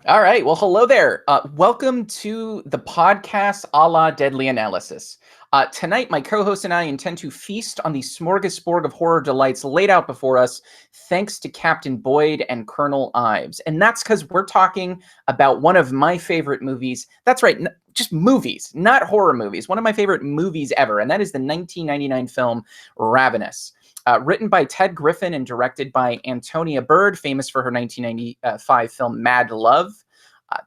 All right. Well, hello there. Welcome to the podcast a la Deadly Analysis. Tonight, my co host and I intend to feast on the smorgasbord of horror delights laid out before us, thanks to Captain Boyd and Colonel Ives. And that's because we're talking about one of my favorite movies. That's right, just movies, not horror movies. One of my favorite movies ever, and that is the 1999 film Ravenous. Written by Ted Griffin and directed by Antonia Bird, famous for her 1995 film Mad Love.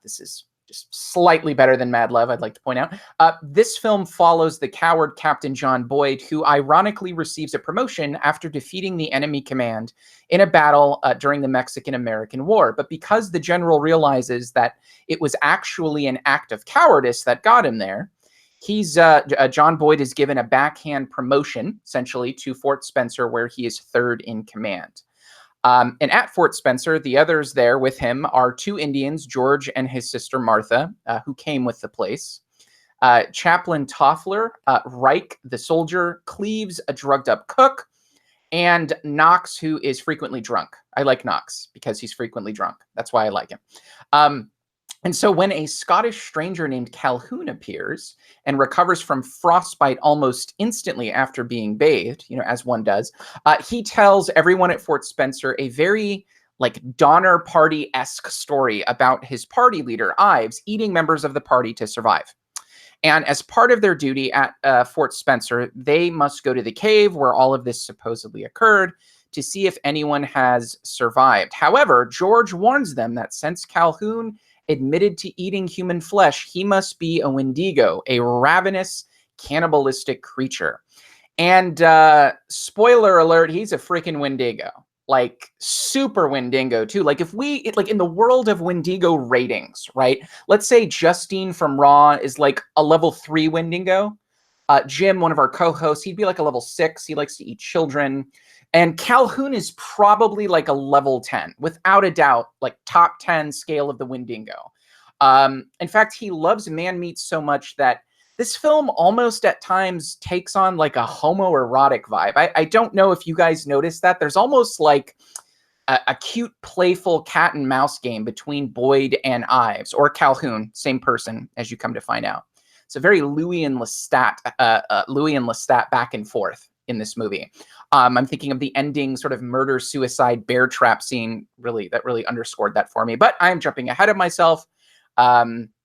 This is just slightly better than Mad Love, I'd like to point out. This film follows the coward Captain John Boyd, who ironically receives a promotion after defeating the enemy command in a battle during the Mexican-American War. But because the general realizes that it was actually an act of cowardice that got him there, John Boyd is given a backhand promotion, essentially, to Fort Spencer, where he is third in command. And at Fort Spencer, the others there with him are two Indians, George and his sister Martha, who came with the place. Chaplain Toffler, Reich, the soldier, Cleves, a drugged-up cook, and Knox, who is frequently drunk. I like Knox because he's frequently drunk. That's why I like him. And so when a Scottish stranger named Calhoun appears and recovers from frostbite almost instantly after being bathed, as one does, he tells everyone at Fort Spencer a very Donner Party-esque story about his party leader, Ives, eating members of the party to survive. And as part of their duty at Fort Spencer, they must go to the cave where all of this supposedly occurred to see if anyone has survived. However, George warns them that since Calhoun admitted to eating human flesh, he must be a Wendigo, a ravenous, cannibalistic creature. And spoiler alert, he's a freaking Wendigo. Super Wendigo too. If we in the world of Wendigo ratings, right? Let's say Justine from Raw is a level 3 Wendigo. Jim, one of our co-hosts, he'd be a level 6. He likes to eat children. And Calhoun is probably a level 10, without a doubt, top 10 scale of the Wendigo. In fact, he loves man meat so much that this film almost at times takes on a homoerotic vibe. I don't know if you guys noticed that. There's almost a cute, playful cat and mouse game between Boyd and Ives, or Calhoun, same person, as you come to find out. It's a very Louis and Lestat back and forth in this movie. I'm thinking of the ending sort of murder-suicide bear trap scene. That really underscored that for me. But I'm jumping ahead of myself.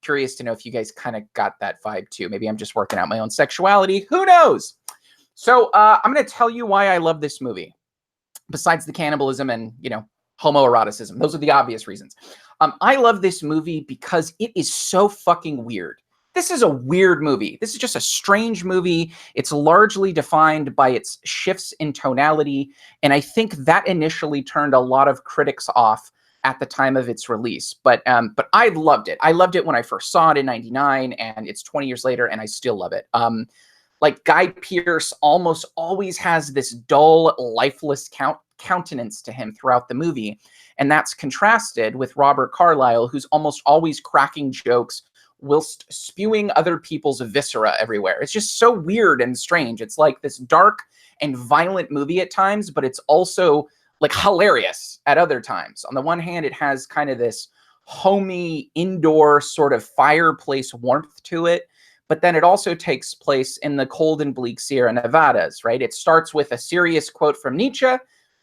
Curious to know if you guys kind of got that vibe too. Maybe I'm just working out my own sexuality. Who knows? So I'm going to tell you why I love this movie. Besides the cannibalism and, homoeroticism. Those are the obvious reasons. I love this movie because it is so fucking weird. This is a weird movie. This is just a strange movie. It's largely defined by its shifts in tonality, and I think that initially turned a lot of critics off at the time of its release. But I loved it. I loved it when I first saw it in '99, and it's 20 years later, and I still love it. Guy Pearce almost always has this dull, lifeless countenance to him throughout the movie, and that's contrasted with Robert Carlyle, who's almost always cracking jokes whilst spewing other people's viscera everywhere. It's just so weird and strange. It's like this dark and violent movie at times, but it's also hilarious at other times. On the one hand, it has kind of this homey indoor sort of fireplace warmth to it, but then it also takes place in the cold and bleak Sierra Nevadas, right? It starts with a serious quote from Nietzsche,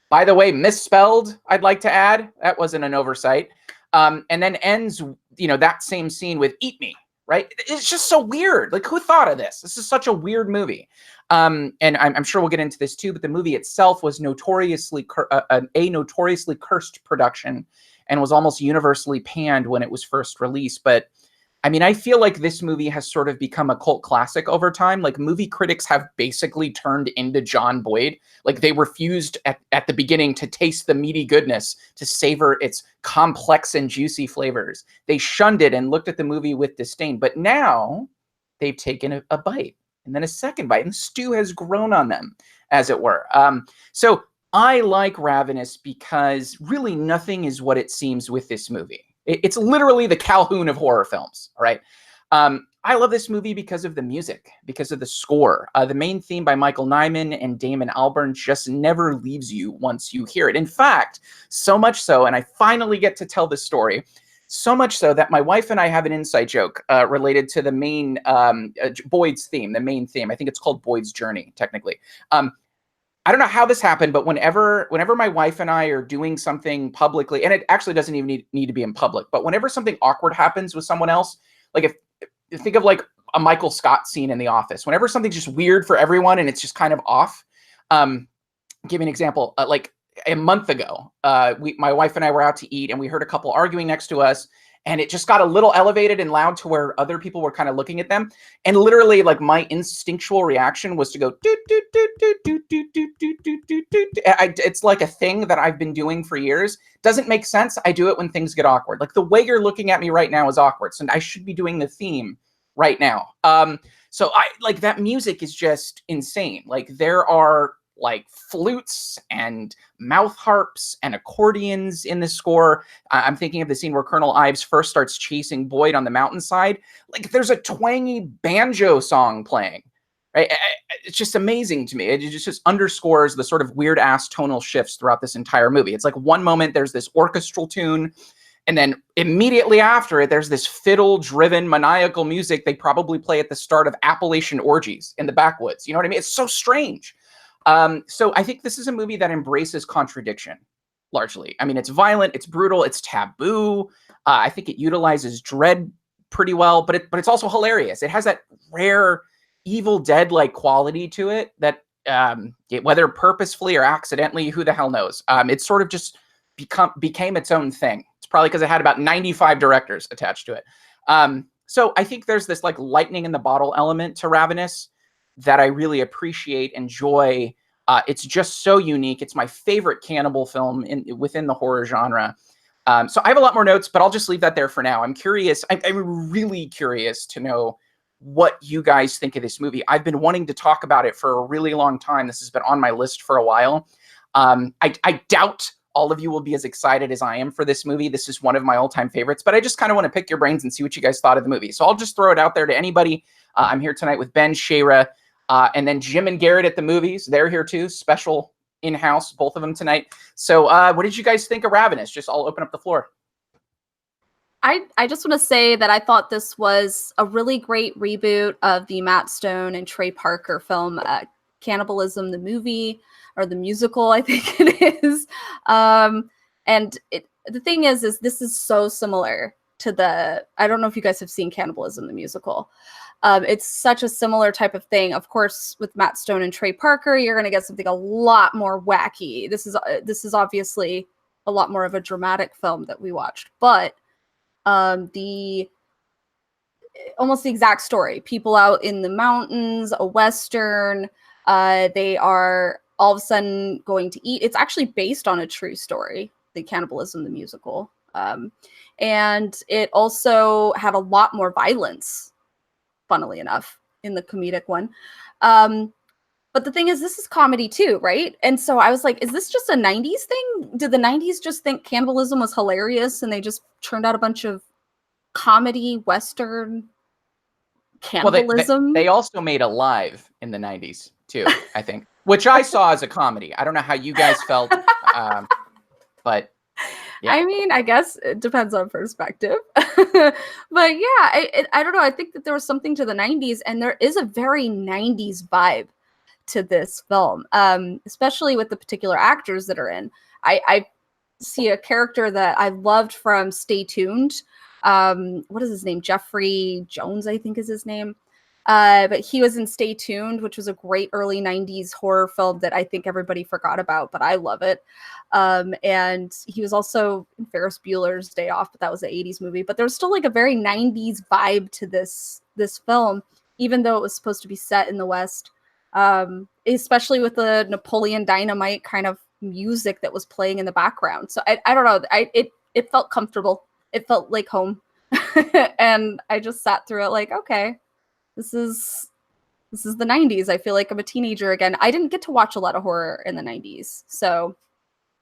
by the way, misspelled, I'd like to add. That wasn't an oversight. And then ends, that same scene with "Eat me," right? It's just so weird. Who thought of this? This is such a weird movie. And I'm sure we'll get into this too, but the movie itself was notoriously a notoriously cursed production and was almost universally panned when it was first released. But I mean, I feel like this movie has sort of become a cult classic over time. Movie critics have basically turned into John Boyd. They refused at the beginning to taste the meaty goodness, to savor its complex and juicy flavors. They shunned it and looked at the movie with disdain. But now they've taken a bite and then a second bite, and the stew has grown on them, as it were. So I like Ravenous because really nothing is what it seems with this movie. It's literally the Calhoun of horror films, all right? I love this movie because of the music, because of the score. The main theme by Michael Nyman and Damon Albarn just never leaves you once you hear it. In fact, so much so, and I finally get to tell this story, So much so that my wife and I have an inside joke related to the main Boyd's theme, the main theme. I think it's called Boyd's Journey, technically. I don't know how this happened, but whenever my wife and I are doing something publicly, and it actually doesn't even need to be in public, but whenever something awkward happens with someone else, like if think of like a Michael Scott scene in The Office, whenever something's just weird for everyone and it's just kind of off. Give me an example. Like a month ago, my wife and I were out to eat, and we heard a couple arguing next to us, and it just got a little elevated and loud to where other people were kind of looking at them. And literally, like, my instinctual reaction was to go, doot, doot, doot, doot, doot, doot, doot, doot, doot, doot, doot. It's like a thing that I've been doing for years. Doesn't make sense. I do it when things get awkward. Like, the way you're looking at me right now is awkward. So I should be doing the theme right now. So that music is just insane. Like, there are like flutes and mouth harps and accordions in the score. I'm thinking of the scene where Colonel Ives first starts chasing Boyd on the mountainside. Like, there's a twangy banjo song playing, right? It's just amazing to me. It just underscores the sort of weird ass tonal shifts throughout this entire movie. It's like one moment there's this orchestral tune, and then immediately after it, there's this fiddle-driven maniacal music they probably play at the start of Appalachian orgies in the backwoods. You know what I mean? It's so strange. So I think this is a movie that embraces contradiction, largely. I mean, it's violent, it's brutal, it's taboo. I think it utilizes dread pretty well, but it's also hilarious. It has that rare Evil Dead-like quality to it that, whether purposefully or accidentally, who the hell knows? It sort of just became its own thing. It's probably because it had about 95 directors attached to it. So I think there's this like lightning in the bottle element to Ravenous that I really appreciate, enjoy. It's just so unique. It's my favorite cannibal film within the horror genre. So I have a lot more notes, but I'll just leave that there for now. I'm curious. I'm really curious to know what you guys think of this movie. I've been wanting to talk about it for a really long time. This has been on my list for a while. I doubt all of you will be as excited as I am for this movie. This is one of my all-time favorites, but I just kind of want to pick your brains and see what you guys thought of the movie. So I'll just throw it out there to anybody. I'm here tonight with Ben, Shayra, and then Jim and Garrett at the movies. They're here too. Special in-house, both of them tonight. So what did you guys think of Ravenous? Just I'll open up the floor. I just want to say that I thought this was a really great reboot of the Matt Stone and Trey Parker film, Cannibalism, the movie, or the musical, I think it is. And the thing is this is so similar to I don't know if you guys have seen Cannibalism, the musical. It's such a similar type of thing. Of course, with Matt Stone and Trey Parker, you're going to get something a lot more wacky. This is obviously a lot more of a dramatic film that we watched, but almost the exact story. People out in the mountains, a Western, they are all of a sudden going to eat. It's actually based on a true story, the Cannibalism, the musical. And it also had a lot more violence, funnily enough, in the comedic one. But the thing is, this is comedy too, right? And so I was like, is this just a 90s thing? Did the 90s just think cannibalism was hilarious and they just churned out a bunch of comedy, Western cannibalism? Well, they also made Alive in the 90s too, I think, which I saw as a comedy. I don't know how you guys felt, but yeah. I mean, I guess it depends on perspective. But yeah, I don't know. I think that there was something to the 90s, and there is a very 90s vibe to this film, especially with the particular actors that are in. I see a character that I loved from Stay Tuned. What is his name? Jeffrey Jones, I think is his name. But he was in Stay Tuned, which was a great early 90s horror film that I think everybody forgot about, but I love it. And he was also in Ferris Bueller's Day Off, but that was an 80s movie. But there was still like a very 90s vibe to this film, even though it was supposed to be set in the West, especially with the Napoleon Dynamite kind of music that was playing in the background. So I don't know. It felt comfortable. It felt like home. And I just sat through it like, okay, this is the 90s. I feel like I'm a teenager again. I didn't get to watch a lot of horror in the 90s. So,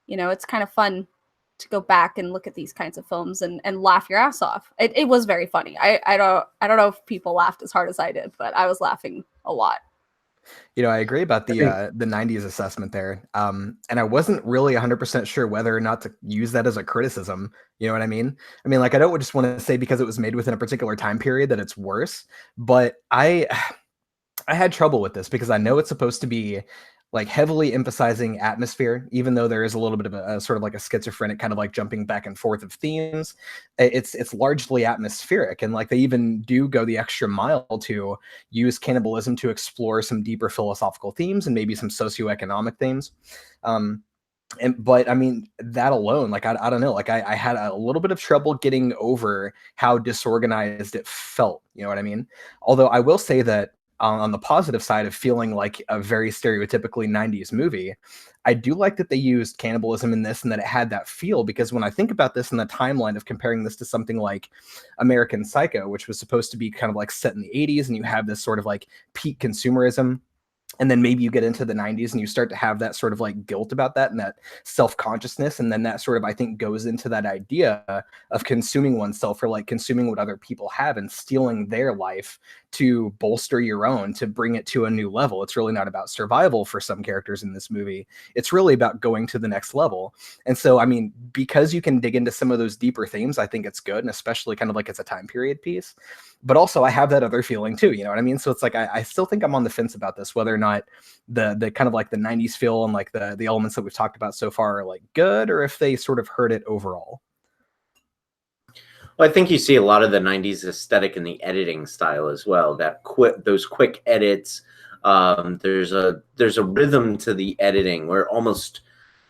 it's kind of fun to go back and look at these kinds of films and laugh your ass off. It was very funny. I don't know if people laughed as hard as I did, but I was laughing a lot. I agree about I think the 90s assessment there. And I wasn't really 100% sure whether or not to use that as a criticism. You know what I mean? I mean, like, I don't just want to say because it was made within a particular time period that it's worse, but I had trouble with this because I know it's supposed to be like heavily emphasizing atmosphere, even though there is a little bit of a sort of like a schizophrenic kind of like jumping back and forth of themes. It's largely atmospheric, and like they even do go the extra mile to use cannibalism to explore some deeper philosophical themes and maybe some socioeconomic themes. But I mean, that alone, like I don't know, like I had a little bit of trouble getting over how disorganized it felt. You know what I mean? Although I will say that on the positive side of feeling like a very stereotypically 90s movie, I do like that they used cannibalism in this and that it had that feel, because when I think about this in the timeline of comparing this to something like American Psycho, which was supposed to be kind of like set in the 80s, and you have this sort of like peak consumerism, and then maybe you get into the 90s and you start to have that sort of like guilt about that and that self-consciousness, and then that sort of, I think, goes into that idea of consuming oneself, or like consuming what other people have and stealing their life to bolster your own, to bring it to a new level. It's really not about survival for some characters in this movie. It's really about going to the next level. And so, I mean, because you can dig into some of those deeper themes, I think it's good, and especially kind of like it's a time period piece. But also I have that other feeling too, you know what I mean? So it's like I still think I'm on the fence about this, whether or not the kind of like the 90s feel and like the elements that we've talked about so far are like good, or if they sort of hurt it overall. Well, I think you see a lot of the 90s aesthetic in the editing style as well. Those quick edits. There's a rhythm to the editing where almost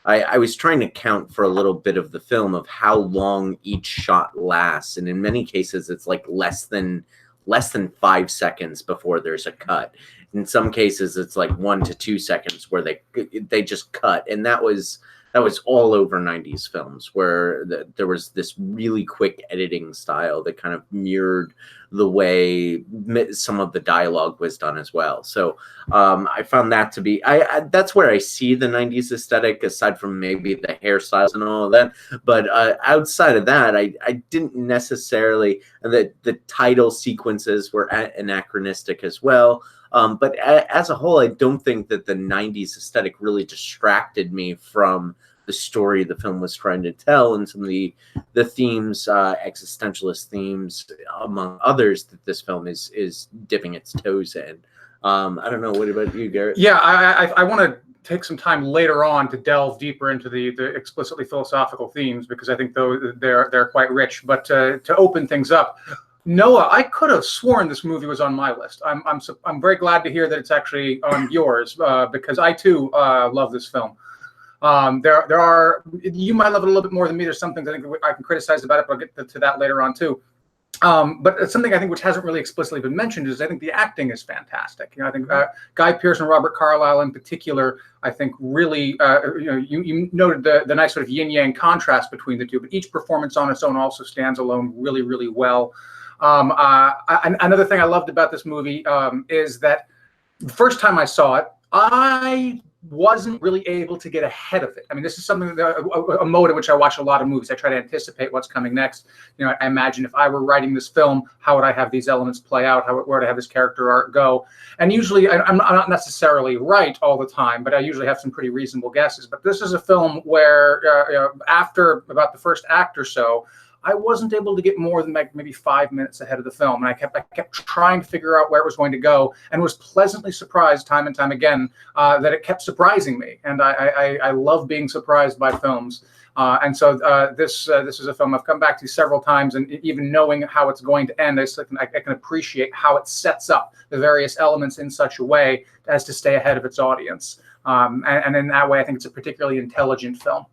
I was trying to count for a little bit of the film of how long each shot lasts, and in many cases it's like less than 5 seconds before there's a cut. In some cases it's like 1 to 2 seconds where they just cut, and that was all over 90s films, where there was this really quick editing style that kind of mirrored the way some of the dialogue was done as well. So I found that to be, that's where I see the 90s aesthetic, aside from maybe the hairstyles and all of that. But outside of that, I didn't necessarily, the title sequences were anachronistic as well. But as a whole, I don't think that the 90s aesthetic really distracted me from the story the film was trying to tell, and some of the themes, existentialist themes, among others, that this film is dipping its toes in. I don't know. What about you, Garrett? Yeah, I want to take some time later on to delve deeper into the explicitly philosophical themes, because I think they're quite rich. But to open things up, Noah, I could have sworn this movie was on my list. I'm very glad to hear that it's actually on yours, because I too love this film. There are, you might love it a little bit more than me. There's some things I think I can criticize about it, but I'll get to that later on too. But something I think which hasn't really explicitly been mentioned is I think the acting is fantastic. You know, I think Guy Pearce and Robert Carlyle in particular, I think really, you noted the nice sort of yin yang contrast between the two, but each performance on its own also stands alone really, really well. Another thing I loved about this movie is that the first time I saw it, I wasn't really able to get ahead of it. I mean, this is something that a mode in which I watch a lot of movies. I try to anticipate what's coming next. You know, I imagine if I were writing this film, how would I have these elements play out? Where would I have this character arc go? And usually, I'm not necessarily right all the time, but I usually have some pretty reasonable guesses. But this is a film where after about the first act or so, I wasn't able to get more than maybe 5 minutes ahead of the film, and I kept trying to figure out where it was going to go, and was pleasantly surprised time and time again that it kept surprising me. And I love being surprised by films, and so this is a film I've come back to several times, and even knowing how it's going to end, I can appreciate how it sets up the various elements in such a way as to stay ahead of its audience, and in that way, I think it's a particularly intelligent film.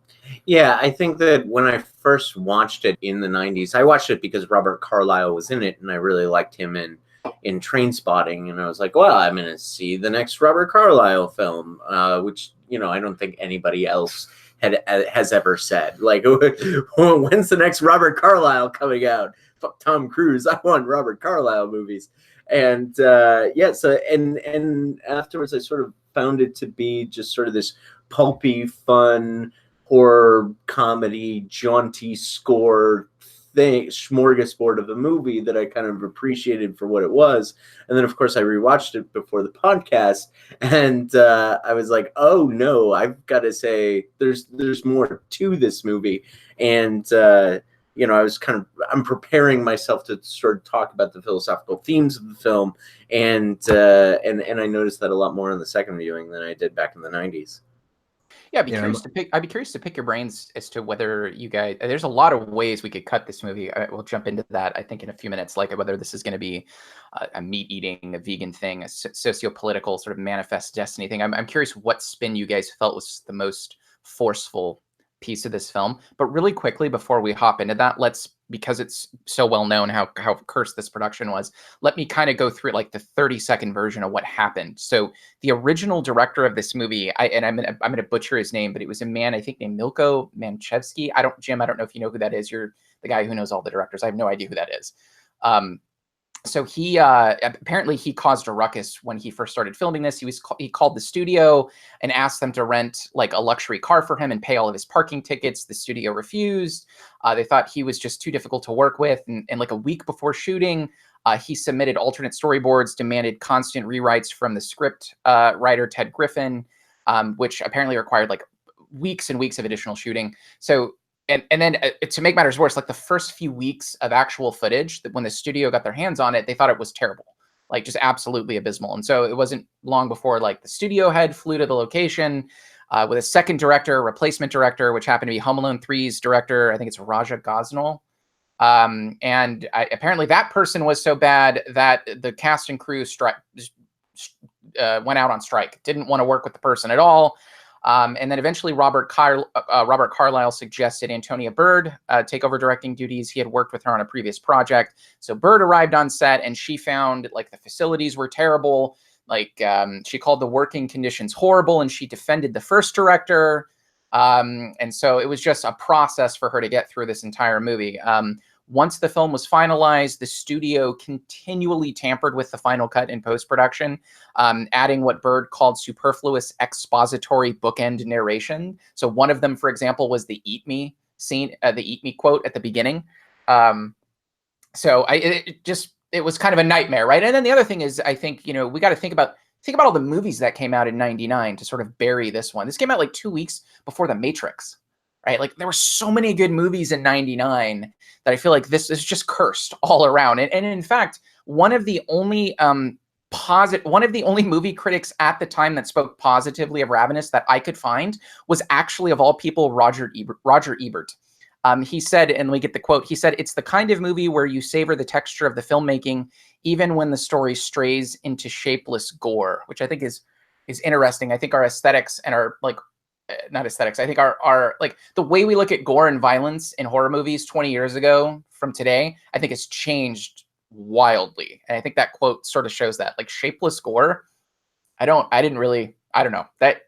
Yeah, I think that when I first watched it in the 90s, I watched it because Robert Carlyle was in it, and I really liked him in Trainspotting, and I was like, well, I'm going to see the next Robert Carlyle film, which, I don't think anybody else has ever said. Like, when's the next Robert Carlyle coming out? Fuck Tom Cruise, I want Robert Carlyle movies. And and afterwards I sort of found it to be just sort of this pulpy, fun horror comedy, jaunty score smorgasbord of a movie that I kind of appreciated for what it was. And then, of course, I rewatched it before the podcast, and I was like, oh no, I've got to say there's more to this movie. And I'm preparing myself to sort of talk about the philosophical themes of the film, and I noticed that a lot more in the second viewing than I did back in the 90s. Yeah, I'd be curious to pick your brains as to whether you guys. There's a lot of ways we could cut this movie. We'll jump into that, I think, in a few minutes. Like whether this is going to be a meat eating, a vegan thing, a socio-political sort of manifest destiny thing. I'm curious what spin you guys felt was the most forceful piece of this film. But really quickly before we hop into that, because it's so well known how cursed this production was, let me kind of go through like the 30-second version of what happened. So the original director of this movie, I'm gonna butcher his name, but it was a man I think named Milko Manchevsky. Jim, I don't know if you know who that is. You're the guy who knows all the directors. I have no idea who that is. So he apparently he caused a ruckus when he first started filming this. He called the studio and asked them to rent like a luxury car for him and pay all of his parking tickets. The studio refused. They thought he was just too difficult to work with. And like a week before shooting, he submitted alternate storyboards, demanded constant rewrites from the script writer Ted Griffin, which apparently required like weeks and weeks of additional shooting. So. And then to make matters worse, like the first few weeks of actual footage, that when the studio got their hands on it, they thought it was terrible, like just absolutely abysmal. And so it wasn't long before like the studio head flew to the location with a second director, replacement director, which happened to be Home Alone 3's director. I think it's Raja Gosnell. Apparently that person was so bad that the cast and crew went out on strike, didn't want to work with the person at all. And then eventually Robert Carlyle suggested Antonia Bird take over directing duties. He had worked with her on a previous project. So Bird arrived on set and she found like the facilities were terrible. Like she called the working conditions horrible and she defended the first director. And so it was just a process for her to get through this entire movie. Once the film was finalized, the studio continually tampered with the final cut in post-production, adding what Bird called superfluous expository bookend narration. So one of them, for example, was the "Eat Me" scene, the "Eat Me" quote at the beginning. It was kind of a nightmare, right? And then the other thing is, I think we got to think about all the movies that came out in '99 to sort of bury this one. This came out like 2 weeks before The Matrix. Right? Like there were so many good movies in '99 that I feel like this is just cursed all around. And in fact, one of the only movie critics at the time that spoke positively of Ravenous that I could find was actually, of all people, Roger Ebert. He said, and we get the quote, he said, "It's the kind of movie where you savor the texture of the filmmaking, even when the story strays into shapeless gore," which I think is interesting. I think our aesthetics and our not aesthetics. I think our like the way we look at gore and violence in horror movies 20 years ago from today, I think it's changed wildly. And I think that quote sort of shows that, like shapeless gore. I don't know that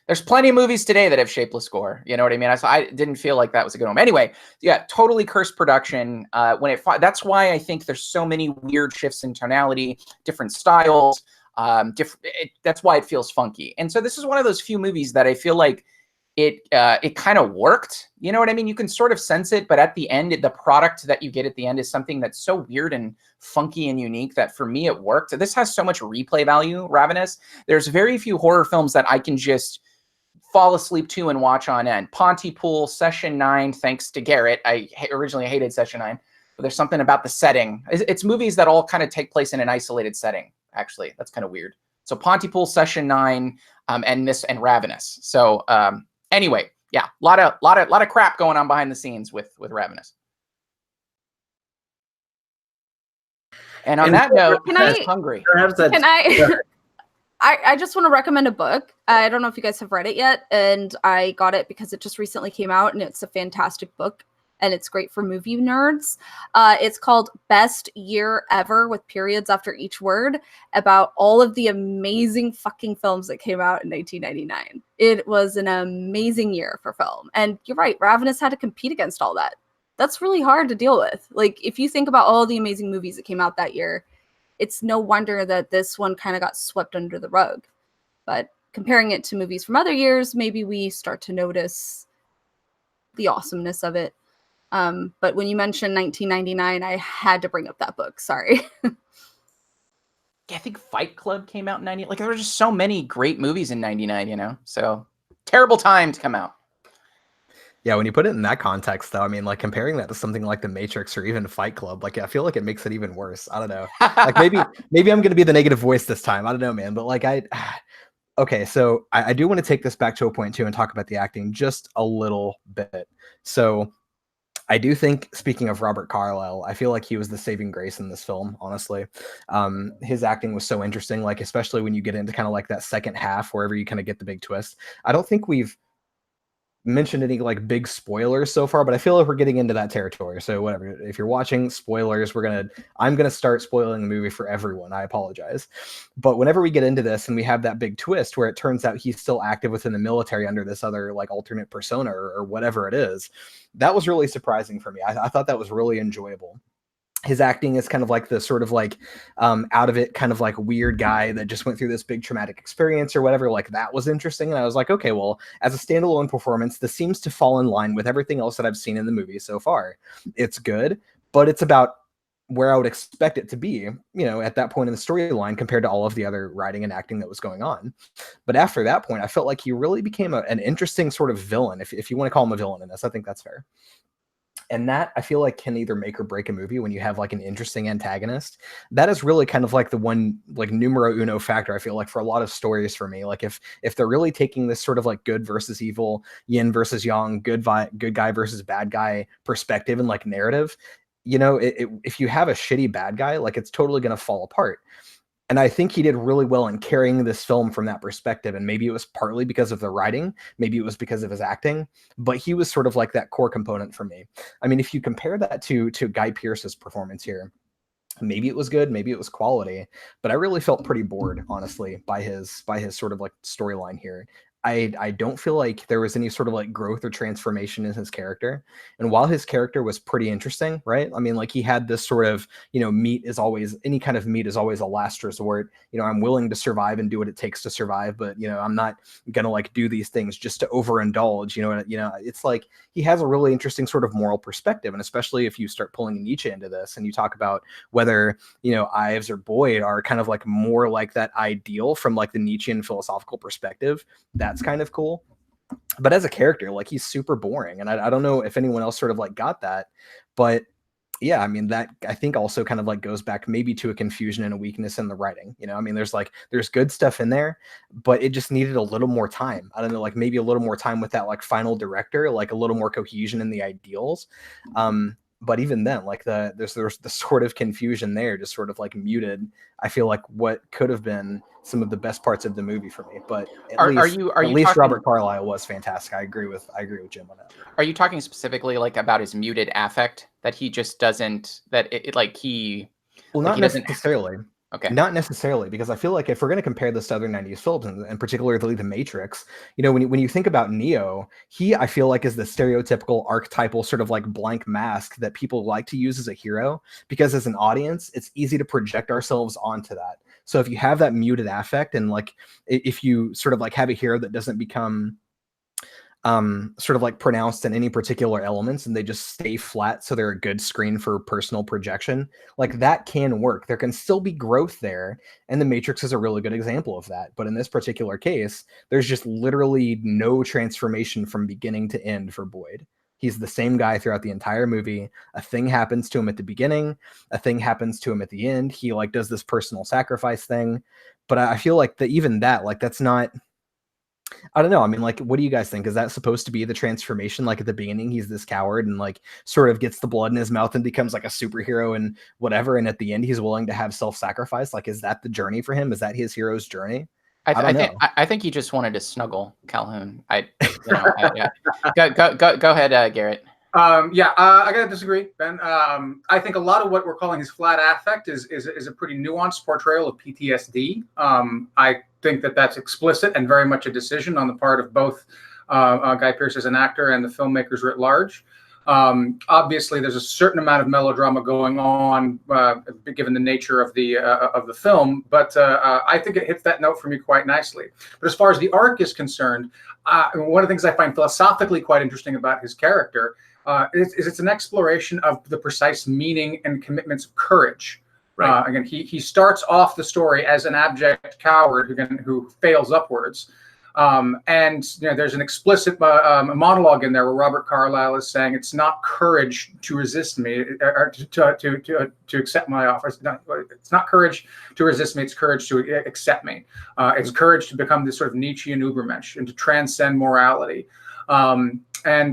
there's plenty of movies today that have shapeless gore. You know what I mean? I didn't feel like that was a good one. Anyway, yeah, totally cursed production. That's why I think there's so many weird shifts in tonality, different styles. That's why it feels funky. And so this is one of those few movies that I feel like it kind of worked. You know what I mean? You can sort of sense it, but at the end, the product that you get at the end is something that's so weird and funky and unique that for me it worked. This has so much replay value, Ravenous. There's very few horror films that I can just fall asleep to and watch on end. Pontypool, Session 9, thanks to Garrett. I originally hated Session 9, but there's something about the setting. It's movies that all kind of take place in an isolated setting. Actually, that's kind of weird. So Pontypool, Session 9, and Ravenous. So anyway, yeah, lot of crap going on behind the scenes with Ravenous. And on that note, I'm hungry. I just want to recommend a book. I don't know if you guys have read it yet, and I got it because it just recently came out, and it's a fantastic book. And it's great for movie nerds. It's called Best Year Ever with periods after each word, about all of the amazing fucking films that came out in 1999. It was an amazing year for film. And you're right, Ravenous had to compete against all that. That's really hard to deal with. Like, if you think about all the amazing movies that came out that year, it's no wonder that this one kind of got swept under the rug. But comparing it to movies from other years, maybe we start to notice the awesomeness of it. But when you mentioned 1999, I had to bring up that book. Sorry. Yeah, I think Fight Club came out in 90. Like there were just so many great movies in 99, you know? So terrible time to come out. Yeah, when you put it in that context, though, I mean, like comparing that to something like The Matrix or even Fight Club, like I feel like it makes it even worse. I don't know. Like maybe I'm gonna be the negative voice this time. I don't know, man. But like okay, so I do want to take this back to a point too and talk about the acting just a little bit. So I do think, speaking of Robert Carlyle, I feel like he was the saving grace in this film, honestly. His acting was so interesting, like especially when you get into kind of like that second half, wherever you kind of get the big twist. I don't think we've mentioned any like big spoilers so far, but I feel like we're getting into that territory. So whatever, if you're watching, spoilers, I'm gonna start spoiling the movie for everyone. I apologize. But whenever we get into this and we have that big twist where it turns out he's still active within the military under this other like alternate persona or whatever it is, that was really surprising for me. I thought that was really enjoyable. His acting is kind of like the sort of like out of it kind of like weird guy that just went through this big traumatic experience or whatever. Like that was interesting. And I was like, okay, well, as a standalone performance, this seems to fall in line with everything else that I've seen in the movie so far. It's good, but it's about where I would expect it to be, you know, at that point in the storyline compared to all of the other writing and acting that was going on. But after that point, I felt like he really became an interesting sort of villain, if you want to call him a villain in this. I think that's fair. And that I feel like can either make or break a movie when you have like an interesting antagonist. That is really kind of like the one like numero uno factor, I feel like, for a lot of stories for me. Like if they're really taking this sort of like good versus evil, yin versus yang, good guy versus bad guy perspective and like narrative, you know, if you have a shitty bad guy, like it's totally going to fall apart. And I think he did really well in carrying this film from that perspective. And maybe it was partly because of the writing, maybe it was because of his acting, but he was sort of like that core component for me. I mean, if you compare that to Guy Pearce's performance here, maybe it was good, maybe it was quality, but I really felt pretty bored, honestly, by his sort of like storyline here. I don't feel like there was any sort of like growth or transformation in his character. And while his character was pretty interesting, right? I mean, like he had this sort of, you know, any kind of meat is always a last resort. You know, I'm willing to survive and do what it takes to survive, but you know, I'm not gonna like do these things just to overindulge. You know, it's like he has a really interesting sort of moral perspective. And especially if you start pulling Nietzsche into this and you talk about whether, you know, Ives or Boyd are kind of like more like that ideal from like the Nietzschean philosophical perspective, that's kind of cool. But as a character, like he's super boring. And I don't know if anyone else sort of like got that, but yeah, I mean, that I think also kind of like goes back maybe to a confusion and a weakness in the writing. You know, I mean, there's good stuff in there, but it just needed a little more time. I don't know, like maybe a little more time with that like final director, like a little more cohesion in the ideals. But even then, like there's the sort of confusion there, just sort of like muted, I feel like, what could have been some of the best parts of the movie for me. But at least talking, Robert Carlyle was fantastic. I agree with Jim on that. Are you talking specifically like about his muted affect, that he just doesn't, that it like he well like not he necessarily. Okay. Not necessarily, because I feel like if we're going to compare this to other 90s films, and particularly The Matrix, you know, when you think about Neo, I feel like is the stereotypical archetypal sort of like blank mask that people like to use as a hero, because as an audience, it's easy to project ourselves onto that. So if you have that muted affect, and like if you sort of like have a hero that doesn't become sort of like pronounced in any particular elements and they just stay flat, so they're a good screen for personal projection, like that can work. There can still be growth there, and The Matrix is a really good example of that. But in this particular case, there's just literally no transformation from beginning to end for Boyd. He's the same guy throughout the entire movie. A thing happens to him at the beginning, a thing happens to him at the end. He like does this personal sacrifice thing, but I feel like that even that, like, that's not, I don't know. I mean, like, what do you guys think? Is that supposed to be the transformation? Like at the beginning, he's this coward and like sort of gets the blood in his mouth and becomes like a superhero and whatever. And at the end, he's willing to have self-sacrifice. Like, is that the journey for him? Is that his hero's journey? I think he just wanted to snuggle Calhoun. Yeah. Go ahead, Garrett. I gotta disagree, Ben. I think a lot of what we're calling his flat affect is a pretty nuanced portrayal of PTSD. I think that's explicit and very much a decision on the part of both Guy Pearce as an actor and the filmmakers writ large. Obviously, there's a certain amount of melodrama going on, given the nature of the film. But I think it hits that note for me quite nicely. But as far as the arc is concerned, one of the things I find philosophically quite interesting about his character it's an exploration of the precise meaning and commitments of courage. Right. Again, he starts off the story as an abject coward who fails upwards. And there's an explicit monologue in there where Robert Carlyle is saying, "It's not courage to resist me, or to accept my offer. It's not courage to resist me. It's courage to accept me. It's courage to become this sort of Nietzschean Übermensch and to transcend morality." And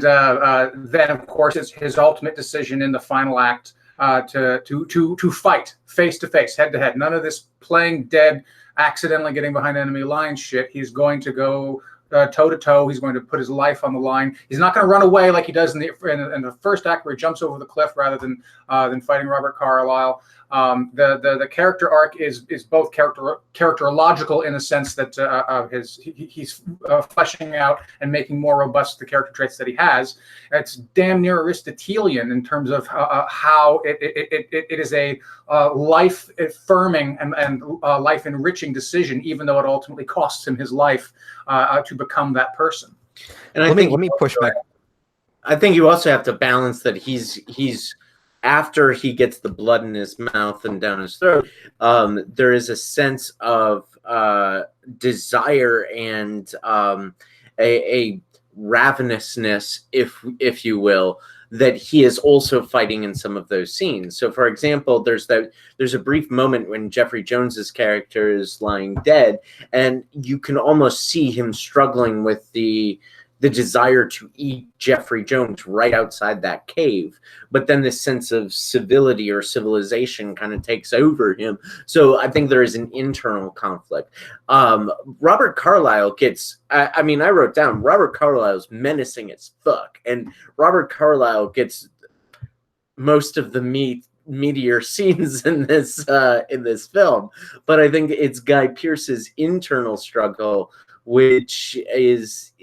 then, of course, it's his ultimate decision in the final act to fight face to face, head to head. None of this playing dead, accidentally getting behind enemy lines shit. He's going to go toe to toe. He's going to put his life on the line. He's not going to run away like he does in the first act, where he jumps over the cliff rather than fighting Robert Carlyle. The character arc is both characterological in the sense that he's fleshing out and making more robust the character traits that he has. It's damn near Aristotelian in terms of how it is a life affirming and life enriching decision, even though it ultimately costs him his life to become that person. And let me push back. I think you also have to balance that he's after he gets the blood in his mouth and down his throat, there is a sense of desire and a ravenousness, if you will, that he is also fighting in some of those scenes. So, for example, there's a brief moment when Jeffrey Jones's character is lying dead, and you can almost see him struggling with the desire to eat Jeffrey Jones right outside that cave. But then this sense of civility or civilization kind of takes over him. So I think there is an internal conflict. Robert Carlyle gets, I wrote down, Robert Carlyle's menacing as fuck. And Robert Carlyle gets most of the meteor scenes in this film. But I think it's Guy Pearce's internal struggle, which is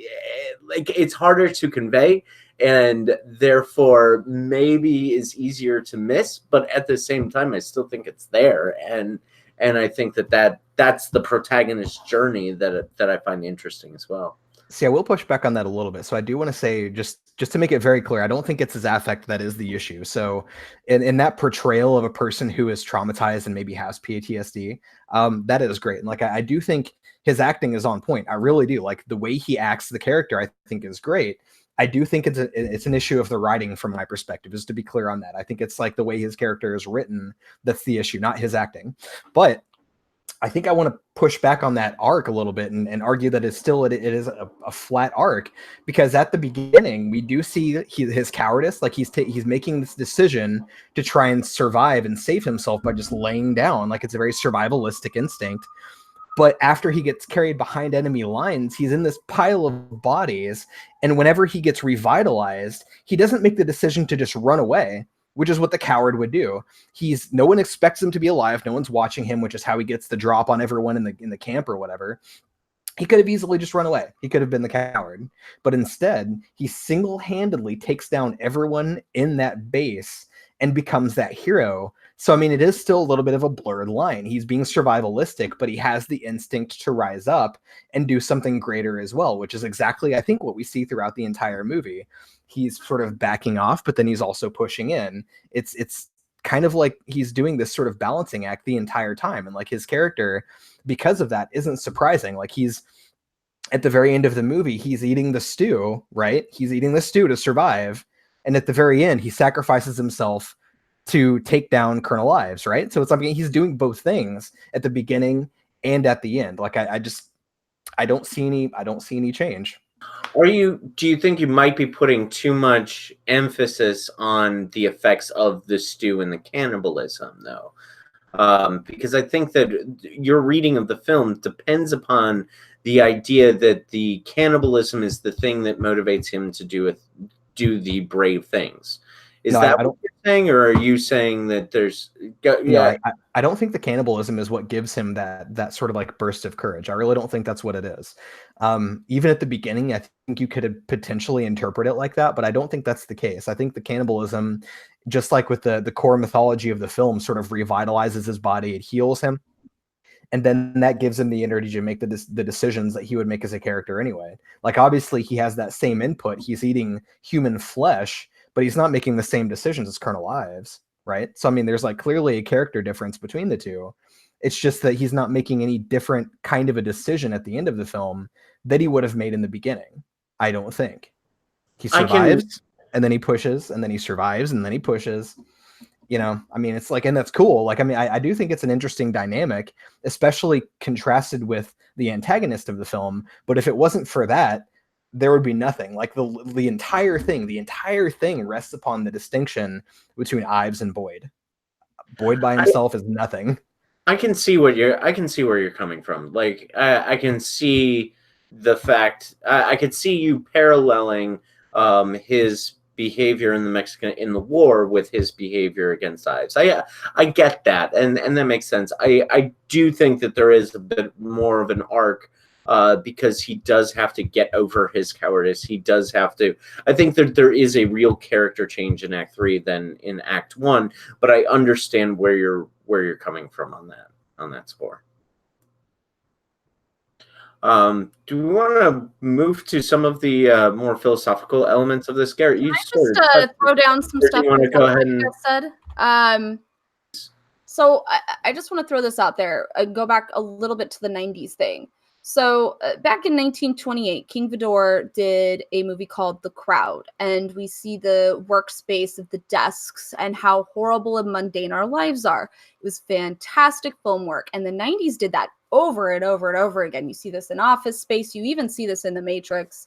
like, it's harder to convey and therefore maybe is easier to miss, but at the same time I still think it's there, and I think that's the protagonist's journey that I find interesting as well. See, I will push back on that a little bit. So I do want to say, just to make it very clear, I don't think it's his affect that is the issue. So in that portrayal of a person who is traumatized and maybe has PTSD, that is great. And like, I do think his acting is on point. I really do. Like, the way he acts the character, I think is great. I do think it's an issue of the writing from my perspective, just to be clear on that. I think it's like the way his character is written that's the issue, not his acting. But I think I want to push back on that arc a little bit and argue that it is a flat arc, because at the beginning we do see his cowardice. Like, he's making this decision to try and survive and save himself by just laying down. Like, it's a very survivalistic instinct. But after he gets carried behind enemy lines, he's in this pile of bodies, and whenever he gets revitalized, he doesn't make the decision to just run away, which is what the coward would do. No one expects him to be alive. No one's watching him, which is how he gets the drop on everyone in the camp or whatever. He could have easily just run away. He could have been the coward. But instead, he single-handedly takes down everyone in that base and becomes that hero. So, I mean, it is still a little bit of a blurred line. He's being survivalistic, but he has the instinct to rise up and do something greater as well, which is exactly, I think, what we see throughout the entire movie. He's sort of backing off, but then he's also pushing in. It's kind of like he's doing this sort of balancing act the entire time. And like, his character, because of that, isn't surprising. Like, he's at the very end of the movie, he's eating the stew, right? He's eating the stew to survive. And at the very end, he sacrifices himself to take down Colonel Ives, right? So it's like he's doing both things at the beginning and at the end. Like, I don't see any change. Do you think you might be putting too much emphasis on the effects of the stew and the cannibalism, though? Because I think that your reading of the film depends upon the idea that the cannibalism is the thing that motivates him to do the brave things. Is that what you're saying, or are you saying that there's? Yeah, I don't think the cannibalism is what gives him that sort of like burst of courage. I really don't think that's what it is. Even at the beginning, I think you could potentially interpret it like that, but I don't think that's the case. I think the cannibalism, just like with the core mythology of the film, sort of revitalizes his body. It heals him. And then that gives him the energy to make the decisions that he would make as a character anyway. Like, obviously, he has that same input. He's eating human flesh, but he's not making the same decisions as Colonel Ives, right? So I mean, there's like clearly a character difference between the two. It's just that he's not making any different kind of a decision at the end of the film that he would have made in the beginning. I don't think. He survives, and then he pushes, and then he survives, and then he pushes. You know, I mean, it's like, and that's cool. Like, I mean, I do think it's an interesting dynamic, especially contrasted with the antagonist of the film. But if it wasn't for that, there would be nothing. Like the entire thing rests upon the distinction between Ives and Boyd. Boyd by himself is nothing. I can see where you're coming from. Like, I can see the fact. I could see you paralleling his behavior in the war with his behavior against Ives. I get that, and that makes sense. I do think that there is a bit more of an arc because he does have to get over his cowardice. He does have to. I think that there is a real character change in Act 3 than in Act 1, but I understand where you're coming from on that score. Do we want to move to some of the more philosophical elements of this, Garrett? Can I just throw down some stuff? You want to go ahead and said. So I just want to throw this out there and go back a little bit to the 90s thing. So back in 1928, King Vidor did a movie called The Crowd, and we see the workspace of the desks and how horrible and mundane our lives are. It was fantastic film work, and the 90s did that over and over and over again. You see this in Office Space. You even see this in The Matrix.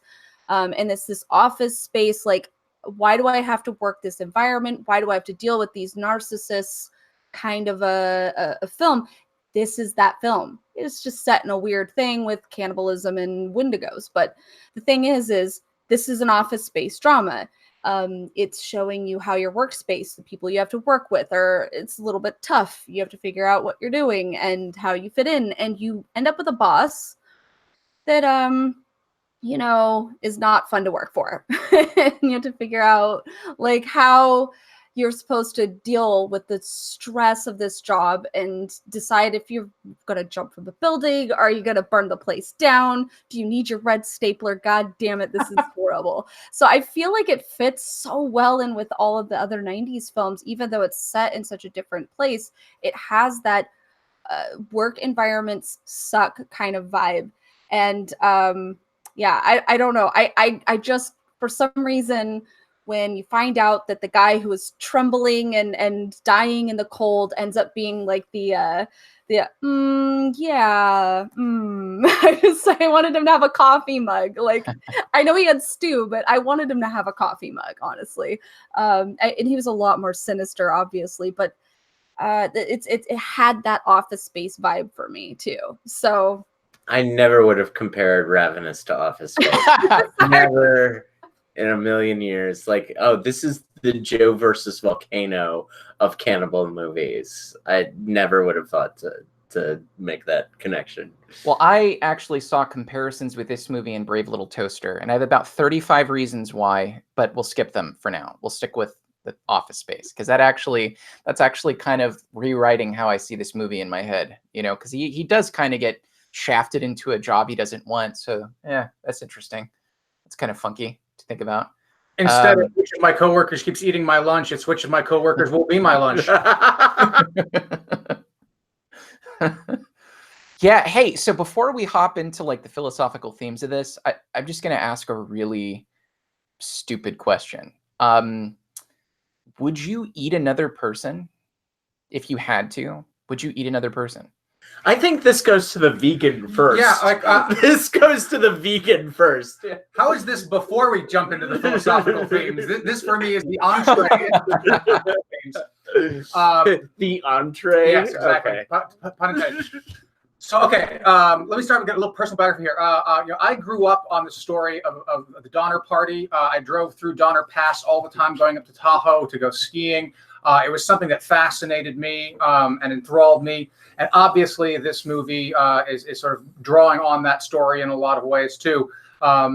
And it's this office space, like, why do I have to work this environment? Why do I have to deal with these narcissists? Kind of a film. This is that film. It's just set in a weird thing with cannibalism and wendigos. But the thing is this is an office space drama. It's showing you how your workspace, the people you have to work with, it's a little bit tough. You have to figure out what you're doing and how you fit in. And you end up with a boss that, is not fun to work for. And you have to figure out, like, how you're supposed to deal with the stress of this job and decide if you're going to jump from the building. Are you going to burn the place down? Do you need your red stapler? God damn it, this is horrible. So I feel like it fits so well in with all of the other 90s films, even though it's set in such a different place. It has that work environments suck kind of vibe. And I don't know. I just, for some reason, when you find out that the guy who was trembling and dying in the cold ends up being like I wanted him to have a coffee mug. Like, I know he had stew, but I wanted him to have a coffee mug, honestly. And he was a lot more sinister, obviously, but it had that Office Space vibe for me too. So I never would have compared Ravenous to Office Space. Never in a million years. Like, oh, this is the Joe versus Volcano of cannibal movies. I never would have thought to make that connection. Well, I actually saw comparisons with this movie and Brave Little Toaster, and I have about 35 reasons why, but we'll skip them for now. We'll stick with the Office Space, because that's actually kind of rewriting how I see this movie in my head, because he does kind of get shafted into a job he doesn't want. So yeah, that's interesting. It's kind of funky to think about. Instead of which of my coworkers keeps eating my lunch, it's which of my coworkers will be my lunch. Yeah. Hey, so before we hop into like the philosophical themes of this, I'm just going to ask a really stupid question. Would you eat another person if you had to? Would you eat another person? I think this goes to the vegan first. Yeah, like this goes to the vegan first. How is this before we jump into the philosophical themes? This for me is the entree. The entree. Yes, exactly. Okay. Pun intended. So, okay, let me start with a little personal biography here. I grew up on the story of the Donner Party. I drove through Donner Pass all the time, going up to Tahoe to go skiing. It was something that fascinated me and enthralled me. And obviously, this movie is sort of drawing on that story in a lot of ways, too. I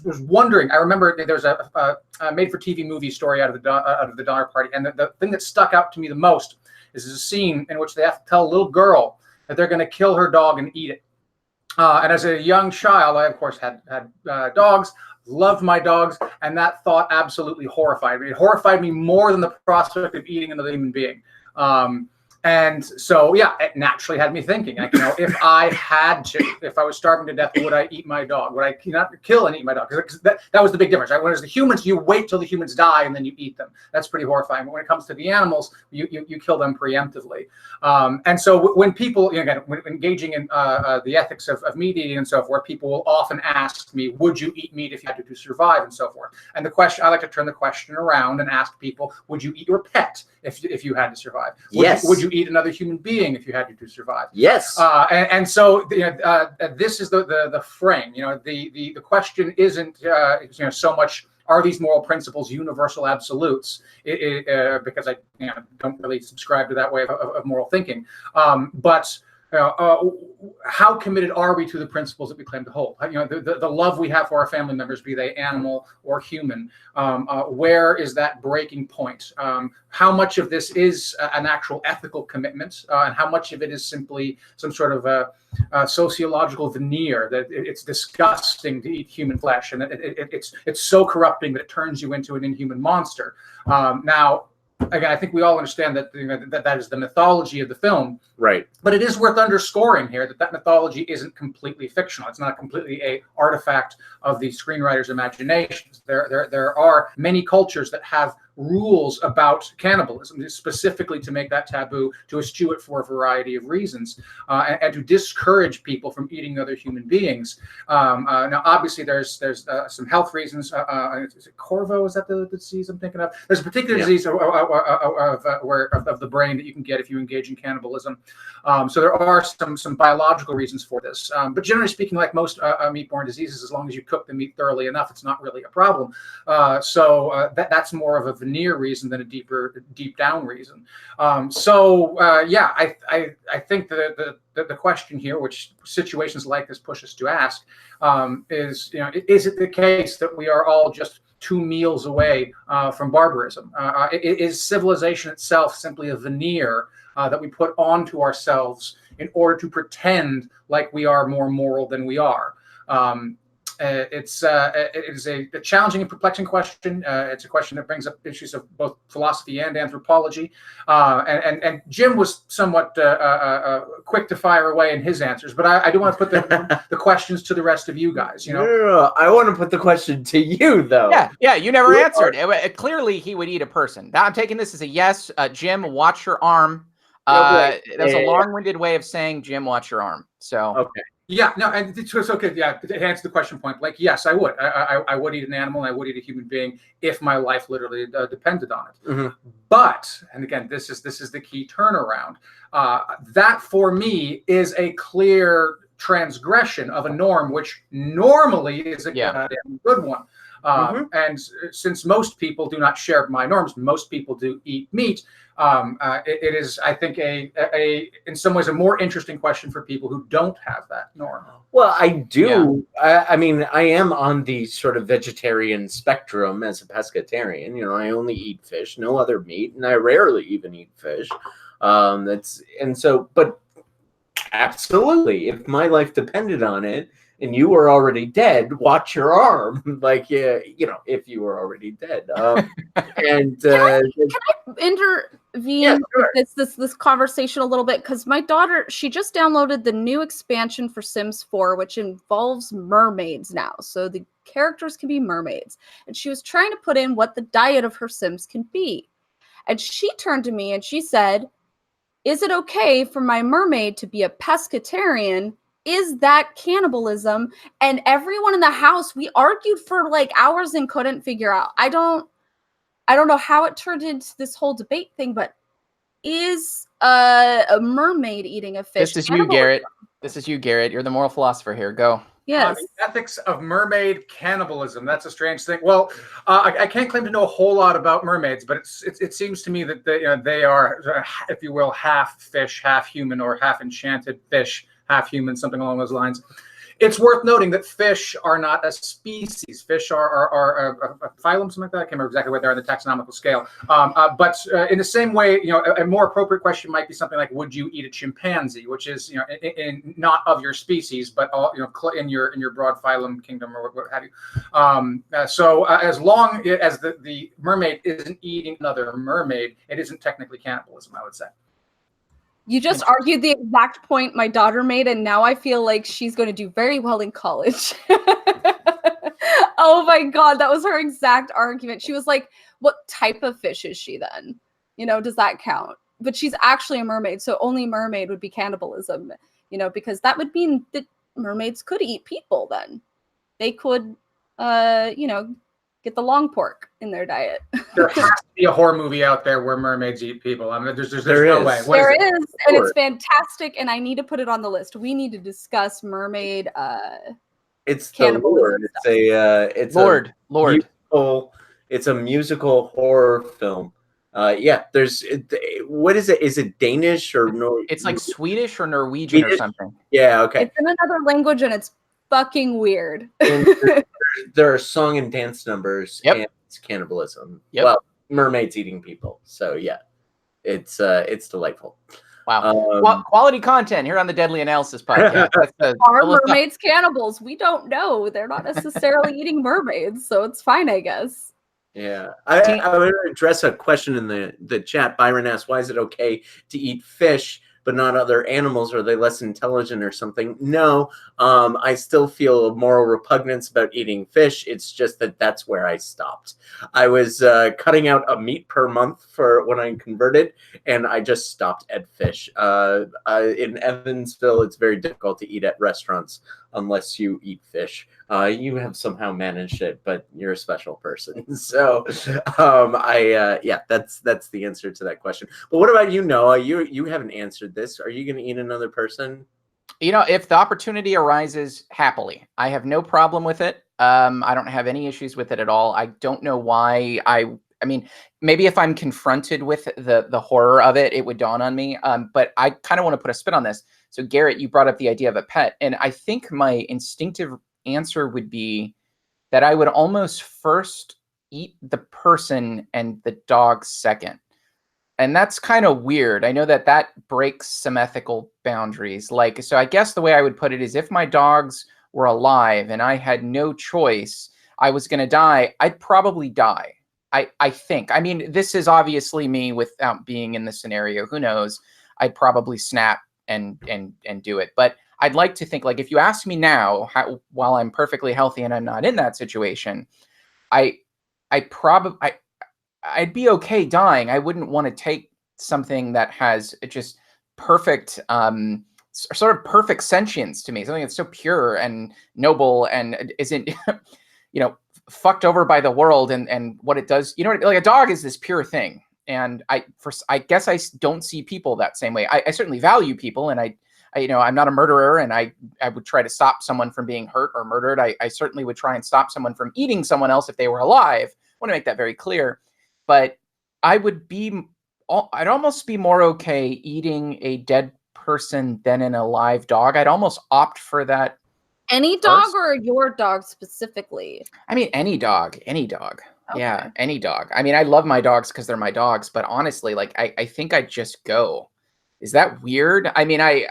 was wondering, I remember there was a made-for-TV movie story out of the Donner Party. And the thing that stuck out to me the most is a scene in which they have to tell a little girl that they're going to kill her dog and eat it. And as a young child, I, of course, had dogs. loved my dogs, and that thought absolutely horrified me. It horrified me more than the prospect of eating another human being. And so, yeah, it naturally had me thinking, like, if I had to, if I was starving to death, would I eat my dog? Would I not kill and eat my dog? Because that was the big difference, right? Whereas the humans, you wait till the humans die and then you eat them. That's pretty horrifying. But when it comes to the animals, you kill them preemptively. And so when people, again, when engaging in the ethics of meat eating and so forth, people will often ask me, would you eat meat if you had to survive and so forth? And the question, I like to turn the question around and ask people, would you eat your pet if you had to survive? Yes. Would you eat another human being if you had to survive? Yes. And so this is the frame. The question isn't so much, are these moral principles universal absolutes? Because I don't really subscribe to that way of moral thinking. But how committed are we to the principles that we claim to hold? The love we have for our family members, be they animal or human, where is that breaking point? How much of this is an actual ethical commitment, and how much of it is simply some sort of a sociological veneer that it's disgusting to eat human flesh, and it's so corrupting that it turns you into an inhuman monster. Now, again, I think we all understand that that is the mythology of the film, right? But it is worth underscoring here that mythology isn't completely fictional. It's not completely a artifact of the screenwriter's imaginations. There are many cultures that have rules about cannibalism, specifically to make that taboo, to eschew it for a variety of reasons, and to discourage people from eating other human beings. Now, obviously, there's some health reasons. Is it Corvo? Is that the disease I'm thinking of? There's a particular disease of the brain that you can get if you engage in cannibalism. So there are some biological reasons for this. But generally speaking, like most meat-borne diseases, as long as you cook the meat thoroughly enough, it's not really a problem. So that's more of a veneer reason than a deep down reason. Yeah, I think the question here, which situations like this push us to ask, is it the case that we are all just 2 meals away from barbarism? Is civilization itself simply a veneer that we put onto ourselves in order to pretend like we are more moral than we are? It is a challenging and perplexing question. It's a question that brings up issues of both philosophy and anthropology. And Jim was somewhat quick to fire away in his answers, but I do want to put the questions to the rest of you guys. No, I want to put the question to you, though. Yeah, you never answered. Clearly, he would eat a person. Now, I'm taking this as a yes. Jim, watch your arm. That's a long-winded way of saying, Jim, watch your arm. So okay. Yeah, no, and it's okay. Yeah, to answer the question point, like, yes, I would. I would eat an animal, and I would eat a human being if my life literally depended on it. Mm-hmm. But, and again, this is the key turnaround. That for me is a clear transgression of a norm, which normally is a good one. And since most people do not share my norms, most people do eat meat. It is, I think, a in some ways a more interesting question for people who don't have that norm. Well, I do. Yeah. I mean, I am on the sort of vegetarian spectrum as a pescatarian. I only eat fish, no other meat, and I rarely even eat fish. But absolutely, if my life depended on it, and you were already dead, watch your arm. Like, if you were already dead. Can I intervene with this conversation a little bit? Because my daughter, she just downloaded the new expansion for Sims 4, which involves mermaids now. So the characters can be mermaids. And she was trying to put in what the diet of her Sims can be. And she turned to me and she said, is it okay for my mermaid to be a pescatarian? Is that cannibalism? And everyone in the house, we argued for like hours and couldn't figure out. I don't know how it turned into this whole debate thing, but is a mermaid eating a fish? This is you, Garrett. This is you, Garrett. You're the moral philosopher here. Go. Yes. The ethics of mermaid cannibalism. That's a strange thing. Well, I can't claim to know a whole lot about mermaids, but it seems to me that they are, if you will, half fish, half human, or half enchanted fish, half human, something along those lines. It's worth noting that fish are not a species. Fish are a phylum, something like that. I can't remember exactly what they are on the taxonomical scale. But in the same way, a more appropriate question might be something like, would you eat a chimpanzee, which is, in not of your species, but all, in your broad phylum kingdom or what have you. So as long as the mermaid isn't eating another mermaid, it isn't technically cannibalism, I would say. You just argued the exact point my daughter made, and now I feel like she's going to do very well in college. Oh my God, that was her exact argument. She was like, what type of fish is she then? Does that count? But she's actually a mermaid, so only mermaid would be cannibalism, because that would mean that mermaids could eat people then. They could, get the long pork in their diet. There has to be a horror movie out there where mermaids eat people. I mean, there's There no is. way. There is, and it's fantastic, and I need to put it on the list. We need to discuss mermaid It's the cannibalism Lord. It's Lord. musical, it's a musical horror film. What is it? Is it Danish or It's like Swedish or Norwegian or something. Yeah, okay. It's in another language, and it's fucking weird. And there are song and dance numbers, and it's cannibalism. Yep. Well, mermaids eating people. So yeah, it's delightful. Wow. Quality content here on the Deadly Analysis podcast. Are mermaids cannibals? We don't know. They're not necessarily eating mermaids, so it's fine, I guess. Yeah. I would address a question in the chat. Byron asked, why is it okay to eat fish but not other animals? Are they less intelligent or something? No, I still feel a moral repugnance about eating fish. It's just that's where I stopped. I was cutting out a meat per month for when I converted, and I just stopped at fish. In Evansville, it's very difficult to eat at restaurants unless you eat fish. You have somehow managed it, but you're a special person. So that's the answer to that question. But what about you, Noah? You haven't answered this. Are you going to eat another person? If the opportunity arises, happily. I have no problem with it. I don't have any issues with it at all. I don't know why I mean, maybe if I'm confronted with the horror of it, it would dawn on me. But I kind of want to put a spin on this. So Garrett, you brought up the idea of a pet. And I think my instinctive answer would be that I would almost first eat the person and the dog second. And that's kind of weird. I know that breaks some ethical boundaries. So I guess the way I would put it is if my dogs were alive and I had no choice, I was going to die, I'd probably die. I think. I mean, this is obviously me without being in the scenario. Who knows? I'd probably snap and do it. But I'd like to think, if you ask me now, while I'm perfectly healthy and I'm not in that situation, I'd be okay dying. I wouldn't want to take something that has just perfect, sort of perfect sentience to me, something that's so pure and noble and isn't, fucked over by the world and what it does. Like a dog is this pure thing. And I guess I don't see people that same way. I certainly value people, and I'm not a murderer, and I would try to stop someone from being hurt or murdered. I certainly would try and stop someone from eating someone else if they were alive. I want to make that very clear. But I'd almost be more okay eating a dead person than an alive dog. I'd almost opt for that. Any dog or your dog specifically? I mean, any dog. Okay. Yeah, any dog. I mean, I love my dogs because they're my dogs, but honestly, I think I'd just go. Is that weird? I mean, I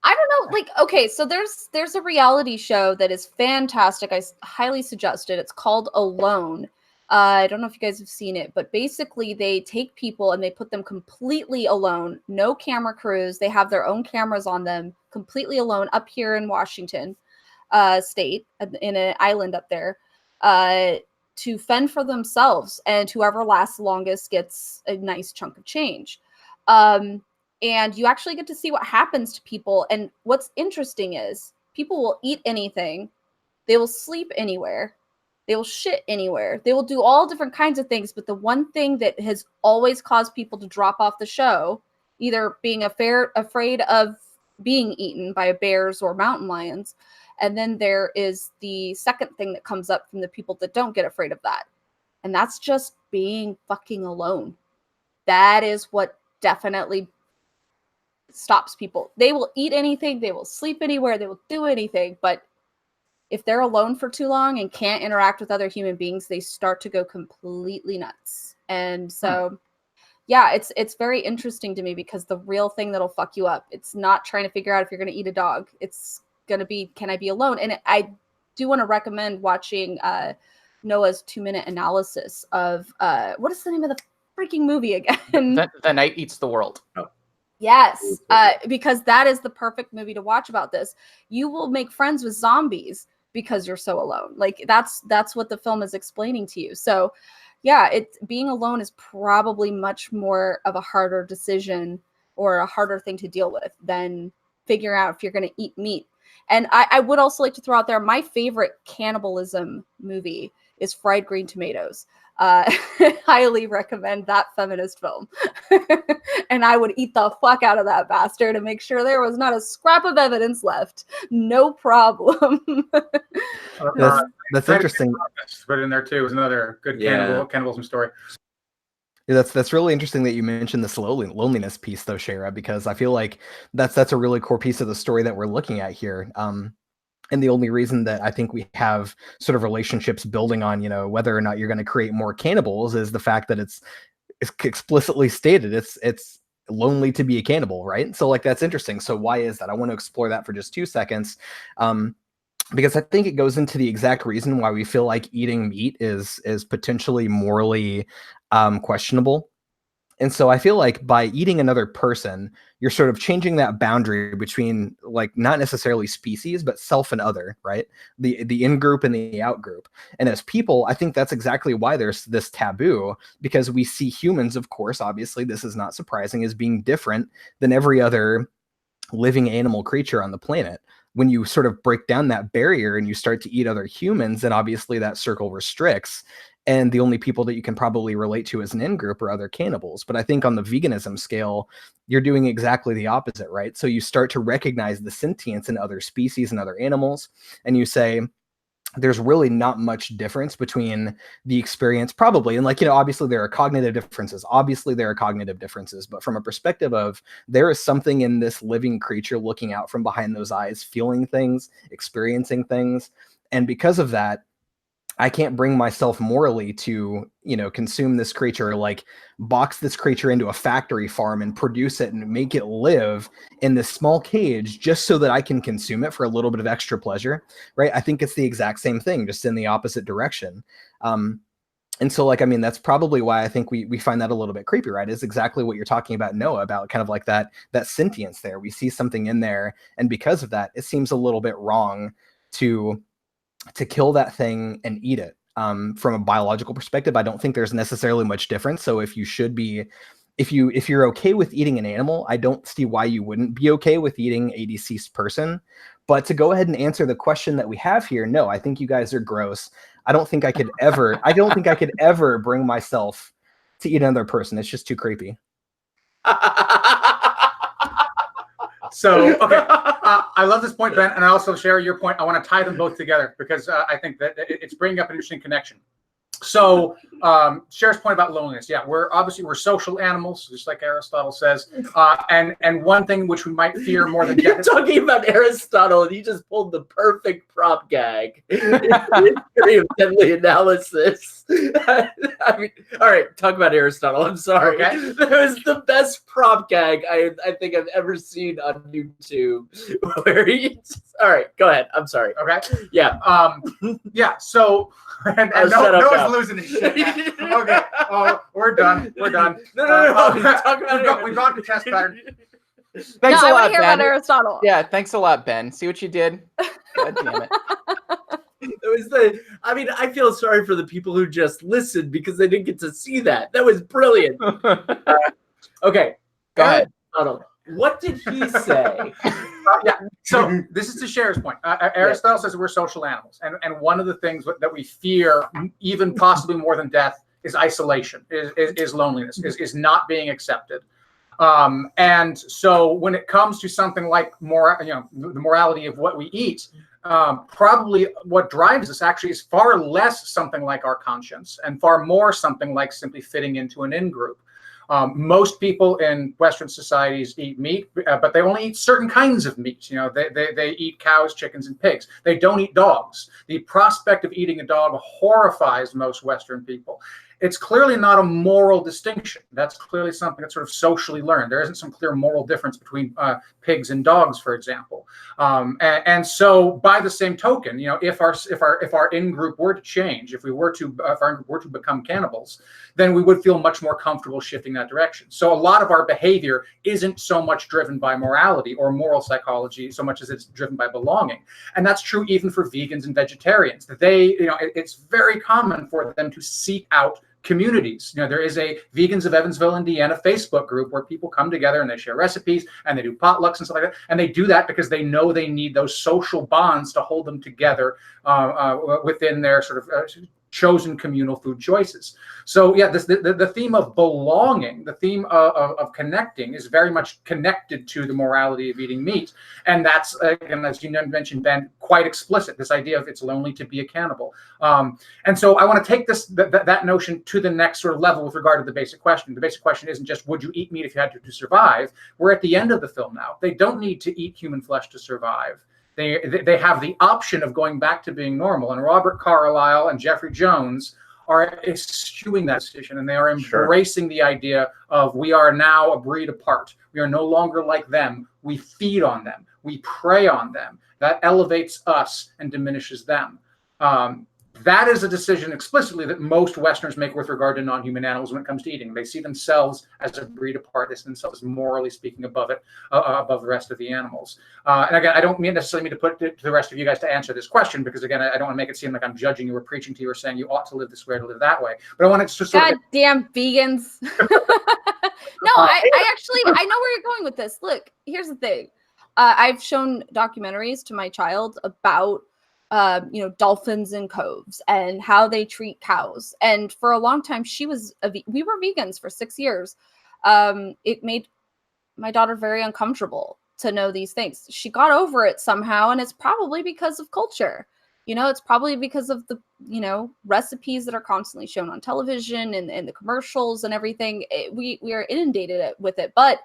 don't know. Okay, so there's a reality show that is fantastic. I highly suggest it. It's called Alone. I don't know if you guys have seen it, but basically they take people and they put them completely alone. No camera crews. They have their own cameras on them, completely alone up here in Washington state, in an island up there, to fend for themselves, and whoever lasts longest gets a nice chunk of change. And you actually get to see what happens to people. And what's interesting is people will eat anything. They will sleep anywhere. They will shit anywhere. They will do all different kinds of things. But the one thing that has always caused people to drop off the show, either being afraid of being eaten by bears or mountain lions, and then there is the second thing that comes up from the people that don't get afraid of that. And that's just being fucking alone. That is what definitely stops people. They will eat anything. They will sleep anywhere. They will do anything. But if they're alone for too long and can't interact with other human beings, they start to go completely nuts. And so, yeah, it's very interesting to me, because the real thing that'll fuck you up, it's not trying to figure out if you're going to eat a dog. It's going to be, can I be alone? And I do want to recommend watching Noah's 2-minute analysis of what is the name of the freaking movie again? The Night Eats the World. Yes, because that is the perfect movie to watch about this. You will make friends with zombies because you're so alone. Like that's what the film is explaining to you. So yeah, being alone is probably much more of a harder decision or a harder thing to deal with than figuring out if you're going to eat meat. And I would also like to throw out there, my favorite cannibalism movie is Fried Green Tomatoes. Highly recommend that feminist film. And I would eat the fuck out of that bastard to make sure there was not a scrap of evidence left. No problem. That's interesting. But in there too is another good cannibalism story. Yeah, that's really interesting that you mentioned this loneliness piece, though, Shara, because I feel like that's a really core piece of the story that we're looking at here. And the only reason that I think we have sort of relationships building on, whether or not you're going to create more cannibals is the fact that it's explicitly stated it's lonely to be a cannibal, right? So like that's interesting. So why is that? I want to explore that for just 2 seconds. Because I think it goes into the exact reason why we feel like eating meat is potentially morally questionable. And so I feel like by eating another person, you're sort of changing that boundary between like not necessarily species, but self and other, right? The in-group and the out-group. And as people, I think that's exactly why there's this taboo, because we see humans, of course, obviously, this is not surprising, as being different than every other living animal creature on the planet. When you sort of break down that barrier and you start to eat other humans, then obviously that circle restricts. And the only people that you can probably relate to as an in-group are other cannibals. But I think on the veganism scale, you're doing exactly the opposite, right? So you start to recognize the sentience in other species and other animals, and you say, there's really not much difference between the experience, probably. And like, obviously there are cognitive differences. But from a perspective of there is something in this living creature looking out from behind those eyes, feeling things, experiencing things. And because of that, I can't bring myself morally to, consume this creature, like box this creature into a factory farm and produce it and make it live in this small cage just so that I can consume it for a little bit of extra pleasure, right? I think it's the exact same thing, just in the opposite direction. And so, that's probably why I think we find that a little bit creepy, right? Is exactly what you're talking about, Noah, about kind of like that sentience there. We see something in there, and because of that, it seems a little bit wrong to kill that thing and eat it. From a biological perspective, I don't think there's necessarily much difference. So if you're okay with eating an animal, I don't see why you wouldn't be okay with eating a deceased person. But to go ahead and answer the question that we have here, no, I think you guys are gross. I don't think I could ever bring myself to eat another person. It's just too creepy. So, okay, I love this point, Ben, and I also share your point. I want to tie them both together because I think that it's bringing up an interesting connection. So, Cher's point about loneliness. Yeah, we're social animals, just like Aristotle says. And one thing which we might fear more than You're talking about Aristotle, and you just pulled the perfect prop gag in the history of deadly analysis. I mean, all right, talk about Aristotle. I'm sorry. Okay. That was the best prop gag I think I've ever seen on YouTube. All right, go ahead. I'm sorry. Okay. Yeah. Yeah. So, and no one's losing his shit. Okay. Oh, we're done. We're done. No. We've gone to test pattern. Thanks a lot, hear Ben. about Aristotle. Yeah, thanks a lot, Ben. See what you did? God damn it. I feel sorry for the people who just listened because they didn't get to see that. That was brilliant. Okay. Go ahead. What did he say? Yeah. So this is to Cher's point. Aristotle says we're social animals, and one of the things that we fear, even possibly more than death, is isolation, is loneliness, is not being accepted. And so when it comes to something like the morality of what we eat, probably what drives us actually is far less something like our conscience and far more something like simply fitting into an in-group. Most people in Western societies eat meat, but they only eat certain kinds of meat. They eat cows, chickens, and pigs. They don't eat dogs. The prospect of eating a dog horrifies most Western people. It's clearly not a moral distinction. That's clearly something that's sort of socially learned. There isn't some clear moral difference between pigs and dogs, for example. And so, by the same token, if our in-group were to change, if our in-group were to become cannibals, then we would feel much more comfortable shifting that direction. So, a lot of our behavior isn't so much driven by morality or moral psychology, so much as it's driven by belonging. And that's true even for vegans and vegetarians. That it's very common for them to seek out communities. There is a Vegans of Evansville, Indiana Facebook group where people come together and they share recipes and they do potlucks and stuff like that. And they do that because they know they need those social bonds to hold them together within their sort of chosen communal food choices. So yeah, the theme of belonging, the theme of connecting is very much connected to the morality of eating meat. And that's, again, as you mentioned, Ben, quite explicit, this idea of it's lonely to be a cannibal. And so I want to take that notion to the next sort of level with regard to the basic question. The basic question isn't just, would you eat meat if you had to survive? We're at the end of the film now. They don't need to eat human flesh to survive. They have the option of going back to being normal. And Robert Carlyle and Jeffrey Jones are eschewing that decision, and they are embracing the idea of we are now a breed apart. We are no longer like them. We feed on them. We prey on them. That elevates us and diminishes them. That is a decision explicitly that most Westerners make with regard to non-human animals when it comes to eating. They see themselves as a breed apart. They see themselves, morally speaking, above the rest of the animals. And again, I don't necessarily mean to put it to the rest of you guys to answer this question, because again, I don't want to make it seem like I'm judging you or preaching to you or saying you ought to live this way or to live that way. But I want to just goddamn vegans. No, I know where you're going with this. Look, here's the thing. I've shown documentaries to my child about dolphins in coves and how they treat cows. And for a long time, we were vegans for 6 years. It made my daughter very uncomfortable to know these things. She got over it somehow, and it's probably because of culture. It's probably because of the, recipes that are constantly shown on television and the commercials and everything. We are inundated with it. But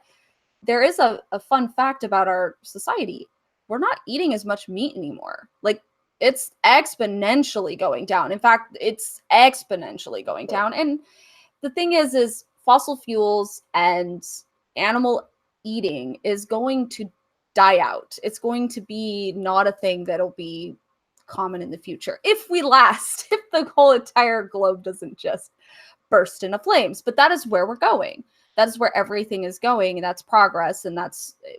there is a fun fact about our society. We're not eating as much meat anymore. Like, it's exponentially going down. In fact, it's exponentially going down. And the thing is fossil fuels and animal eating is going to die out. It's going to be not a thing that'll be common in the future. If we last, if the whole entire globe doesn't just burst into flames. But that is where we're going. That is where everything is going, and that's progress. And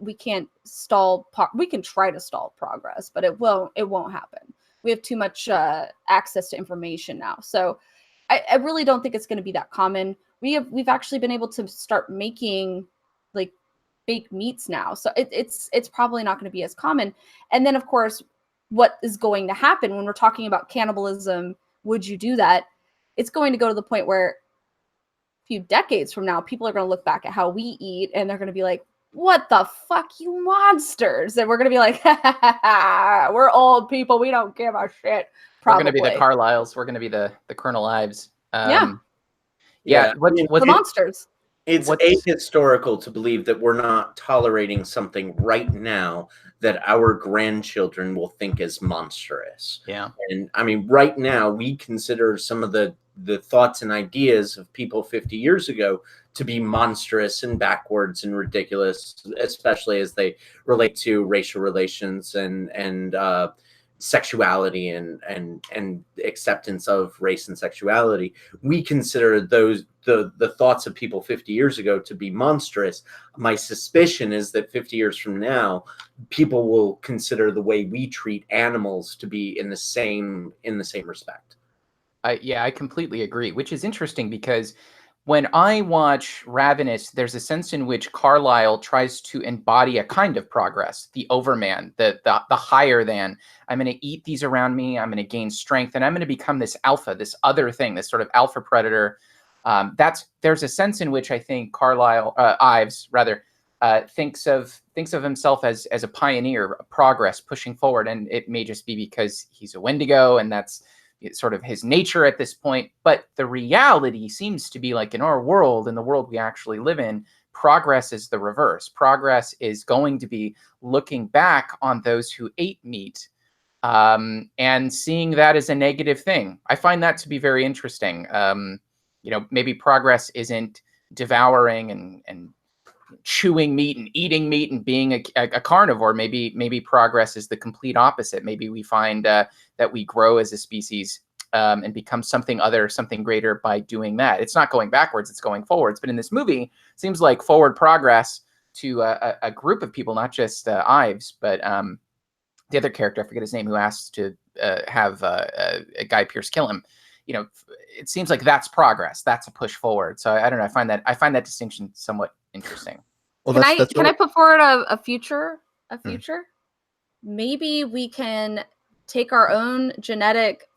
we can't stall. We can try to stall progress, but it won't happen. We have too much access to information now. So I really don't think it's going to be that common. We've actually been able to start making like baked meats now. So it's probably not going to be as common. And then of course, what is going to happen when we're talking about cannibalism? Would you do that? It's going to go to the point where few decades from now, people are going to look back at how we eat and they're going to be like, what the fuck, you monsters? And we're going to be like, we're old people. We don't give a shit. Probably. We're going to be the Carlyles. We're going to be the Colonel Ives. Yeah. What's the monsters. It's ahistorical to believe that we're not tolerating something right now that our grandchildren will think is monstrous. Yeah. And I mean, right now, we consider some of the thoughts and ideas of people 50 years ago to be monstrous and backwards and ridiculous, especially as they relate to racial relations and sexuality and acceptance of race and sexuality. We consider those the thoughts of people 50 years ago to be monstrous. My suspicion is that 50 years from now, people will consider the way we treat animals to be in the same respect. I completely agree, which is interesting because when I watch Ravenous, there's a sense in which Carlyle tries to embody a kind of progress, the overman, the higher than. I'm going to eat these around me, I'm going to gain strength, and I'm going to become this alpha, this other thing, this sort of alpha predator. There's a sense in which I think Ives thinks of himself as a pioneer, a progress pushing forward, and it may just be because he's a Wendigo, and that's sort of his nature at this point. But the reality seems to be like in our world, in the world we actually live in, progress is the reverse. Progress is going to be looking back on those who ate meat and seeing that as a negative thing. I find that to be very interesting. Maybe progress isn't devouring and chewing meat and eating meat and being a carnivore. Maybe progress is the complete opposite. Maybe we find that we grow as a species and become something other, something greater by doing that. It's not going backwards, it's going forwards. But in this movie, it seems like forward progress to a group of people, not just Ives, but the other character, I forget his name, who asked to have Guy Pearce kill him. It seems like that's progress. That's a push forward. So I don't know. I find that distinction somewhat interesting. Well, Can I put forward a future? Maybe we can take our own genetic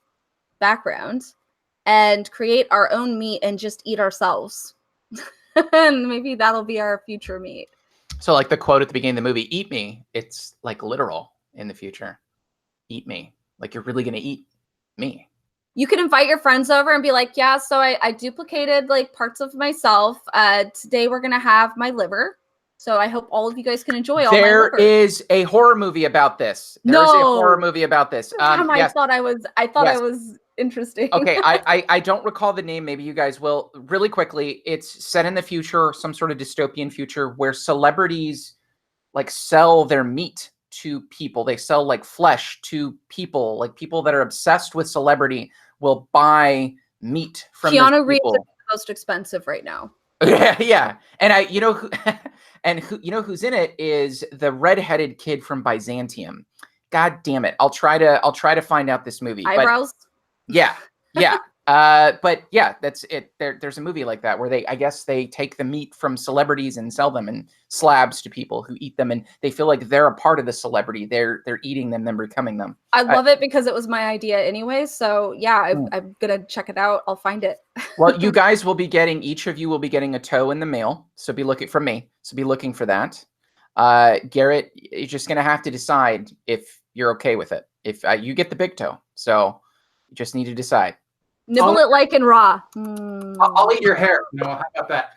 background and create our own meat and just eat ourselves. And maybe that'll be our future meat. So like the quote at the beginning of the movie, "Eat me," it's like literal in the future. Eat me. Like you're really going to eat me. You can invite your friends over and be like, yeah, so I duplicated like parts of myself. Today we're going to have my liver. So I hope all of you guys can enjoy all my liver. There is a horror movie about this. There is a horror movie about this. Damn, yes. I thought I was interesting. Okay, I don't recall the name. Maybe you guys will. Really quickly, it's set in the future, some sort of dystopian future where celebrities like sell their meat to people. They sell like flesh to people, like people that are obsessed with celebrity will buy meat from Keanu Reeves people. is the most expensive right now. Yeah. And who's in it is the redheaded kid from Byzantium. God damn it. I'll try to find out this movie. Eyebrows? But yeah. But yeah, that's it. There's a movie like that where I guess they take the meat from celebrities and sell them in slabs to people who eat them, and they feel like they're a part of the celebrity. They're eating them, then becoming them. I love it because it was my idea anyway. So yeah, I'm gonna check it out. I'll find it. Well, you guys will be getting, each of you will be getting a toe in the mail. So be looking for me. So be looking for that. Garrett, you're just gonna have to decide if you're okay with it. If you get the big toe, so you just need to decide. Nibble it like in raw. I'll eat your hair. No, how about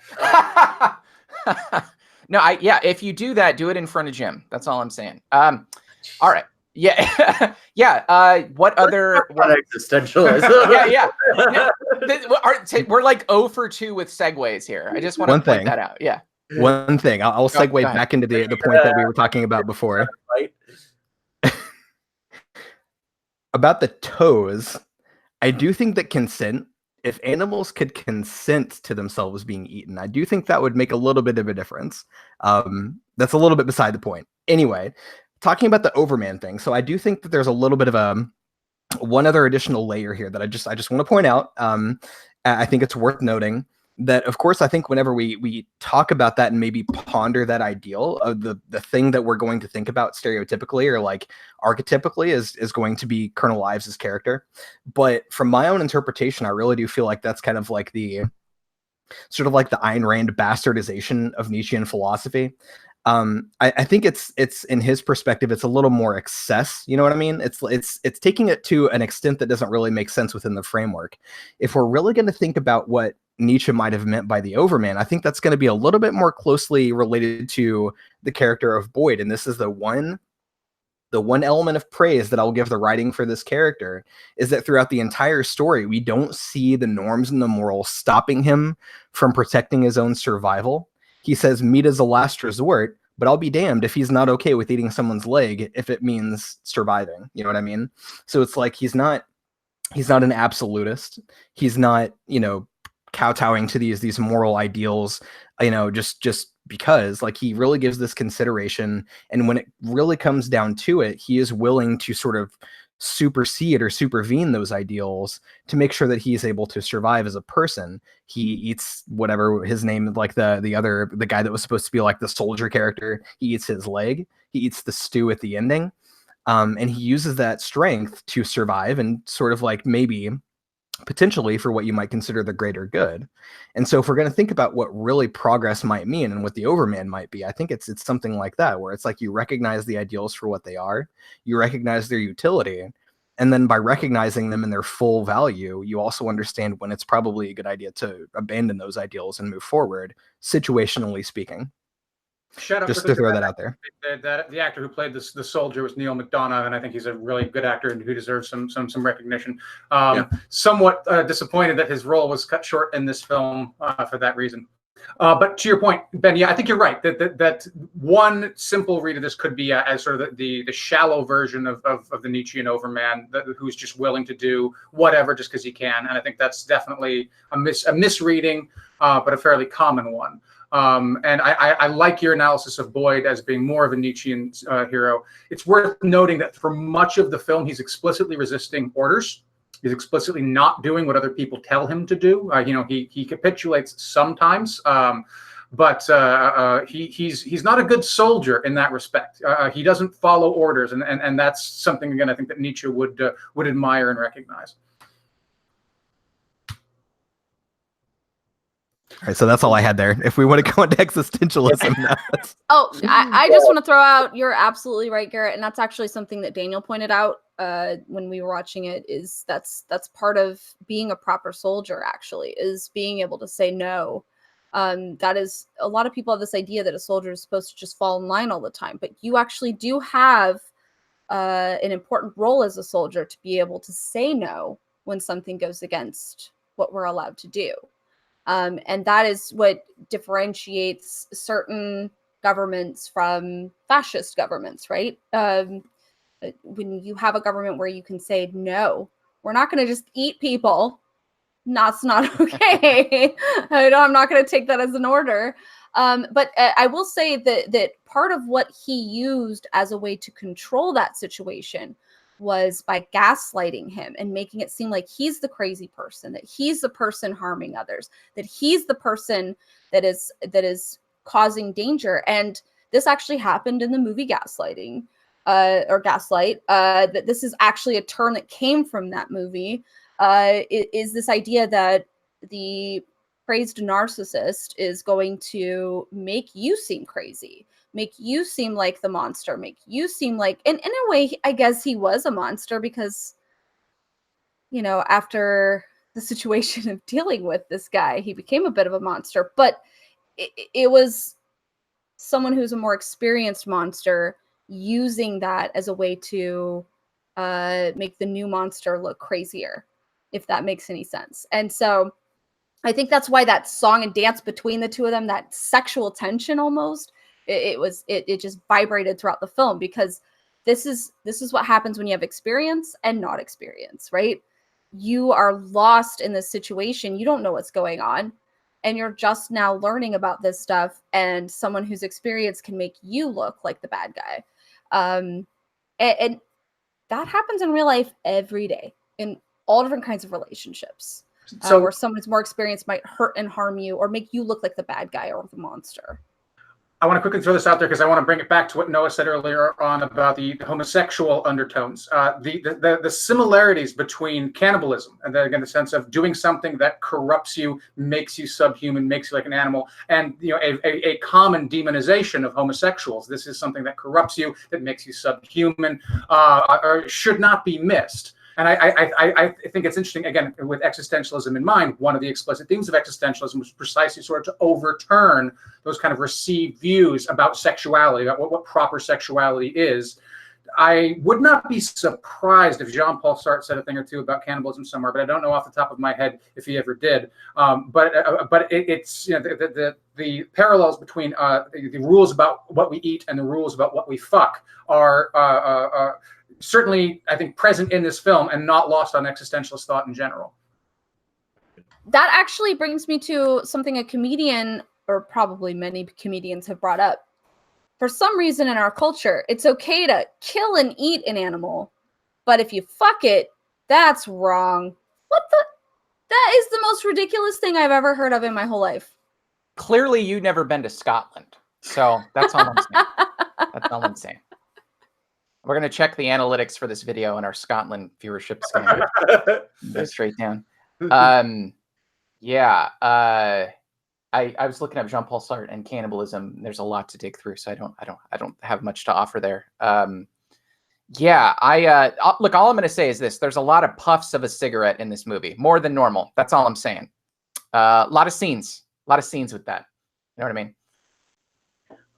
that? No, if you do that, do it in front of Jim. That's all I'm saying. All right. Yeah. Yeah. What other existentialism? Yeah. We're like 0 for 2 with segues here. I just want to point that out. Yeah. One thing. I'll segue back into the point that we were talking about before. Right. About the toes. I do think that consent, if animals could consent to themselves being eaten, I do think that would make a little bit of a difference. That's a little bit beside the point. Anyway, talking about the Overman thing. So I do think that there's a little bit of one other additional layer here that I just want to point out. I think it's worth noting that, of course, I think whenever we talk about that and maybe ponder that ideal of the thing that we're going to think about stereotypically or like archetypically is going to be Colonel Ives' character. But from my own interpretation, I really do feel like that's kind of like the sort of like the Ayn Rand bastardization of Nietzschean philosophy. I think it's in his perspective, it's a little more excess. You know what I mean? It's taking it to an extent that doesn't really make sense within the framework. If we're really going to think about what Nietzsche might have meant by the Overman, I think that's going to be a little bit more closely related to the character of Boyd. And this is the one element of praise that I'll give the writing for this character is that throughout the entire story, we don't see the norms and the morals stopping him from protecting his own survival. He says meat is a last resort, but I'll be damned if he's not okay with eating someone's leg if it means surviving. You know what I mean? So it's like he's not an absolutist. He's not, kowtowing to these moral ideals, just because, like, he really gives this consideration. And when it really comes down to it, he is willing to sort of supersede or supervene those ideals to make sure that he's able to survive as a person. He eats whatever his name, like the guy that was supposed to be like the soldier character, he eats his leg, he eats the stew at the ending. And he uses that strength to survive and sort of like maybe potentially for what you might consider the greater good. And so if we're going to think about what really progress might mean and what the Overman might be, I think it's something like that, where it's like you recognize the ideals for what they are, you recognize their utility, And then by recognizing them in their full value, you also understand when it's probably a good idea to abandon those ideals and move forward, situationally speaking. Shout out Just to throw that out there. The actor who played the soldier was Neil McDonough, and I think he's a really good actor and who deserves some recognition. Somewhat disappointed that his role was cut short in this film for that reason. But to your point, Ben, yeah, I think you're right. That one simple read of this could be as sort of the shallow version of the Nietzschean overman who's just willing to do whatever just because he can. And I think that's definitely a misreading, but a fairly common one. And I like your analysis of Boyd as being more of a Nietzschean hero. It's worth noting that for much of the film, he's explicitly resisting orders. He's explicitly not doing what other people tell him to do. He capitulates sometimes, but he's not a good soldier in that respect. He doesn't follow orders, and that's something, again, I think that Nietzsche would admire and recognize. All right, so that's all I had there. If we want to go into existentialism now. I just want to throw out, you're absolutely right, Garrett, and that's actually something that Daniel pointed out when we were watching it, is that's part of being a proper soldier, actually, is being able to say no. That is, a lot of people have this idea that a soldier is supposed to just fall in line all the time, but you actually do have an important role as a soldier to be able to say no when something goes against what we're allowed to do. And that is what differentiates certain governments from fascist governments, right? When you have a government where you can say, no, we're not going to just eat people. That's not okay. I'm not going to take that as an order. But I will say that part of what he used as a way to control that situation was by gaslighting him and making it seem like he's the crazy person, that he's the person harming others, that he's the person that is causing danger. And this actually happened in the movie Gaslighting, or Gaslight. That this is actually a term that came from that movie. Is this idea that the praised narcissist is going to make you seem crazy, make you seem like the monster, make you seem like, and in a way, I guess he was a monster because, after the situation of dealing with this guy, he became a bit of a monster, but it was someone who's a more experienced monster using that as a way to make the new monster look crazier, if that makes any sense. And so I think that's why that song and dance between the two of them, that sexual tension almost, it just vibrated throughout the film, because this is what happens when you have experience and not experience, right? You are lost in this situation. You don't know what's going on, and you're just now learning about this stuff, and someone who's experienced can make you look like the bad guy. And that happens in real life every day in all different kinds of relationships. So where someone who's more experienced might hurt and harm you or make you look like the bad guy or the monster. I want to quickly throw this out there because I want to bring it back to what Noah said earlier on about the homosexual undertones. The similarities between cannibalism, and then again the sense of doing something that corrupts you, makes you subhuman, makes you like an animal, and a common demonization of homosexuals. This is something that corrupts you, that makes you subhuman, should not be missed. And I think it's interesting, again, with existentialism in mind, one of the explicit themes of existentialism was precisely sort of to overturn those kind of received views about sexuality, about what proper sexuality is. I would not be surprised if Jean-Paul Sartre said a thing or two about cannibalism somewhere, but I don't know off the top of my head if he ever did. But it's the parallels between the rules about what we eat and the rules about what we fuck are certainly, I think, present in this film and not lost on existentialist thought in general. That actually brings me to something a comedian, or probably many comedians, have brought up. For some reason in our culture, it's okay to kill and eat an animal, but if you fuck it, that's wrong. What the? That is the most ridiculous thing I've ever heard of in my whole life. Clearly, you've never been to Scotland, so that's all I'm saying. That's all I'm saying. We're going to check the analytics for this video, and our Scotland viewership is going to go straight down. I was looking up Jean-Paul Sartre and cannibalism. There's a lot to dig through, so I don't have much to offer there. Yeah, look, all I'm going to say is this. There's a lot of puffs of a cigarette in this movie, more than normal. That's all I'm saying. A lot of scenes with that. You know what I mean?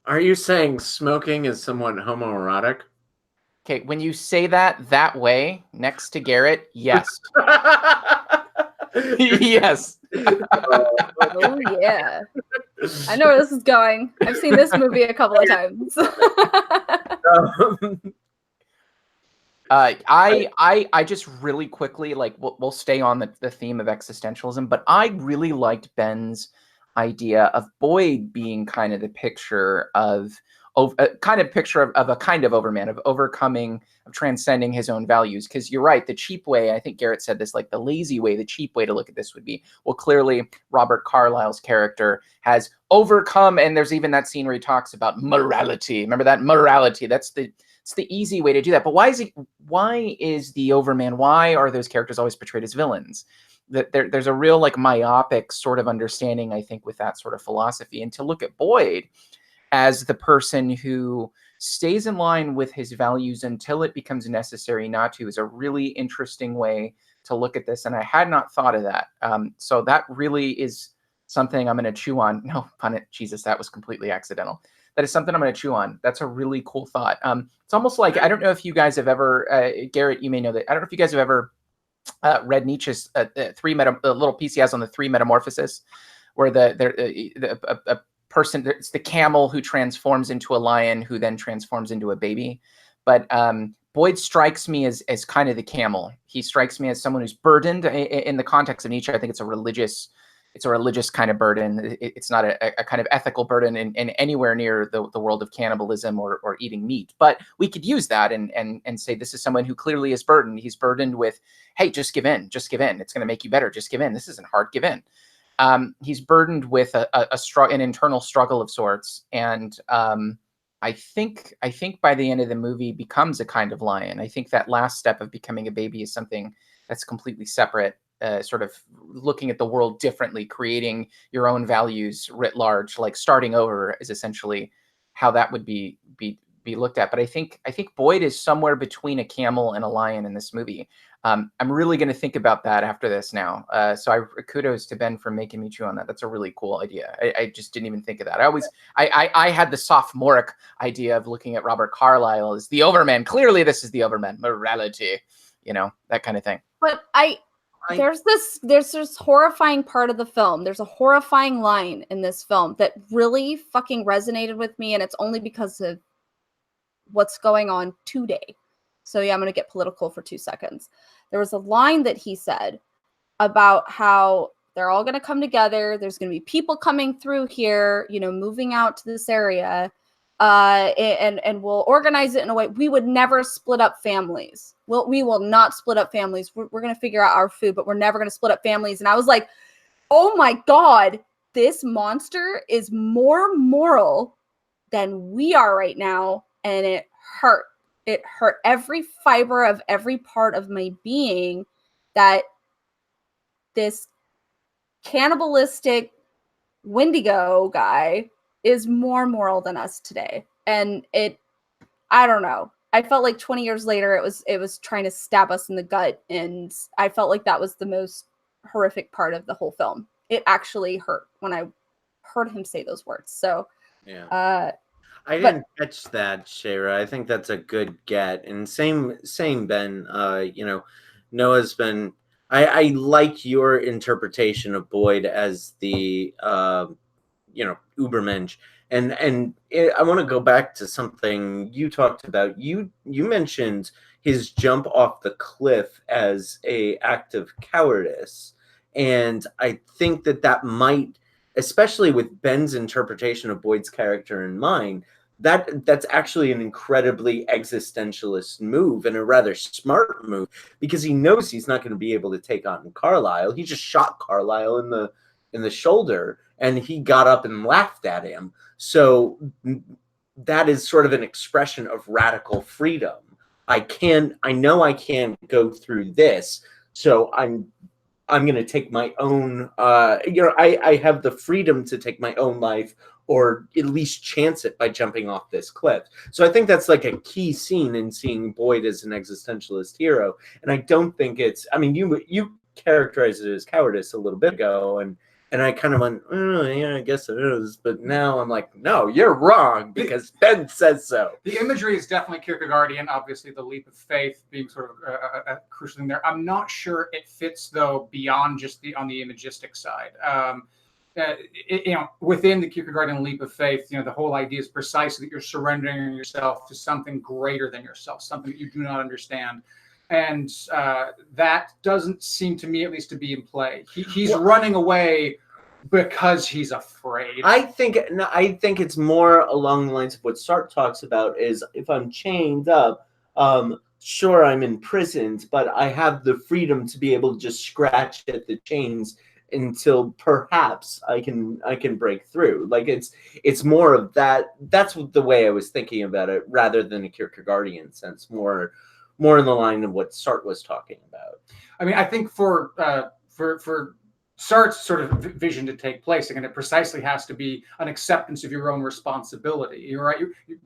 Are you saying smoking is somewhat homoerotic? Okay, when you say that way next to Garrett, yes. Yes. Oh yeah. I know where this is going. I've seen this movie a couple of times. I just really quickly, like, we'll stay on the theme of existentialism, but I really liked Ben's idea of Boyd being kind of the picture of a kind of overman, of overcoming, of transcending his own values. Because you're right, the cheap way, I think Garrett said this, like the lazy way, the cheap way to look at this would be, well, clearly Robert Carlyle's character has overcome, and there's even that scene where he talks about morality. Remember that? Morality. It's the easy way to do that. But why is the overman, why are those characters always portrayed as villains? There's a real, like, myopic sort of understanding, I think, with that sort of philosophy. And to look at Boyd as the person who stays in line with his values until it becomes necessary not to is a really interesting way to look at this. And I had not thought of that. So that really is something I'm going to chew on. No pun it. Jesus, that was completely accidental. That is something I'm going to chew on. That's a really cool thought. It's almost like, I don't know if you guys have ever, Garrett, you may know that. I don't know if you guys have ever read Nietzsche's little piece he has on the three metamorphoses, where a person, it's the camel who transforms into a lion, who then transforms into a baby. But Boyd strikes me as kind of the camel. He strikes me as someone who's burdened. In the context of Nietzsche, I think it's a religious kind of burden. It's not a kind of ethical burden in anywhere near the world of cannibalism or eating meat. But we could use that and say this is someone who clearly is burdened. He's burdened with, hey, just give in. It's going to make you better. Just give in. This isn't hard. Give in. He's burdened with an internal struggle of sorts. And I think by the end of the movie becomes a kind of lion. I think that last step of becoming a baby is something that's completely separate. Sort of looking at the world differently, creating your own values writ large, like starting over is essentially how that would be looked at. But I think Boyd is somewhere between a camel and a lion in this movie. I'm really going to think about that after this now. So kudos to Ben for making me chew on that. That's a really cool idea. I just didn't even think of that. I had the sophomoric idea of looking at Robert Carlyle as the overman. Clearly this is the overman, morality, that kind of thing. But there's this horrifying part of the film. There's a horrifying line in this film that really fucking resonated with me, and it's only because of what's going on today. So yeah, I'm going to get political for 2 seconds. There was a line that he said about how they're all going to come together. There's going to be people coming through here, moving out to this area, and we'll organize it in a way. We would never split up families. We will not split up families. We're going to figure out our food, but we're never going to split up families. And I was like, oh my God, this monster is more moral than we are right now. And it hurt. It hurt every fiber of every part of my being that this cannibalistic Wendigo guy is more moral than us today. And I don't know. I felt like 20 years later, it was trying to stab us in the gut. And I felt like that was the most horrific part of the whole film. It actually hurt when I heard him say those words. So, yeah. I didn't catch that, Shayra. I think that's a good get. And same Ben. Noah's been. I like your interpretation of Boyd as the Ubermensch. And I want to go back to something you talked about. You mentioned his jump off the cliff as an act of cowardice, and I think that might, especially with Ben's interpretation of Boyd's character in mind, that's actually an incredibly existentialist move and a rather smart move, because he knows he's not going to be able to take on Carlyle. He just shot Carlyle in the shoulder, and he got up and laughed at him. So that is sort of an expression of radical freedom. I know I can't go through this, so I'm I'm going to take my own, I have the freedom to take my own life, or at least chance it by jumping off this cliff. So I think that's like a key scene in seeing Boyd as an existentialist hero. And I don't think it's, I mean, you characterized it as cowardice a little bit ago, and I kind of went, oh, yeah, I guess it is. But now I'm like, no, you're wrong, because Ben says so. The imagery is definitely Kierkegaardian. Obviously, the leap of faith being sort of a crucial thing there. I'm not sure it fits, though, beyond just on the imagistic side. Within the Kierkegaardian leap of faith, the whole idea is precisely that you're surrendering yourself to something greater than yourself, something that you do not understand. And that doesn't seem to me, at least, to be in play. He's running away because he's afraid. I think it's more along the lines of what Sartre talks about is, if I'm chained up, sure, I'm imprisoned, but I have the freedom to be able to just scratch at the chains until perhaps I can break through. Like it's more of that. That's the way I was thinking about it, rather than a Kierkegaardian sense, more in the line of what Sartre was talking about. I mean, I think for Sartre's sort of vision to take place, again, it precisely has to be an acceptance of your own responsibility. You're right.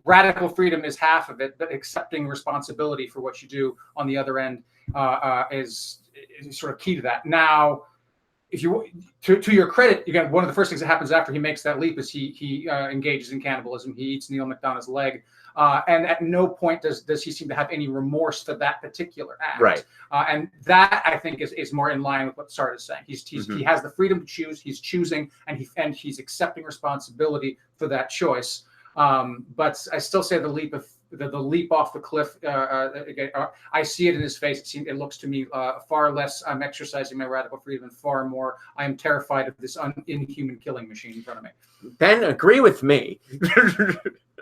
Radical freedom is half of it, but accepting responsibility for what you do on the other end is sort of key to that. Now, if you, to your credit, again, one of the first things that happens after he makes that leap is he engages in cannibalism. He eats Neil McDonough's leg. And at no point does he seem to have any remorse for that particular act. Right. And that, I think, is more in line with what Sartre is saying. He has the freedom to choose. He's choosing, and he's accepting responsibility for that choice. But I still say the leap off the cliff. I see it in his face. It looks to me far less I'm exercising my radical freedom, and far more I am terrified of this inhuman killing machine in front of me. Ben, agree with me.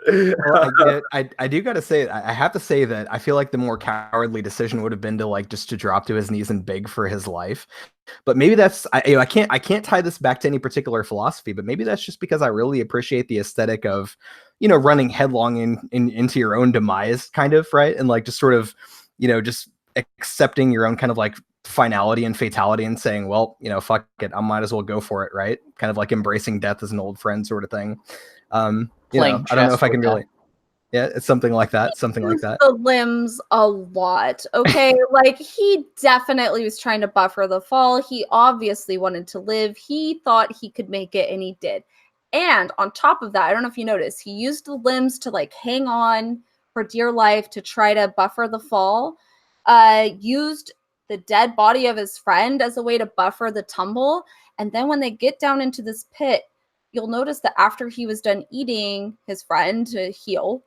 Well, I do gotta say, I have to say that I feel like the more cowardly decision would have been to just to drop to his knees and beg for his life. But maybe that's I can't tie this back to any particular philosophy, but maybe that's just because I really appreciate the aesthetic of running headlong into your own demise, kind of, right? And just sort of just accepting your own kind of finality and fatality and saying, well, fuck it, I might as well go for it, right? Kind of embracing death as an old friend sort of thing. I don't know if I can really. Yeah, it's something like that. Something like that. The limbs a lot. Okay, he definitely was trying to buffer the fall. He obviously wanted to live. He thought he could make it, and he did. And on top of that, I don't know if you noticed, he used the limbs to hang on for dear life to try to buffer the fall. Used the dead body of his friend as a way to buffer the tumble. And then when they get down into this pit, you'll notice that after he was done eating his friend to heal,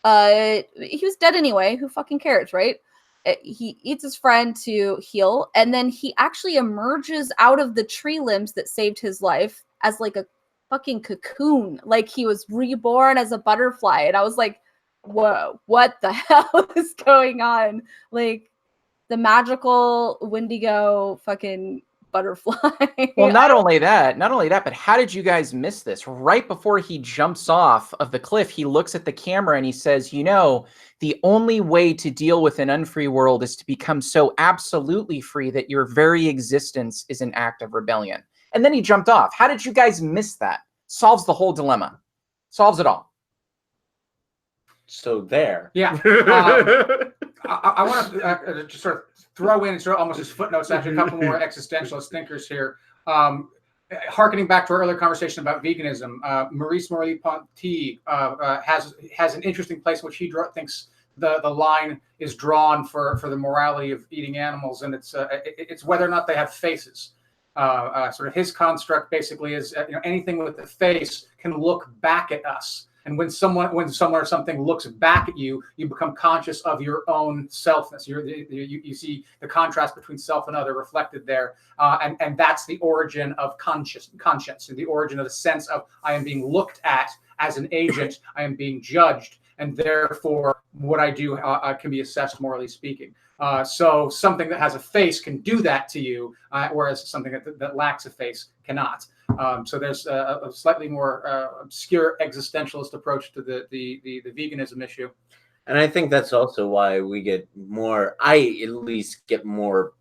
he was dead anyway. Who fucking cares, right? He eats his friend to heal, and then he actually emerges out of the tree limbs that saved his life as a fucking cocoon. He was reborn as a butterfly. And I was like, whoa, what the hell is going on? The magical Wendigo fucking butterfly. Well, not only that, but how did you guys miss this? Right before he jumps off of the cliff, he looks at the camera and he says, the only way to deal with an unfree world is to become so absolutely free that your very existence is an act of rebellion. And then he jumped off. How did you guys miss that? Solves the whole dilemma. Solves it all. So there. Yeah. I want to just sort of throw in almost as footnotes, actually, a couple more existentialist thinkers here. Harkening back to our earlier conversation about veganism, Maurice Merleau-Ponty has an interesting place in which he thinks the line is drawn for the morality of eating animals, and it's whether or not they have faces. Sort of his construct basically is anything with a face can look back at us. And when someone or something looks back at you, you become conscious of your own selfness. You see the contrast between self and other reflected there, and that's the origin of conscience, and the origin of the sense of I am being looked at as an agent, I am being judged, and therefore what I do can be assessed morally speaking. So something that has a face can do that to you, whereas something that lacks a face cannot. So there's a slightly more obscure existentialist approach to the veganism issue. And I think that's also why I at least get more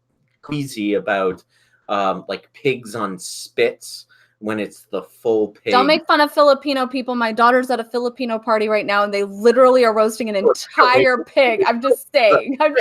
queasy about like pigs on spits when it's the full pig. Don't make fun of Filipino people. My daughter's at a Filipino party right now, and they literally are roasting an entire pig. I'm just saying. I'm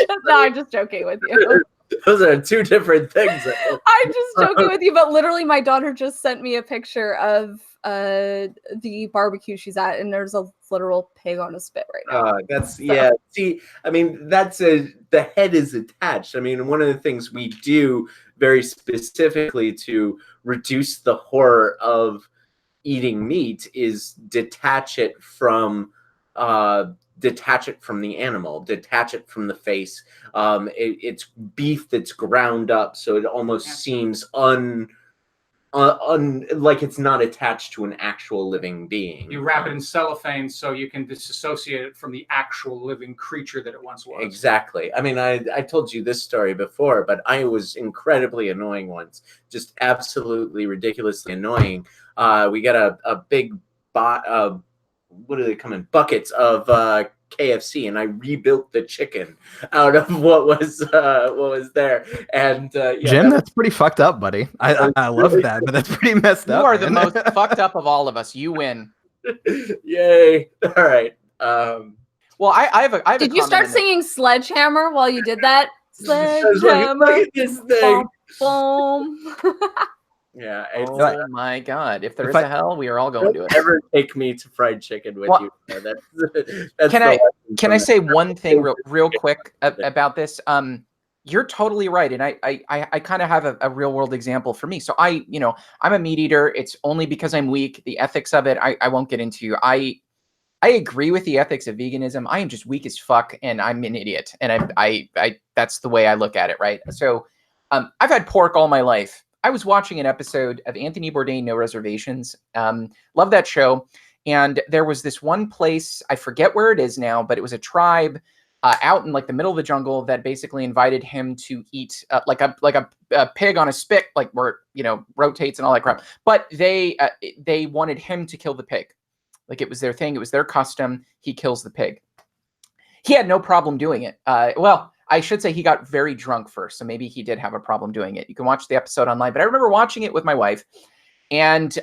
just joking with you. Those are two different things. I'm just joking with you, but literally my daughter just sent me a picture of the barbecue she's at, and there's a literal pig on a spit right now. Yeah. See, I mean, the head is attached. I mean, one of the things we do very specifically to reduce the horror of eating meat is detach it from the animal, detach it from the face. It's beef that's ground up, so it almost seems like it's not attached to an actual living being. You wrap it in cellophane so you can disassociate it from the actual living creature that it once was. Exactly. I mean, I told you this story before, but I was incredibly annoying once, just absolutely ridiculously annoying. We got a big what do they come in? Buckets of KFC, and I rebuilt the chicken out of what was there. And Jim, that's pretty fucked up, buddy. I love that, but that's pretty messed up. You are the most fucked up of all of us. You win. Yay! All right. Well, I have a. Did you start singing Sledgehammer while you did that? Sledgehammer. Look at this thing. Boom. Yeah. Oh my God! If there is a hell, we are all going to it. Never take me to fried chicken with you. That's can I say one thing real quick about this? You're totally right, and I kind of have a real world example for me. So I'm a meat eater. It's only because I'm weak. The ethics of it, I won't get into. I agree with the ethics of veganism. I am just weak as fuck, and I'm an idiot. And I that's the way I look at it, right? So, I've had pork all my life. I was watching an episode of Anthony Bourdain, No Reservations. Love that show. And there was this one place, I forget where it is now, but it was a tribe out in like the middle of the jungle that basically invited him to eat like a pig on a spit, like where rotates and all that crap. But they wanted him to kill the pig. Like it was their thing. It was their custom. He kills the pig. He had no problem doing it. Well, I should say he got very drunk first, so maybe he did have a problem doing it. You can watch the episode online, but I remember watching it with my wife, and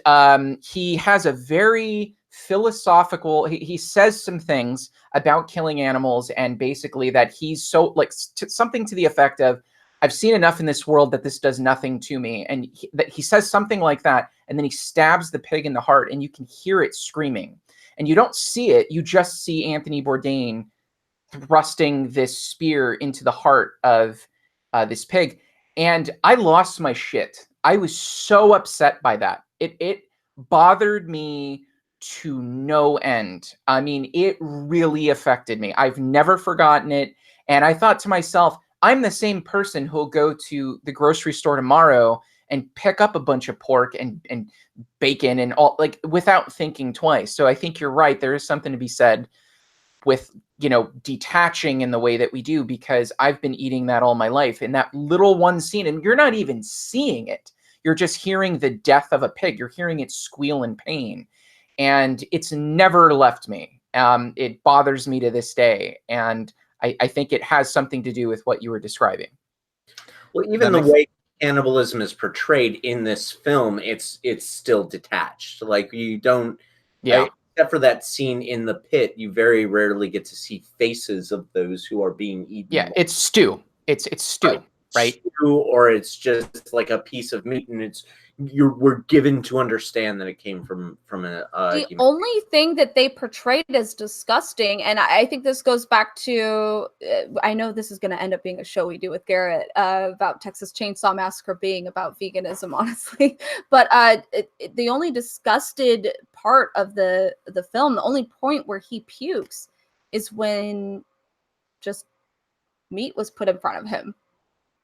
he has a very philosophical, he says some things about killing animals, and basically that he's so, like, something to the effect of, I've seen enough in this world that this does nothing to me. And he says something like that, and then he stabs the pig in the heart, and you can hear it screaming. And you don't see it, you just see Anthony Bourdain thrusting this spear into the heart of this pig. And I lost my shit. I was so upset by that. It bothered me to no end. I mean, it really affected me. I've never forgotten it. And I thought to myself, I'm the same person who'll go to the grocery store tomorrow and pick up a bunch of pork and bacon and all, like, without thinking twice. So I think you're right. There is something to be said with, detaching in the way that we do, because I've been eating that all my life in that little one scene, and you're not even seeing it. You're just hearing the death of a pig. You're hearing it squeal in pain, and it's never left me. It bothers me to this day. And I think it has something to do with what you were describing. Well, even the way cannibalism is portrayed in this film, it's still detached. Like, you don't, except for that scene in the pit, you very rarely get to see faces of those who are being eaten. Yeah, it's stew. It's stew, right? Stew, or it's just like a piece of meat, and we're given to understand that it came from a the only thing that they portrayed as disgusting, and I think this goes back to, I know this is going to end up being a show we do with Garrett about Texas Chainsaw Massacre being about veganism, honestly, but the only disgusted part of the film, the only point where he pukes, is when just meat was put in front of him.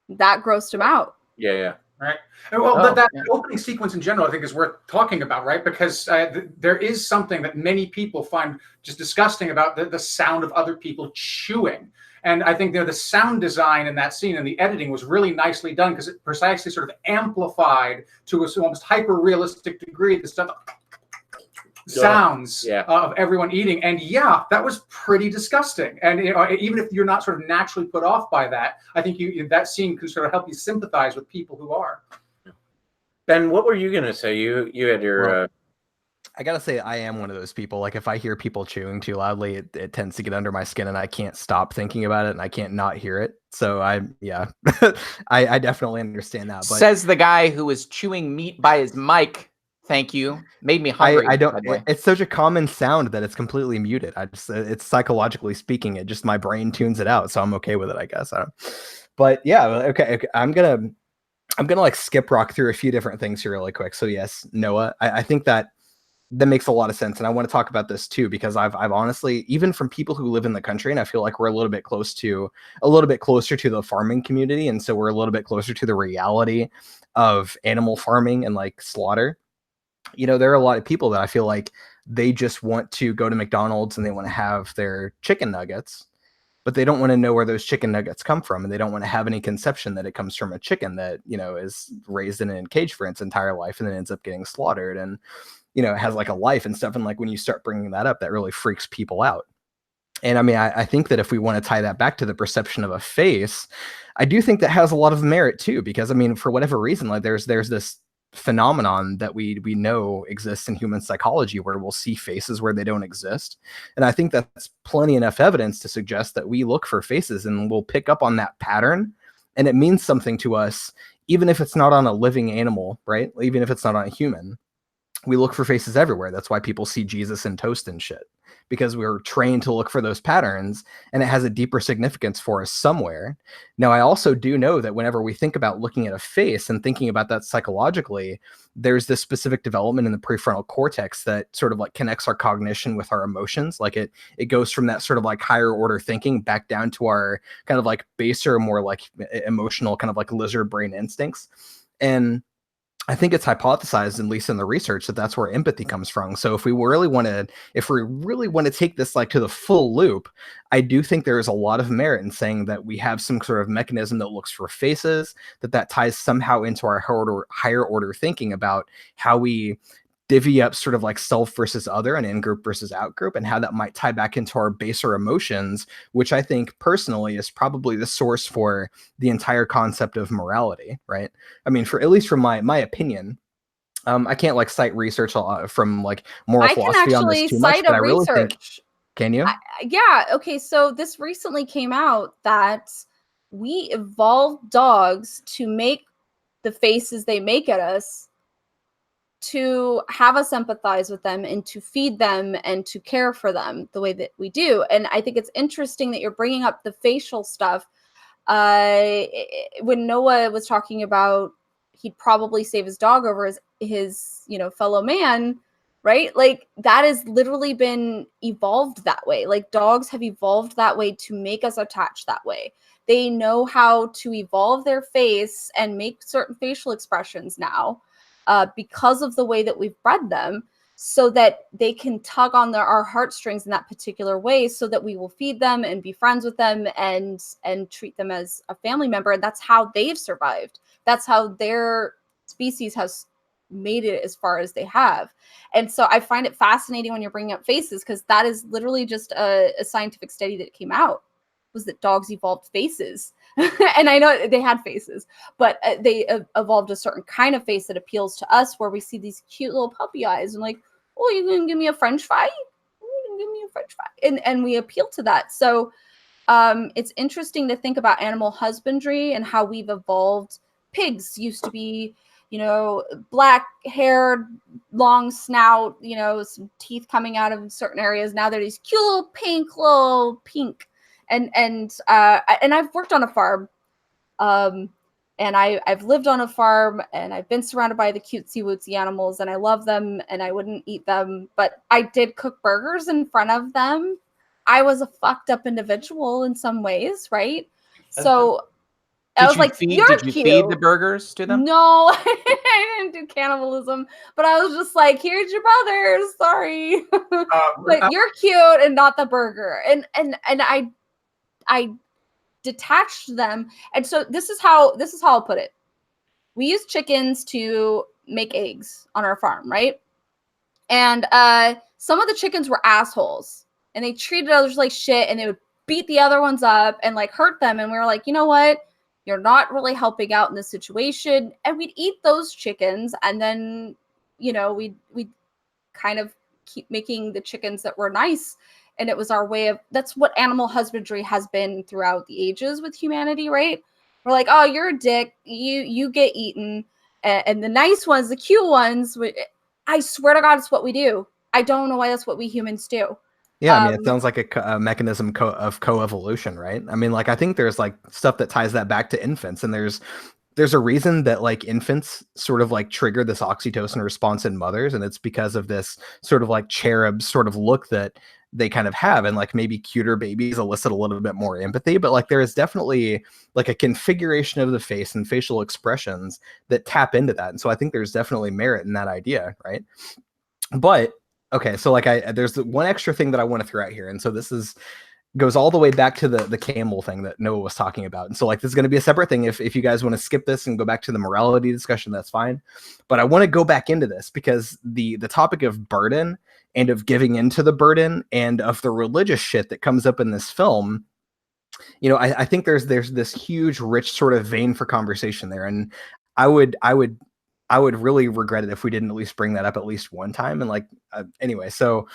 That grossed him out. Yeah. Right. Well, that opening sequence in general, I think, is worth talking about, right? Because there is something that many people find just disgusting about the sound of other people chewing. And I think the sound design in that scene and the editing was really nicely done, because it precisely sort of amplified to a almost hyper-realistic degree the stuff. Sounds of everyone eating, and that was pretty disgusting. And even if you're not sort of naturally put off by that, I think that scene can sort of help you sympathize with people who are. Ben, what were you gonna say? You had your. Well, I gotta say, I am one of those people. Like, if I hear people chewing too loudly, it tends to get under my skin, and I can't stop thinking about it, and I can't not hear it. So yeah, I definitely understand that. But Says the guy who was chewing meat by his mic. Thank you. Made me hungry. I don't. by the way. It's such a common sound that it's completely muted. I just, it's psychologically speaking, it just my brain tunes it out, so I'm okay with it, I guess. I don't. But yeah, okay. I'm gonna like skip rock through a few different things here really quick. So yes, Noah, I think that makes a lot of sense, and I want to talk about this too because I've honestly, even from people who live in the country, and I feel like we're a little bit closer to the farming community, and so we're a little bit closer to the reality of animal farming and like slaughter. There are a lot of people that I feel like they just want to go to McDonald's and they want to have their chicken nuggets, but they don't want to know where those chicken nuggets come from, and they don't want to have any conception that it comes from a chicken that is raised in a cage for its entire life and then ends up getting slaughtered, and it has like a life and stuff. And like when you start bringing that up, that really freaks people out. And I mean, I think that if we want to tie that back to the perception of a face, I do think that has a lot of merit too, because I mean, for whatever reason, like there's this phenomenon that we know exists in human psychology where we'll see faces where they don't exist. And I think that's plenty enough evidence to suggest that we look for faces and we'll pick up on that pattern, and it means something to us, even if it's not on a living animal, right? Even if it's not on a human. We look for faces everywhere. That's why people see Jesus in toast and shit, because we're trained to look for those patterns, and it has a deeper significance for us somewhere. Now, I also do know that whenever we think about looking at a face and thinking about that psychologically, there's this specific development in the prefrontal cortex that sort of like connects our cognition with our emotions. Like it goes from that sort of like higher order thinking back down to our kind of like baser, more like emotional kind of like lizard brain instincts. And I think it's hypothesized, at least in the research, that that's where empathy comes from. So if we really want to take this like to the full loop, I do think there is a lot of merit in saying that we have some sort of mechanism that looks for faces, that ties somehow into our higher order thinking about how we divvy up sort of like self versus other and in-group versus out-group, and how that might tie back into our baser emotions, which I think personally is probably the source for the entire concept of morality, right? I mean, for at least from my opinion, I can't like cite research from like moral philosophy on this too much, but I really think, can you? Yeah. Okay. So this recently came out that we evolved dogs to make the faces they make at us, to have us empathize with them and to feed them and to care for them the way that we do. And I think it's interesting that you're bringing up the facial stuff. When Noah was talking about he'd probably save his dog over his fellow man, right? Like that has literally been evolved that way. Like dogs have evolved that way to make us attached that way. They know how to evolve their face and make certain facial expressions now, because of the way that we've bred them, so that they can tug on our heartstrings in that particular way, so that we will feed them and be friends with them and treat them as a family member. And that's how they've survived. That's how their species has made it as far as they have. And so I find it fascinating when you're bringing up faces, because that is literally just a scientific study that came out, was that dogs evolved faces. And I know they had faces, but they evolved a certain kind of face that appeals to us, where we see these cute little puppy eyes and like, oh, you gonna give me a French fry? You gonna give me a French fry? And we appeal to that. So it's interesting to think about animal husbandry and how we've evolved. Pigs used to be, black haired, long snout, some teeth coming out of certain areas. Now they're these cute little pink. And I've worked on a farm, and I've lived on a farm, and I've been surrounded by the cutesy wootsy animals, and I love them, and I wouldn't eat them, but I did cook burgers in front of them. I was a fucked up individual in some ways, right? So I was like, "You're cute." Did you feed the burgers to them? No, I didn't do cannibalism, but I was just like, "Here's your brothers. Sorry, but you're cute and not the burger." And I detached them. And so this is how I'll put it. We use chickens to make eggs on our farm, right? And some of the chickens were assholes, and they treated others like shit, and they would beat the other ones up and like hurt them. And we were like, you know what? You're not really helping out in this situation. And we'd eat those chickens, and then, you know, we'd kind of keep making the chickens that were nice. And it was our way of, that's what animal husbandry has been throughout the ages with humanity, right? We're like, oh, you're a dick. You get eaten. And the nice ones, the cute ones, I swear to God, it's what we do. I don't know why that's what we humans do. Yeah, I mean, it sounds like a mechanism of coevolution, right? I mean, like, I think there's like stuff that ties that back to infants, and there's a reason that like infants sort of like trigger this oxytocin response in mothers, and it's because of this sort of like cherub sort of look that they kind of have, and like maybe cuter babies elicit a little bit more empathy, but like there is definitely like a configuration of the face and facial expressions that tap into that, and so I think there's definitely merit in that idea, right? But okay, so like there's one extra thing that I want to throw out here, and so this goes all the way back to the camel thing that Noah was talking about. And so like this is going to be a separate thing. If you guys want to skip this and go back to the morality discussion, that's fine. But I want to go back into this because the topic of burden and of giving into the burden and of the religious shit that comes up in this film, you know, I think there's this huge, rich sort of vein for conversation there. And I would really regret it if we didn't at least bring that up at least one time. And like, anyway, so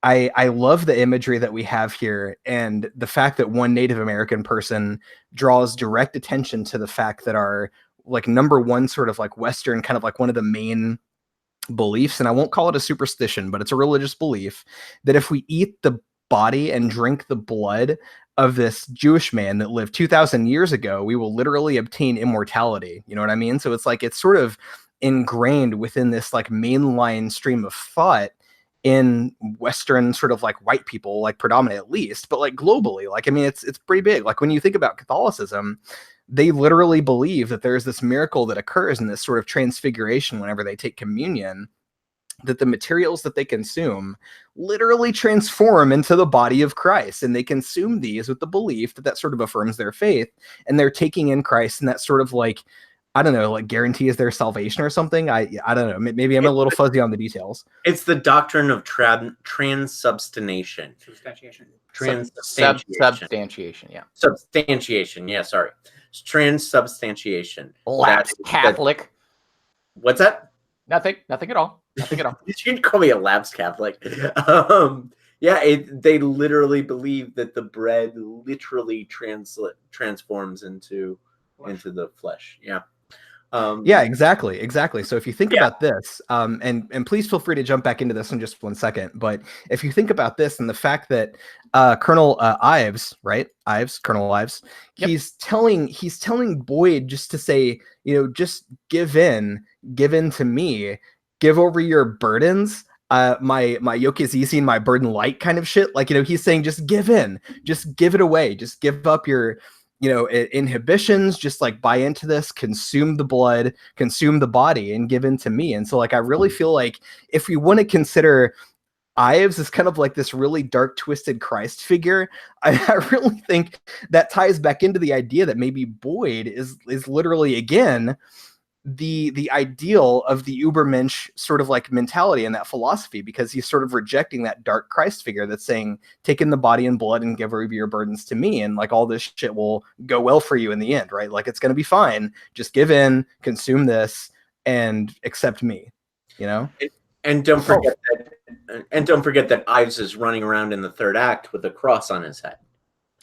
I love the imagery that we have here, and the fact that one Native American person draws direct attention to the fact that our like number one sort of like Western kind of like one of the main beliefs, and I won't call it a superstition, but it's a religious belief, that if we eat the body and drink the blood of this Jewish man that lived 2,000 years ago, we will literally obtain immortality. You know what I mean? So it's like it's sort of ingrained within this like mainline stream of thought in Western sort of like white people, like predominant at least, but like globally, like, I mean, it's pretty big. Like when you think about Catholicism, they literally believe that there's this miracle that occurs in this sort of transfiguration whenever they take communion, that the materials that they consume literally transform into the body of Christ, and they consume these with the belief that that sort of affirms their faith, and they're taking in Christ, and that sort of like, I don't know, like guarantees their salvation or something. I don't know. Maybe I'm a little fuzzy on the details. It's the doctrine of transubstantiation. Substantiation, yeah. Substantiation, yeah, sorry. Transubstantiation. Lapsed Catholic. What's that? Nothing at all. Nothing at all. Did you call me a lapsed Catholic? Yeah, they literally believe that the bread literally transforms into the flesh. Yeah. Yeah, exactly. So if you think about this, and please feel free to jump back into this in just 1 second, but if you think about this and the fact that Colonel Ives, right? Colonel Ives, yep. He's telling Boyd just to say, you know, just give in to me, give over your burdens. My yoke is easy and my burden light kind of shit. Like, you know, he's saying just give in, just give it away, just give up your, you know, inhibitions, just like buy into this, consume the blood, consume the body, and give in to me. And so like, I really feel like if we want to consider Ives as kind of like this really dark, twisted Christ figure, I really think that ties back into the idea that maybe Boyd is literally, again, the ideal of the Ubermensch sort of like mentality and that philosophy, because he's sort of rejecting that dark Christ figure that's saying, take in the body and blood and give over your burdens to me, and like all this shit will go well for you in the end, right? Like it's going to be fine. Just give in, consume this, and accept me, you know? And don't forget that Ives is running around in the third act with a cross on his head.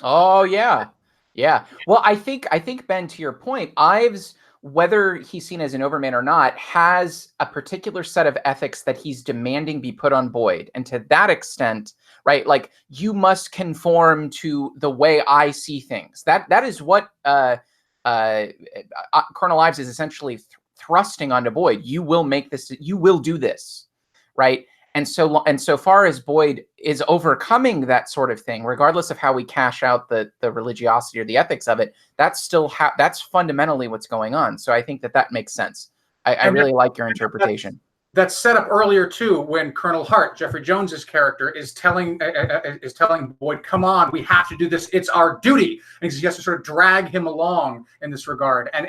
Oh yeah. Yeah. Well, I think Ben, to your point, Ives, whether he's seen as an overman or not, has a particular set of ethics that he's demanding be put on Boyd. And to that extent, right, like, you must conform to the way I see things. That is what Colonel Ives is essentially thrusting onto Boyd. You will make this, you will do this, right? And so far as Boyd is overcoming that sort of thing, regardless of how we cash out the religiosity or the ethics of it, that's still that's fundamentally what's going on. So I think that makes sense. I really like your interpretation. That's set up earlier too, when Colonel Hart, Jeffrey Jones's character, is telling Boyd, "Come on, we have to do this. It's our duty." And he has to sort of drag him along in this regard. And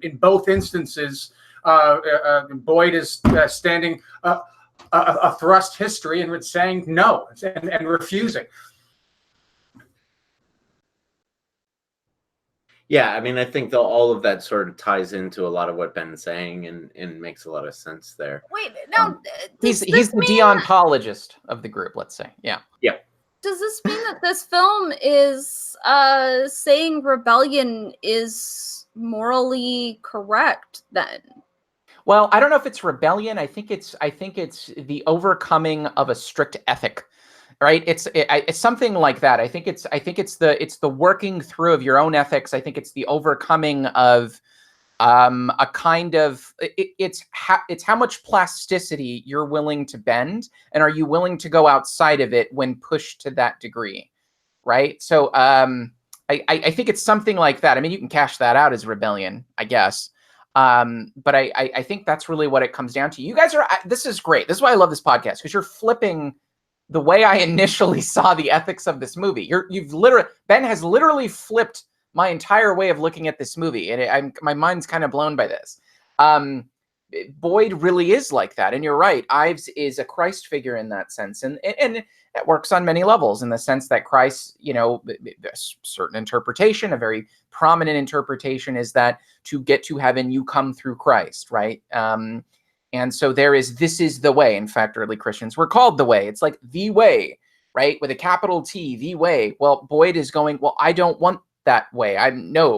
in both instances, Boyd is standing a thrust history and saying no and refusing. Yeah, I mean, I think all of that sort of ties into a lot of what Ben's saying and makes a lot of sense there. Wait, now He's does the this mean deontologist of the group, let's say. Yeah. Yeah. does this mean that this film is saying rebellion is morally correct then? Well, I don't know if it's rebellion. I think it's the overcoming of a strict ethic, right? It's something like that. I think it's the working through of your own ethics. I think it's the overcoming of a kind of it's how much plasticity you're willing to bend, and are you willing to go outside of it when pushed to that degree, right? So I think it's something like that. I mean, you can cash that out as rebellion, I guess. But I think that's really what it comes down to. You guys this is great. This is why I love this podcast, because you're flipping the way I initially saw the ethics of this movie. Ben has literally flipped my entire way of looking at this movie, and my mind's kind of blown by this. Boyd really is like that, and you're right. Ives is a Christ figure in that sense, and it works on many levels in the sense that Christ, a certain interpretation, a very prominent interpretation, is that to get to heaven, you come through Christ, right? And so this is the way. In fact, early Christians were called the way. It's like the way, right? With a capital T, the way. Well, Boyd is going, well, I don't want that way. I'm not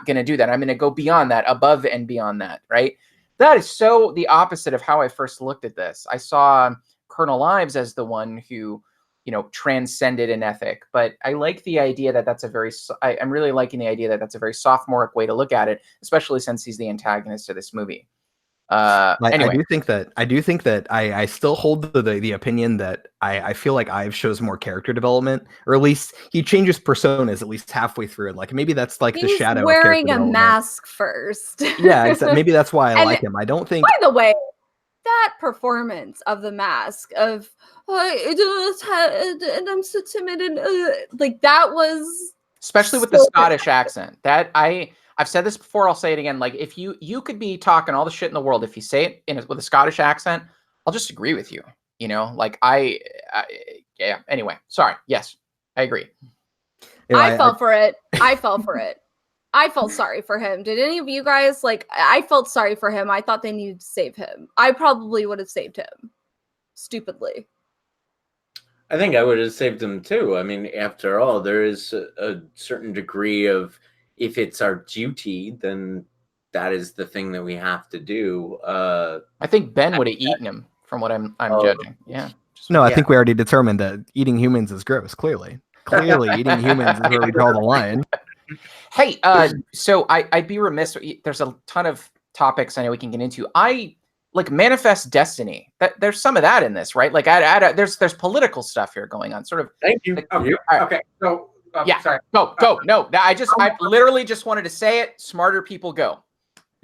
going to do that. I'm going to go beyond that, above and beyond that, right? That is so the opposite of how I first looked at this. I saw Colonel Ives as the one who, transcended an ethic, but I like the idea I'm really liking the idea that that's a very sophomoric way to look at it, especially since he's the antagonist of this movie. Anyway. I do think that I still hold the opinion that I feel like Ives shows more character development, or at least he changes personas at least halfway through, and like maybe that's like the shadow of wearing a development. mask first. Yeah, maybe that's why I like him. I don't think. By the way, that performance of the mask of and I'm so timid and like that was especially with the Scottish accent. That I've said this before, I'll say it again. Like, if you could be talking all the shit in the world, if you say it with a Scottish accent, I'll just agree with you. Like yeah. Anyway, sorry. Yes, I agree. I fell for it. I fell for it. I felt sorry for him. Did any of you guys I felt sorry for him. I thought they needed to save him. I probably would have saved him. Stupidly. I think I would have saved him too. I mean, after all, there is a certain degree of, if it's our duty, then that is the thing that we have to do. I think Ben would have eaten him, from what I'm judging. Yeah. I think we already determined that eating humans is gross. Clearly, eating humans is where we draw the line. Hey, so I'd be remiss. There's a ton of topics I know we can get into. I like Manifest Destiny. There's some of that in this, right? Like, there's political stuff here going on. Sort of. Thank you. Okay. So. Yeah. Sorry. Go. No, I literally just wanted to say it. Smarter people go.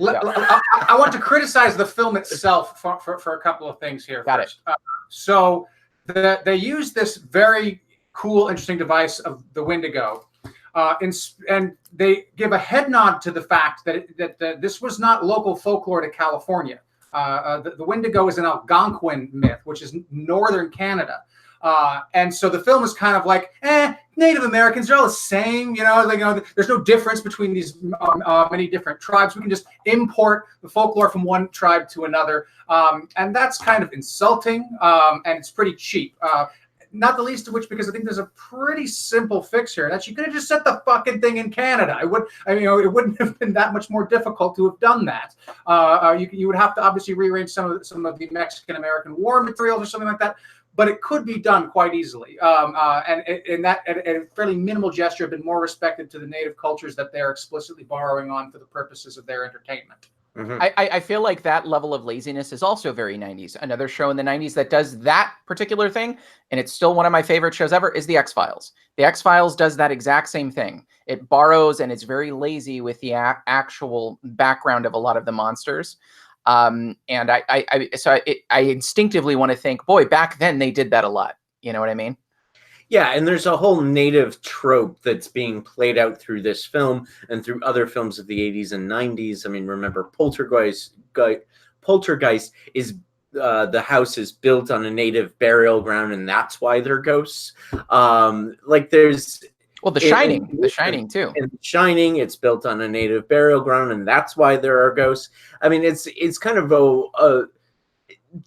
I want to criticize the film itself for a couple of things here. Got first. So they use this very cool, interesting device of the Wendigo, and they give a head nod to the fact that this was not local folklore to California. The Wendigo is an Algonquin myth, which is northern Canada. And so the film is kind of like, Native Americans, they're all the same, there's no difference between these many different tribes. We can just import the folklore from one tribe to another. And that's kind of insulting, and it's pretty cheap. Not the least of which, because I think there's a pretty simple fix here. That you could have just set the fucking thing in Canada. It wouldn't have been that much more difficult to have done that. You would have to obviously rearrange some of the Mexican American war materials or something like that. But it could be done quite easily, and a fairly minimal gesture have been more respected to the native cultures that they're explicitly borrowing on for the purposes of their entertainment. Mm-hmm. I feel like that level of laziness is also very 90s. Another show in the 90s that does that particular thing, and it's still one of my favorite shows ever, is The X-Files. The X-Files does that exact same thing. It borrows, and it's very lazy with the actual background of a lot of the monsters. And I instinctively want to think, boy, back then they did that a lot. You know what I mean? Yeah, and there's a whole native trope that's being played out through this film and through other films of the 80s and 90s. I mean, remember Poltergeist is the house is built on a native burial ground, and that's why they're ghosts. Well, The Shining too. In Shining, it's built on a native burial ground, and that's why there are ghosts. I mean, it's kind of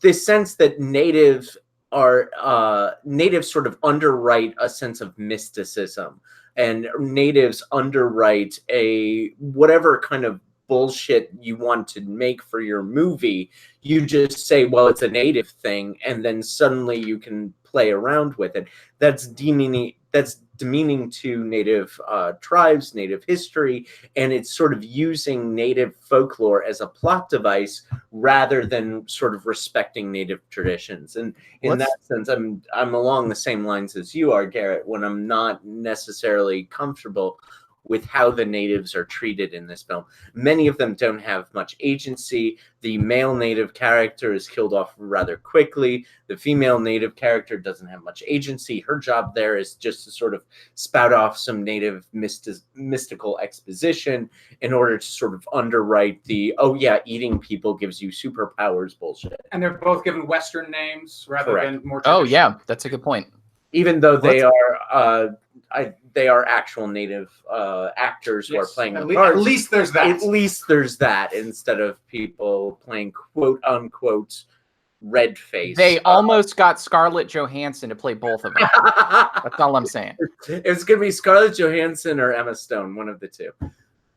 this sense that natives sort of underwrite a sense of mysticism, and natives underwrite a whatever kind of bullshit you want to make for your movie. You just say, well, it's a native thing, and then suddenly you can play around with it. That's demeaning to native tribes, native history, and it's sort of using native folklore as a plot device rather than sort of respecting native traditions. And in that sense, I'm along the same lines as you are, Garrett, when I'm not necessarily comfortable with how the natives are treated in this film. Many of them don't have much agency. The male native character is killed off rather quickly. The female native character doesn't have much agency. Her job there is just to sort of spout off some native mystical exposition in order to sort of underwrite the, oh yeah, eating people gives you superpowers bullshit. And they're both given Western names rather than more Oh traditional. yeah, that's a good point. Even though they are actual native actors who are playing the parts. At least there's that. At least there's that, instead of people playing quote unquote red face. They almost got Scarlett Johansson to play both of them. That's all I'm saying. It's gonna be Scarlett Johansson or Emma Stone, one of the two.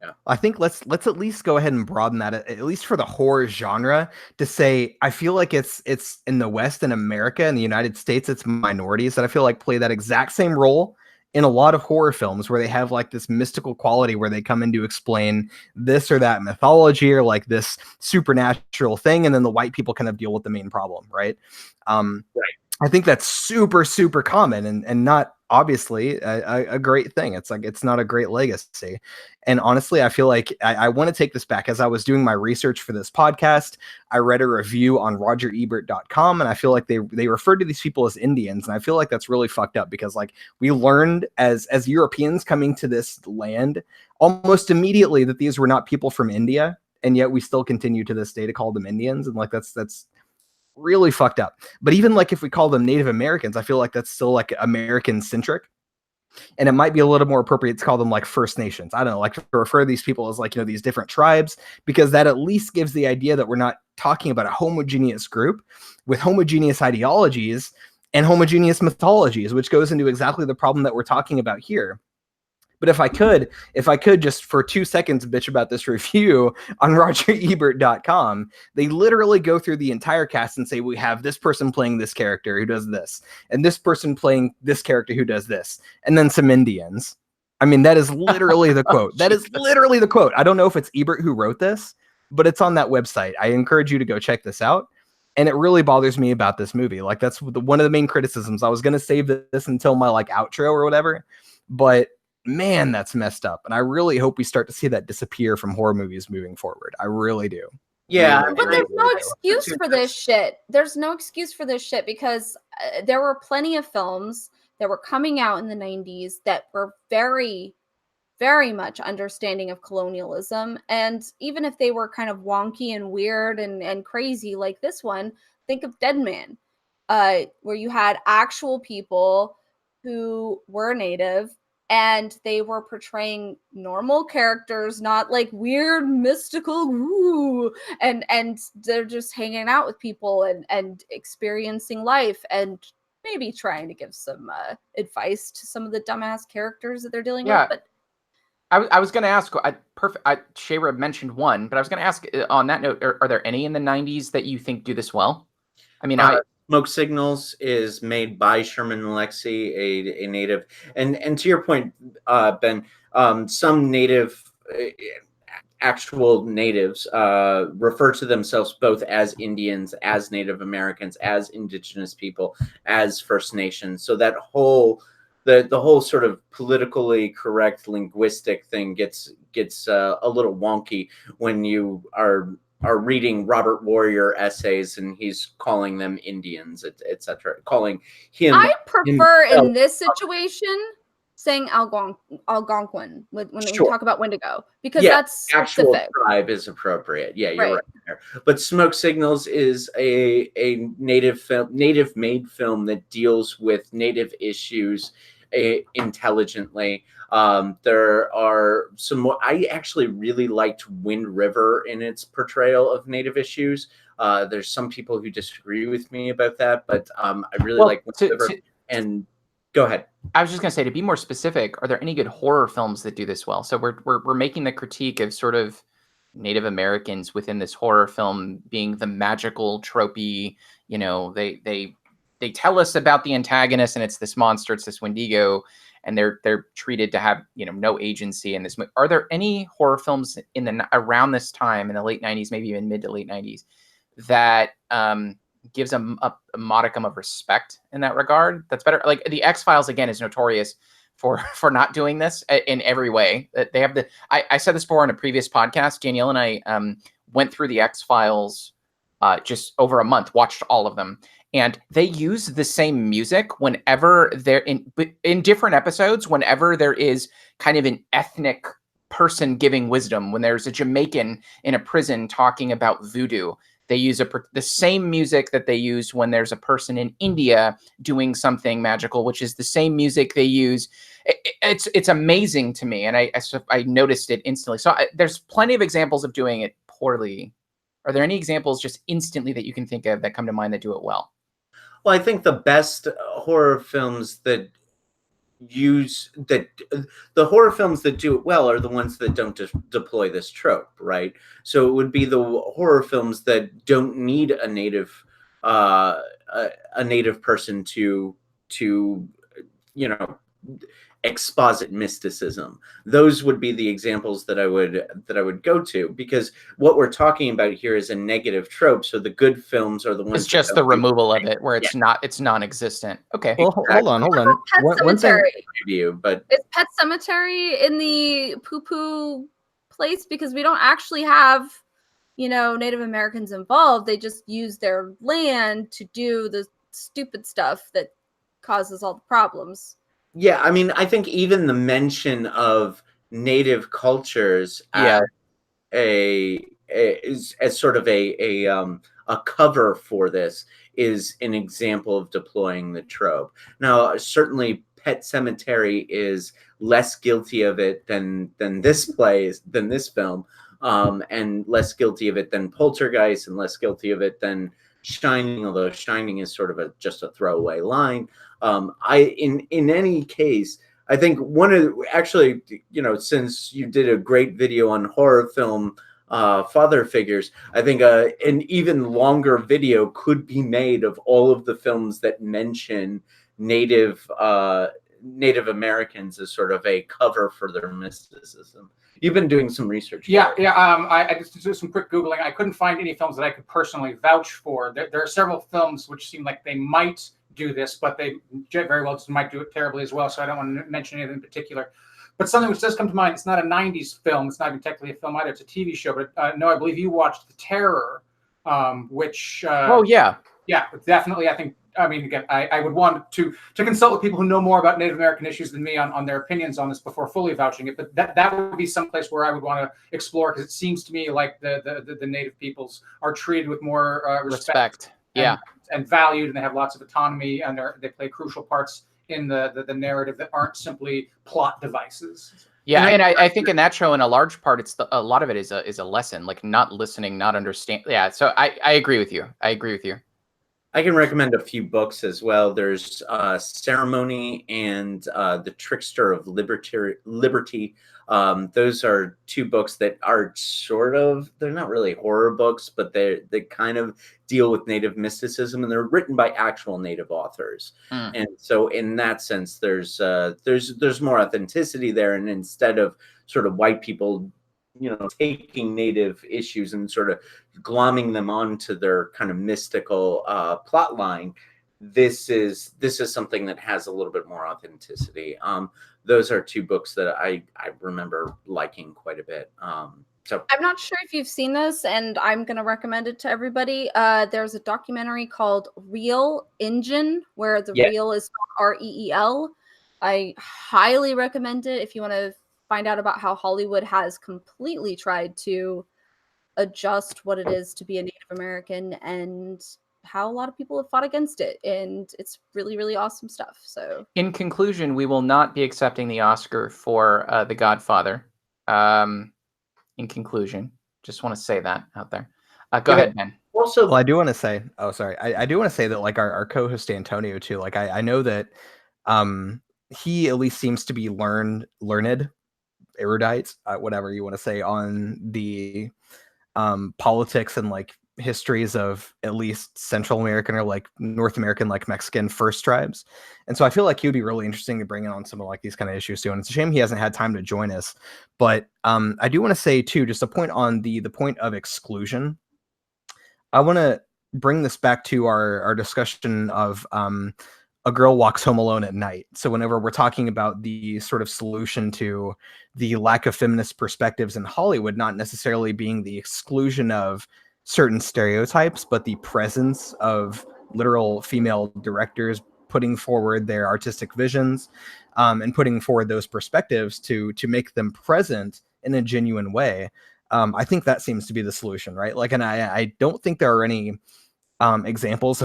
Yeah. I think let's at least go ahead and broaden that, at least for the horror genre, to say I feel like it's in the West, in America, in the United States, it's minorities that I feel like play that exact same role in a lot of horror films, where they have like this mystical quality where they come in to explain this or that mythology or like this supernatural thing, and then the white people kind of deal with the main problem, right? Right. I think that's super, super common, and not obviously a great thing. It's like, it's not a great legacy. And honestly, I feel like I want to take this back. As I was doing my research for this podcast, I read a review on RogerEbert.com, and I feel like they referred to these people as Indians. And I feel like that's really fucked up, because like we learned as Europeans coming to this land almost immediately that these were not people from India. And yet we still continue to this day to call them Indians. And like, that's really fucked up. But even like if we call them Native Americans, I feel like that's still like American centric, and it might be a little more appropriate to call them like First Nations. I don't know, like to refer to these people as like, you know, these different tribes, because that at least gives the idea that we're not talking about a homogeneous group with homogeneous ideologies and homogeneous mythologies, which goes into exactly the problem that we're talking about here. But if I could just for 2 seconds bitch about this review on RogerEbert.com, they literally go through the entire cast and say, we have this person playing this character who does this, and this person playing this character who does this, and then some Indians. I mean, that is literally the quote. That is literally the quote. I don't know if it's Ebert who wrote this, but it's on that website. I encourage you to go check this out. And it really bothers me about this movie. Like, that's one of the main criticisms. I was going to save this until my like outro or whatever, but man, that's messed up. And I really hope we start to see that disappear from horror movies moving forward. I really do. Yeah. But there's no excuse for this shit. There's no excuse for this shit, because there were plenty of films that were coming out in the 90s that were very, very much understanding of colonialism. And even if they were kind of wonky and weird and crazy like this one, think of Dead Man, where you had actual people who were native, and they were portraying normal characters, not like weird mystical woo, and they're just hanging out with people and experiencing life, and maybe trying to give some advice to some of the dumbass characters that they're dealing with. But I was going to ask, Shayra mentioned one, but I was going to ask on that note, are there any in the 90s that you think do this well? I mean, Smoke Signals is made by Sherman Alexie, a native, and to your point, Ben, some native, actual natives refer to themselves both as Indians, as Native Americans, as Indigenous people, as First Nations. So that whole the whole sort of politically correct linguistic thing gets a little wonky when you are reading Robert Warrior essays and he's calling them Indians, etc. Calling him. I prefer in this situation saying Algonquin when we talk about Wendigo, because that's actual specific. Tribe is appropriate. Yeah, you're right there. But Smoke Signals is a native made film that deals with native issues intelligently. There are some more. I actually really liked Wind River in its portrayal of Native issues. There's some people who disagree with me about that, but I really like Wind River. And go ahead. I was just going to say, to be more specific, are there any good horror films that do this well? So we're making the critique of sort of Native Americans within this horror film being the magical, tropey, you know, they tell us about the antagonist and it's this monster, it's this Wendigo, and they're treated to have, you know, no agency in this. Are there any horror films in the around this time in the late 90s, maybe even mid to late 90s, that gives a modicum of respect in that regard? That's better. Like the X-Files, again, is notorious for not doing this in every way. They have I said this before in a previous podcast. Danielle and I went through the X-Files just over a month, watched all of them, and they use the same music whenever they're in different episodes. Whenever there is kind of an ethnic person giving wisdom, when there's a Jamaican in a prison talking about voodoo, they use the same music that they use when there's a person in India doing something magical, which is the same music they use. It's amazing to me, and I noticed it instantly. So there's plenty of examples of doing it poorly. Are there any examples just instantly that you can think of that come to mind that do it well? Well, I think the best horror films that the horror films that do it well are the ones that don't deploy this trope, right? So it would be the horror films that don't need a native person to you know, exposit mysticism. Those would be the examples that I would go to, because what we're talking about here is a negative trope. So the good films are the ones. It's just the removal of it, where it's it's non-existent. Okay. Well, hold on. One thing. But is Pet Cemetery in the poo-poo place? Because we don't actually have, you know, Native Americans involved. They just use their land to do the stupid stuff that causes all the problems. Yeah, I mean, I think even the mention of native cultures as sort of a cover for this is an example of deploying the trope. Now, certainly, Pet Cemetery is less guilty of it than this film, and less guilty of it than Poltergeist, and less guilty of it than Shining, although Shining is sort of just a throwaway line. In any case, I think actually, you know, since you did a great video on horror film father figures, I think an even longer video could be made of all of the films that mention Native Americans as sort of a cover for their mysticism. You've been doing some research. Yeah. I just did some quick Googling. I couldn't find any films that I could personally vouch for. There are several films which seem like they might do this, but they very well just might do it terribly as well. So I don't want to mention anything in particular. But something which does come to mind, it's not a 90s film. It's not even technically a film either. It's a TV show. But no, I believe you watched The Terror, which... oh, yeah. Yeah, definitely. I mean, again, I would want to consult with people who know more about Native American issues than me on their opinions on this before fully vouching it. But that would be someplace where I would want to explore, because it seems to me like the Native peoples are treated with more respect. And valued, and they have lots of autonomy, and they play crucial parts in the narrative that aren't simply plot devices. Yeah, and I think in that show, in a large part, a lot of it is a lesson, like not listening, not understand. Yeah, so I agree with you. I can recommend a few books as well. There's Ceremony and The Trickster of Liberty. Those are two books that are they're not really horror books, but they kind of deal with Native mysticism, and they're written by actual Native authors. And so in that sense, there's more authenticity there. And instead of sort of white people, you know, taking Native issues and sort of glomming them onto their kind of mystical plot line, this is something that has a little bit more authenticity. Those are two books that I remember liking quite a bit. So I'm not sure if you've seen this, and I'm going to recommend it to everybody. There's a documentary called Real Engine, where the real is REEL. I highly recommend it if you want to find out about how Hollywood has completely tried to adjust what it is to be a Native American and how a lot of people have fought against it, and it's really, really awesome stuff. So In conclusion, we will not be accepting the Oscar for The Godfather. In conclusion, just want to say that out there. Go ahead, Ben. Also, Well, I do want to say, oh, sorry. I do want to say that like our co-host Antonio too, like I know that he at least seems to be learned, erudite, whatever you want to say, on the politics and like histories of at least Central American or like North American, like Mexican first tribes. And so I feel like he would be really interesting to bring in on some of like these kind of issues too. And it's a shame he hasn't had time to join us. But I do want to say too, just a point on the point of exclusion. I want to bring this back to our discussion of a girl walks home alone at night. So whenever we're talking about the sort of solution to the lack of feminist perspectives in Hollywood, not necessarily being the exclusion of certain stereotypes, but the presence of literal female directors putting forward their artistic visions and putting forward those perspectives to make them present in a genuine way. I think that seems to be the solution, right? Like, and I don't think there are any examples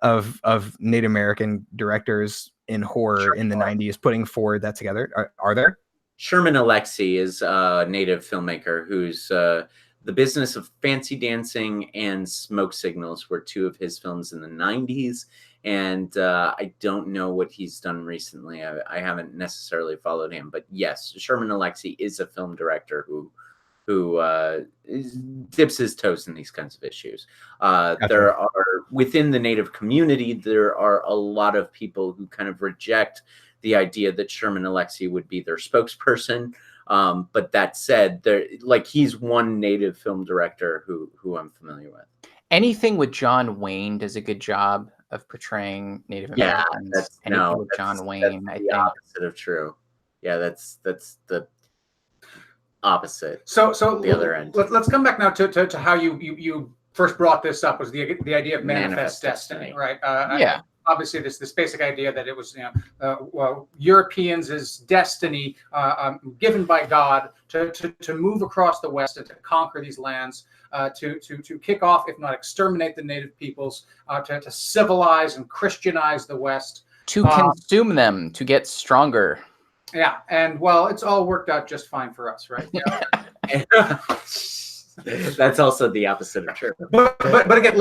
of Native American directors in horror in the 90s putting forward that together. Are there? Sherman Alexie is a Native filmmaker who's The Business of Fancy Dancing and Smoke Signals were two of his films in the 90s. And I don't know what he's done recently. I haven't necessarily followed him. But yes, Sherman Alexie is a film director who dips his toes in these kinds of issues. Gotcha. There are, within the Native community, there are a lot of people who kind of reject the idea that Sherman Alexie would be their spokesperson. But that said, he's one Native film director who I'm familiar with. Anything with John Wayne does a good job of portraying Native Americans. That's John Wayne, that's the opposite of true. Yeah, that's the opposite. So the other end. Let's come back now to how you first brought this up, was the idea of manifest destiny, right? Yeah. Obviously, this basic idea that it was Europeans' destiny given by God to move across the West and to conquer these lands, to kick off, if not exterminate, the native peoples, to civilize and Christianize the West, to consume them, to get stronger. Yeah, and well, it's all worked out just fine for us, right? That's also the opposite of true. But again,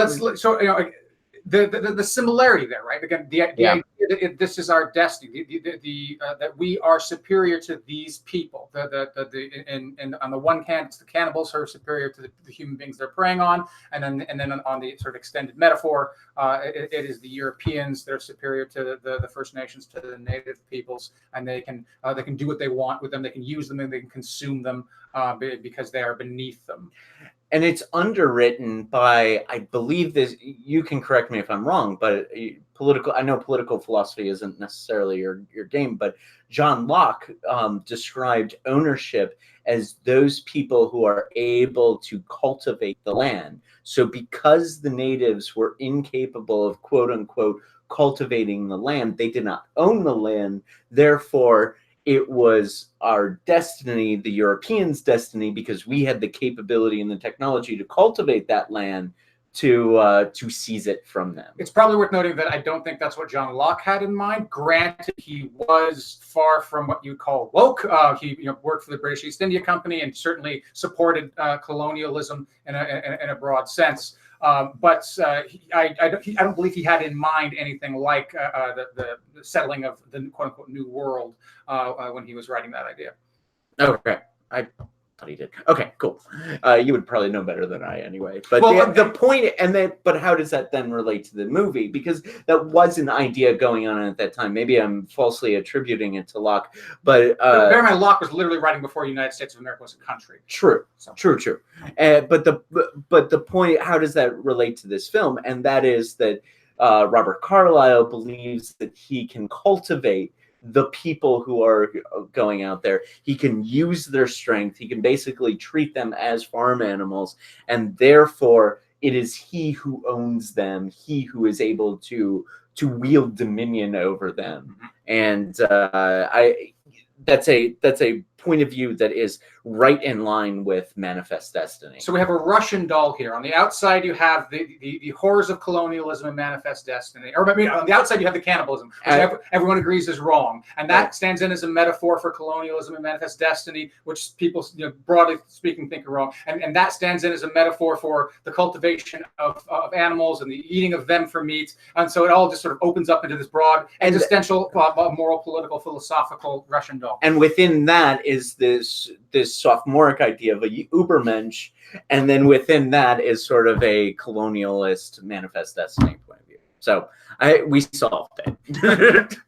the similarity there, right? Again, the idea that this is our destiny, that we are superior to these people. And on the one hand, it's the cannibals who are superior to the human beings they're preying on, and then on the sort of extended metaphor, it is the Europeans that are superior to the First Nations, to the native peoples, and they can do what they want with them. They can use them and they can consume them because they are beneath them. And it's underwritten by, I believe this, you can correct me if I'm wrong, but I know political philosophy isn't necessarily your game, but John Locke described ownership as those people who are able to cultivate the land. So because the natives were incapable of, quote unquote, cultivating the land, they did not own the land. Therefore, it was our destiny, the Europeans' destiny, because we had the capability and the technology to cultivate that land, to seize it from them. It's probably worth noting that I don't think that's what John Locke had in mind. Granted, he was far from what you call woke. He worked for the British East India Company and certainly supported colonialism in a broad sense. But I don't believe he had in mind anything like the settling of the quote unquote New World when he was writing that idea. Okay, I thought he did. Okay, cool. You would probably know better than I anyway. But the point, but how does that then relate to the movie? Because that was an idea going on at that time. Maybe I'm falsely attributing it to Locke, but bear in mind, Locke was literally writing before the United States of America was a country. True, so. True. But the point, how does that relate to this film? And that is that Robert Carlyle believes that he can cultivate the people who are going out there. He can use their strength. He can basically treat them as farm animals, and therefore it is he who owns them. He who is able to wield dominion over them. And that's a point of view that is right in line with Manifest Destiny. So we have a Russian doll here. On the outside, you have the horrors of colonialism and Manifest Destiny. Or maybe on the outside, you have the cannibalism, which everyone agrees is wrong. And that stands in as a metaphor for colonialism and Manifest Destiny, which people, broadly speaking, think are wrong. And that stands in as a metaphor for the cultivation of animals and the eating of them for meat. And so it all just sort of opens up into this broad, existential, moral, political, philosophical Russian doll. And within that is this sophomoric idea of a Ubermensch, and then within that is sort of a colonialist Manifest Destiny point of view. So we solved it.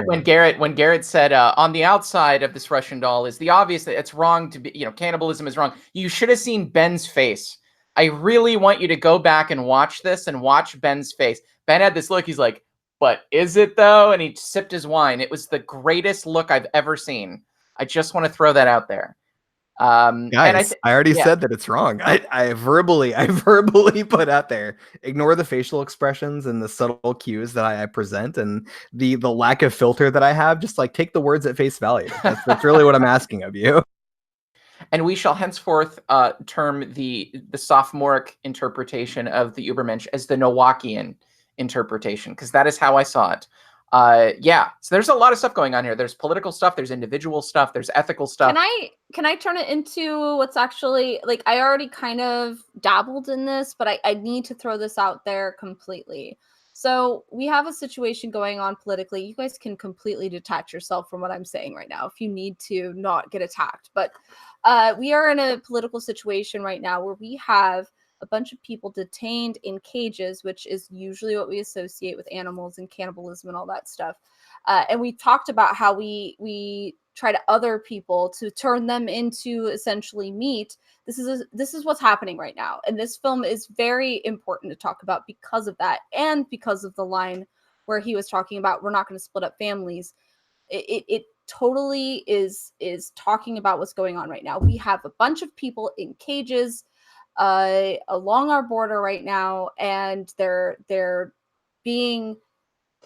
when Garrett said on the outside of this Russian doll is the obvious that it's wrong to be, cannibalism is wrong. You should have seen Ben's face. I really want you to go back and watch this and watch Ben's face. Ben had this look. He's like, but is it though? And he sipped his wine. It was the greatest look I've ever seen. I just want to throw that out there. Guys, I already said that it's wrong. I verbally put out there, ignore the facial expressions and the subtle cues that I present and the lack of filter that I have. Just like take the words at face value. That's really what I'm asking of you. And we shall henceforth term the sophomoric interpretation of the Ubermensch as the Nowakian interpretation, because that is how I saw it. So there's a lot of stuff going on here. There's political stuff, there's individual stuff, there's ethical stuff. Can I turn it into what's actually, like, I already kind of dabbled in this, but I need to throw this out there completely. So we have a situation going on politically. You guys can completely detach yourself from what I'm saying right now if you need to not get attacked. But we are in a political situation right now where we have a bunch of people detained in cages, which is usually what we associate with animals and cannibalism and all that stuff. And we talked about how we try to other people to turn them into essentially meat. This is what's happening right now. And this film is very important to talk about because of that, and because of the line where he was talking about we're not going to split up families. It totally is talking about what's going on right now. We have a bunch of people in cages along our border right now, and they're being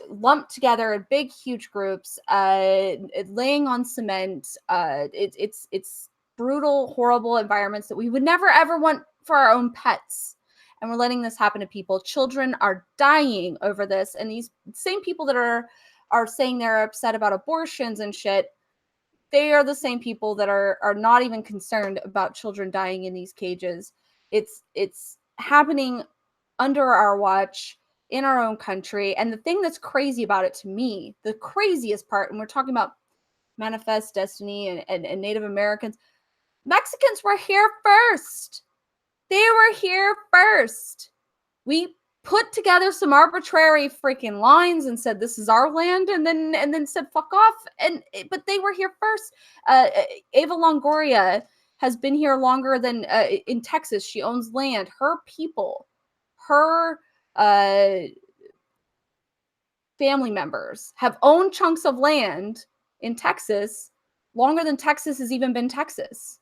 lumped together in big, huge groups, laying on cement. It's brutal, horrible environments that we would never ever want for our own pets. And we're letting this happen to people. Children are dying over this, and these same people that are saying they're upset about abortions and shit, they are the same people that are not even concerned about children dying in these cages. It's happening under our watch in our own country. And the thing that's crazy about it to me, the craziest part, and we're talking about Manifest Destiny and Native Americans, Mexicans were here first. They were here first. We put together some arbitrary freaking lines and said this is our land, and then said fuck off. But they were here first. Eva Longoria has been here longer than in Texas. She owns land. Her people, her family members have owned chunks of land in Texas longer than Texas has even been Texas.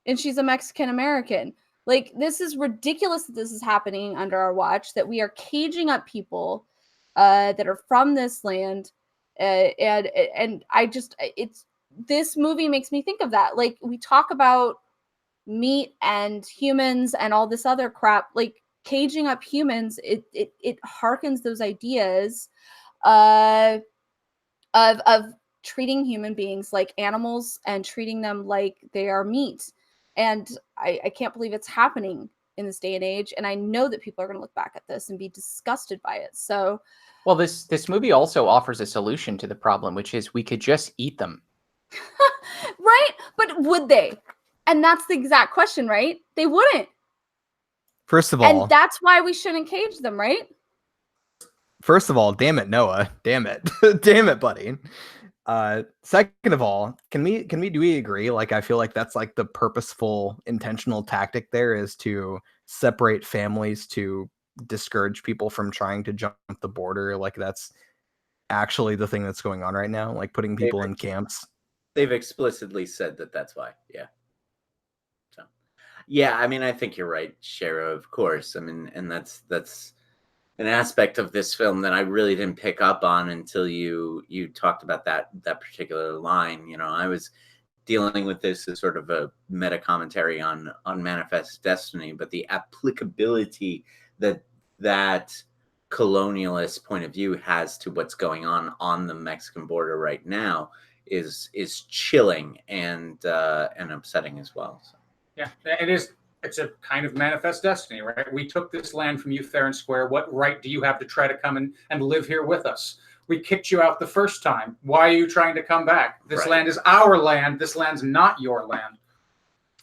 And she's a Mexican American. Like, this is ridiculous that this is happening under our watch, that we are caging up people that are from this land. And I just, this movie makes me think of that. Like, we talk about meat and humans and all this other crap, like caging up humans, it harkens those ideas of treating human beings like animals and treating them like they are meat. And I can't believe it's happening in this day and age. And I know that people are going to look back at this and be disgusted by it. So, well, this movie also offers a solution to the problem, which is we could just eat them. Right? But would they? And that's the exact question, right? They wouldn't. First of all, and that's why we shouldn't cage them, right? First of all, damn it, Noah. Damn it. Damn it, buddy. Second of all, do we agree? Like, I feel like that's like the purposeful, intentional tactic there is to separate families to discourage people from trying to jump the border. Like, that's actually the thing that's going on right now, like putting people in camps. They've explicitly said that that's why. Yeah. So, yeah, I mean, I think you're right, Shara, of course. I mean, and that's aspect of this film that I really didn't pick up on until you talked about that particular line. You know, I was dealing with this as sort of a meta commentary on Manifest Destiny, but the applicability that colonialist point of view has to what's going on the Mexican border right now is chilling and upsetting as well. So. Yeah, it is. It's a kind of manifest destiny, right? We took this land from you fair and square. What right do you have to try to come and live here with us? We kicked you out the first time. Why are you trying to come back? This land is our land. This land's not your land.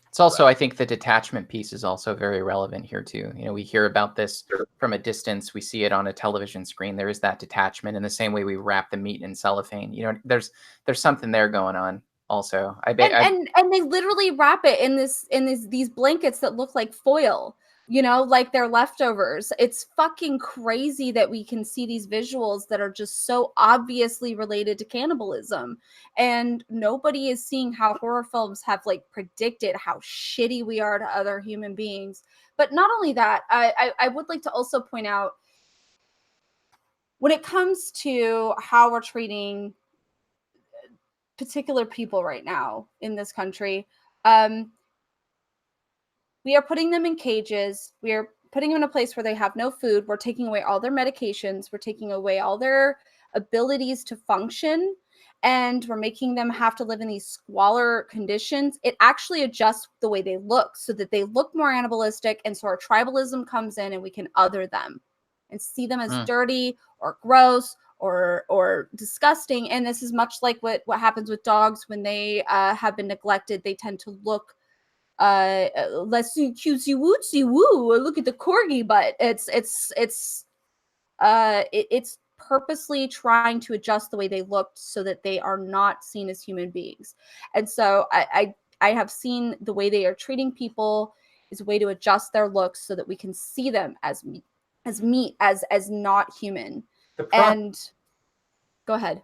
It's also, I think the detachment piece is also very relevant here too. You know, we hear about this from a distance. We see it on a television screen. There is that detachment in the same way we wrap the meat in cellophane. You know, there's something there going on also. And they literally wrap it in these blankets that look like foil, you know, like they're leftovers. It's fucking crazy that we can see these visuals that are just so obviously related to cannibalism, and nobody is seeing how horror films have like predicted how shitty we are to other human beings. But not only that, I would like to also point out, when it comes to how we're treating particular people right now in this country, we are putting them in cages. We are putting them in a place where they have no food. We're taking away all their medications. We're taking away all their abilities to function, and we're making them have to live in these squalor conditions. It actually adjusts the way they look so that they look more animalistic, and so our tribalism comes in and we can other them and see them as dirty or gross or disgusting. And this is much like what happens with dogs when they have been neglected. They tend to look less cutesy wootsy woo. Look at the corgi butt. It's purposely trying to adjust the way they looked so that they are not seen as human beings. And so I have seen the way they are treating people is a way to adjust their looks so that we can see them as meat, as not human. And go ahead.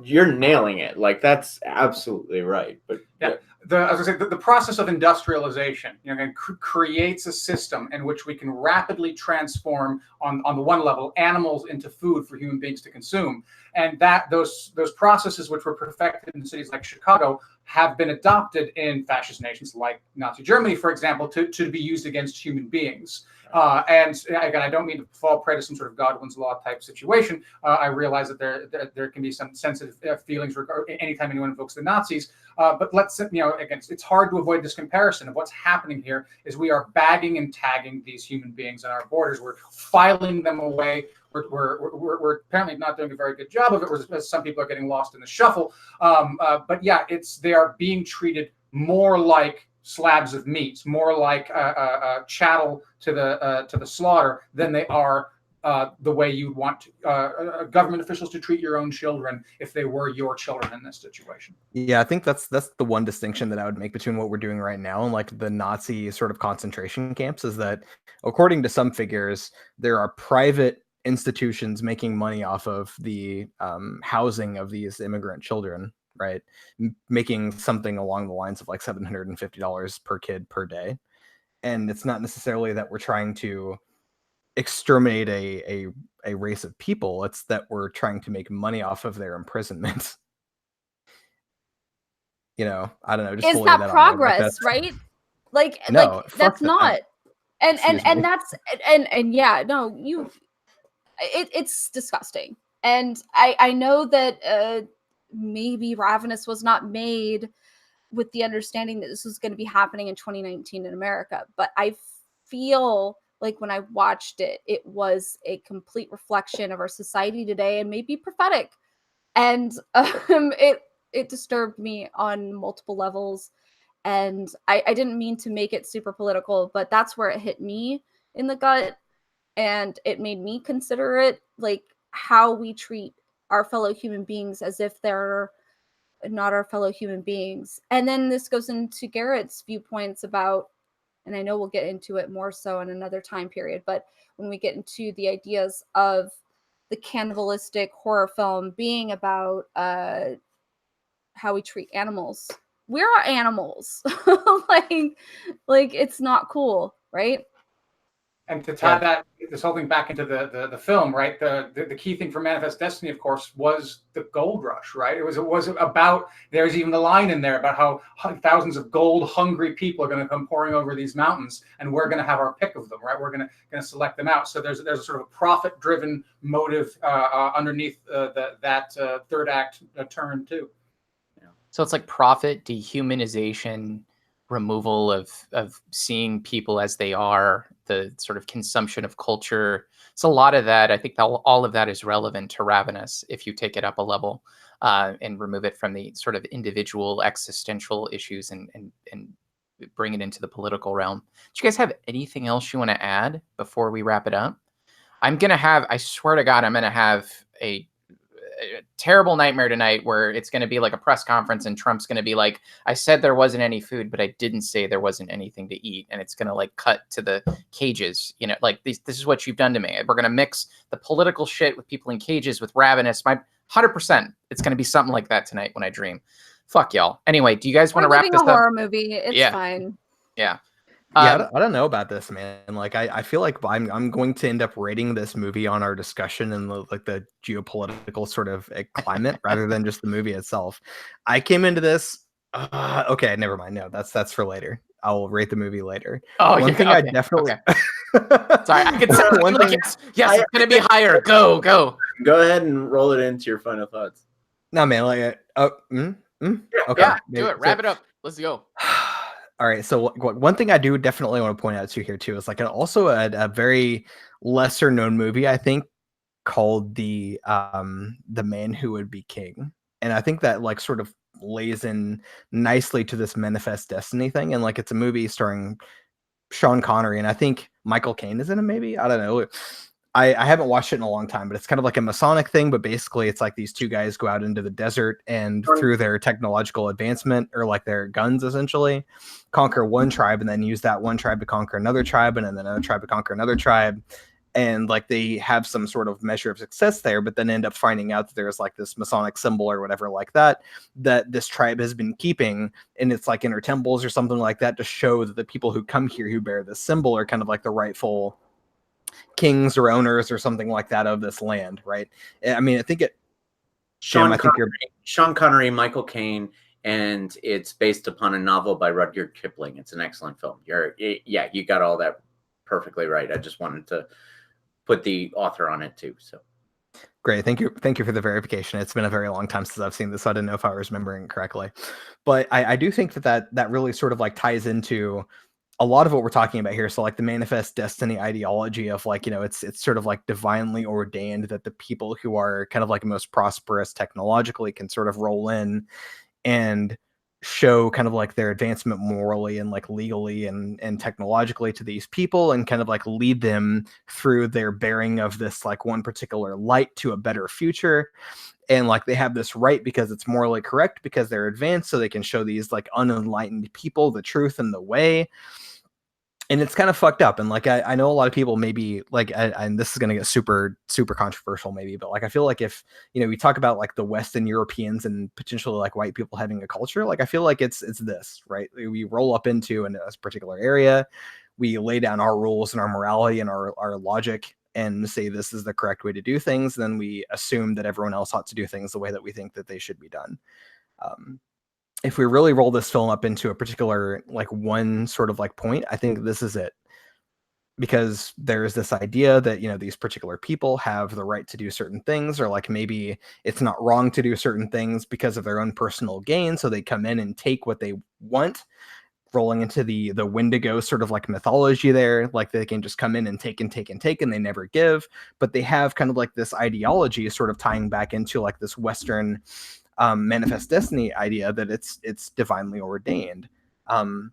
You're nailing it. Like, that's absolutely right. But yeah, as I said, the process of industrialization, you know, creates a system in which we can rapidly transform on the one level animals into food for human beings to consume, and that those processes, which were perfected in cities like Chicago, have been adopted in fascist nations like Nazi Germany, for example, to be used against human beings. And again, I don't mean to fall prey to some sort of Godwin's law type situation. I realize that there can be some sensitive feelings anytime anyone invokes the Nazis. But let's, you know, again, it's hard to avoid this comparison of what's happening here is we are bagging and tagging these human beings on our borders. We're filing them away. We're apparently not doing a very good job of it. Some people are getting lost in the shuffle. But yeah, they are being treated more like slabs of meat, more like chattel to the slaughter than they are the way you want government officials to treat your own children if they were your children in this situation. Yeah, I think that's the one distinction that I would make between what we're doing right now and like the Nazi sort of concentration camps is that, according to some figures, there are private institutions making money off of the housing of these immigrant children, right? Making something along the lines of like $750 per kid per day. And it's not necessarily that we're trying to exterminate a race of people. It's that we're trying to make money off of their imprisonment. You know, I don't know. Just is that progress, right? Like, no, like that's not. And that's and yeah, no, it's disgusting. And I know that maybe Ravenous was not made with the understanding that this was going to be happening in 2019 in America, but I feel like when I watched it, it was a complete reflection of our society today and maybe prophetic. And it disturbed me on multiple levels. And I didn't mean to make it super political, but that's where it hit me in the gut. And it made me consider it, like, how we treat our fellow human beings as if they're not our fellow human beings. And then this goes into Garrett's viewpoints about, and I know we'll get into it more so in another time period, but when we get into the ideas of the cannibalistic horror film being about how we treat animals. We're animals. like it's not cool, right? And to tie this whole thing back into the film, right? The key thing for Manifest Destiny, of course, was the gold rush, right? It was about, there's even the line in there about how thousands of gold hungry people are going to come pouring over these mountains, and we're going to have our pick of them, right? We're going to select them out. So there's a sort of a profit driven motive underneath that third act turn too. So it's like profit, dehumanization, removal of seeing people as they are, the sort of consumption of culture. It's a lot of that. I think all of that is relevant to Ravenous if you take it up a level and remove it from the sort of individual existential issues and bring it into the political realm. Do you guys have anything else you want to add before we wrap it up? I swear to God, I'm going to have a terrible nightmare tonight where it's going to be like a press conference and Trump's going to be like, I said there wasn't any food, but I didn't say there wasn't anything to eat. And it's going to like cut to the cages, like this is what you've done to me. We're going to mix the political shit with people in cages with Ravenous. My 100%. It's going to be something like that tonight when I dream. Fuck y'all. Anyway, do you guys want to wrap this up? A horror movie. It's fine. Yeah. Yeah, I don't know about this, man. Like, I feel like I'm going to end up rating this movie on our discussion and the geopolitical sort of climate rather than just the movie itself. I came into this. Okay, never mind. No, that's for later. I'll rate the movie later. Oh, one thing I definitely. Sorry, I could say one thing. Yes, it's gonna be higher. Go. Go ahead and roll it into your final thoughts. No, man. Like, okay. Yeah, do it. Wrap it up. Let's go. All right. So one thing I do definitely want to point out to here too is like also a very lesser known movie, I think, called the Man Who Would Be King. And I think that like sort of lays in nicely to this Manifest Destiny thing. And like it's a movie starring Sean Connery and I think Michael Caine is in it, maybe. I don't know. I haven't watched it in a long time, but it's kind of like a Masonic thing. But basically, it's like these two guys go out into the desert and through their technological advancement or like their guns, essentially, conquer one tribe and then use that one tribe to conquer another tribe and then another tribe to conquer another tribe. And like they have some sort of measure of success there, but then end up finding out that there's like this Masonic symbol or whatever like that this tribe has been keeping. And it's like in their temples or something like that to show that the people who come here who bear this symbol are kind of like the rightful kings or owners or something like that of this land, right? I mean, I think it. Sean Connery, Michael Caine, and it's based upon a novel by Rudyard Kipling. It's an excellent film. You got all that perfectly right. I just wanted to put the author on it too. So great, thank you for the verification. It's been a very long time since I've seen this, so I didn't know if I was remembering correctly. But I do think that really sort of like ties into a lot of what we're talking about here. So like the Manifest Destiny ideology of like, it's sort of like divinely ordained that the people who are kind of like most prosperous technologically can sort of roll in and show kind of like their advancement morally and like legally and technologically to these people and kind of like lead them through their bearing of this like one particular light to a better future. And like they have this right because it's morally correct because they're advanced, so they can show these like unenlightened people the truth and the way. And it's kind of fucked up. And like, I know a lot of people maybe like, and this is going to get super, super controversial maybe, but like, I feel like if, we talk about like the Western Europeans and potentially like white people having a culture, like, I feel like it's this, right? We roll up into a particular area. We lay down our rules and our morality and our logic and say, this is the correct way to do things. Then we assume that everyone else ought to do things the way that we think that they should be done. If we really roll this film up into a particular, like one sort of like point, I think this is it. Because there's this idea that, these particular people have the right to do certain things, or like maybe it's not wrong to do certain things because of their own personal gain. So they come in and take what they want, rolling into the Wendigo sort of like mythology there. Like they can just come in and take and take and take and they never give. But they have kind of like this ideology sort of tying back into like this Western Manifest Destiny idea that it's divinely ordained. And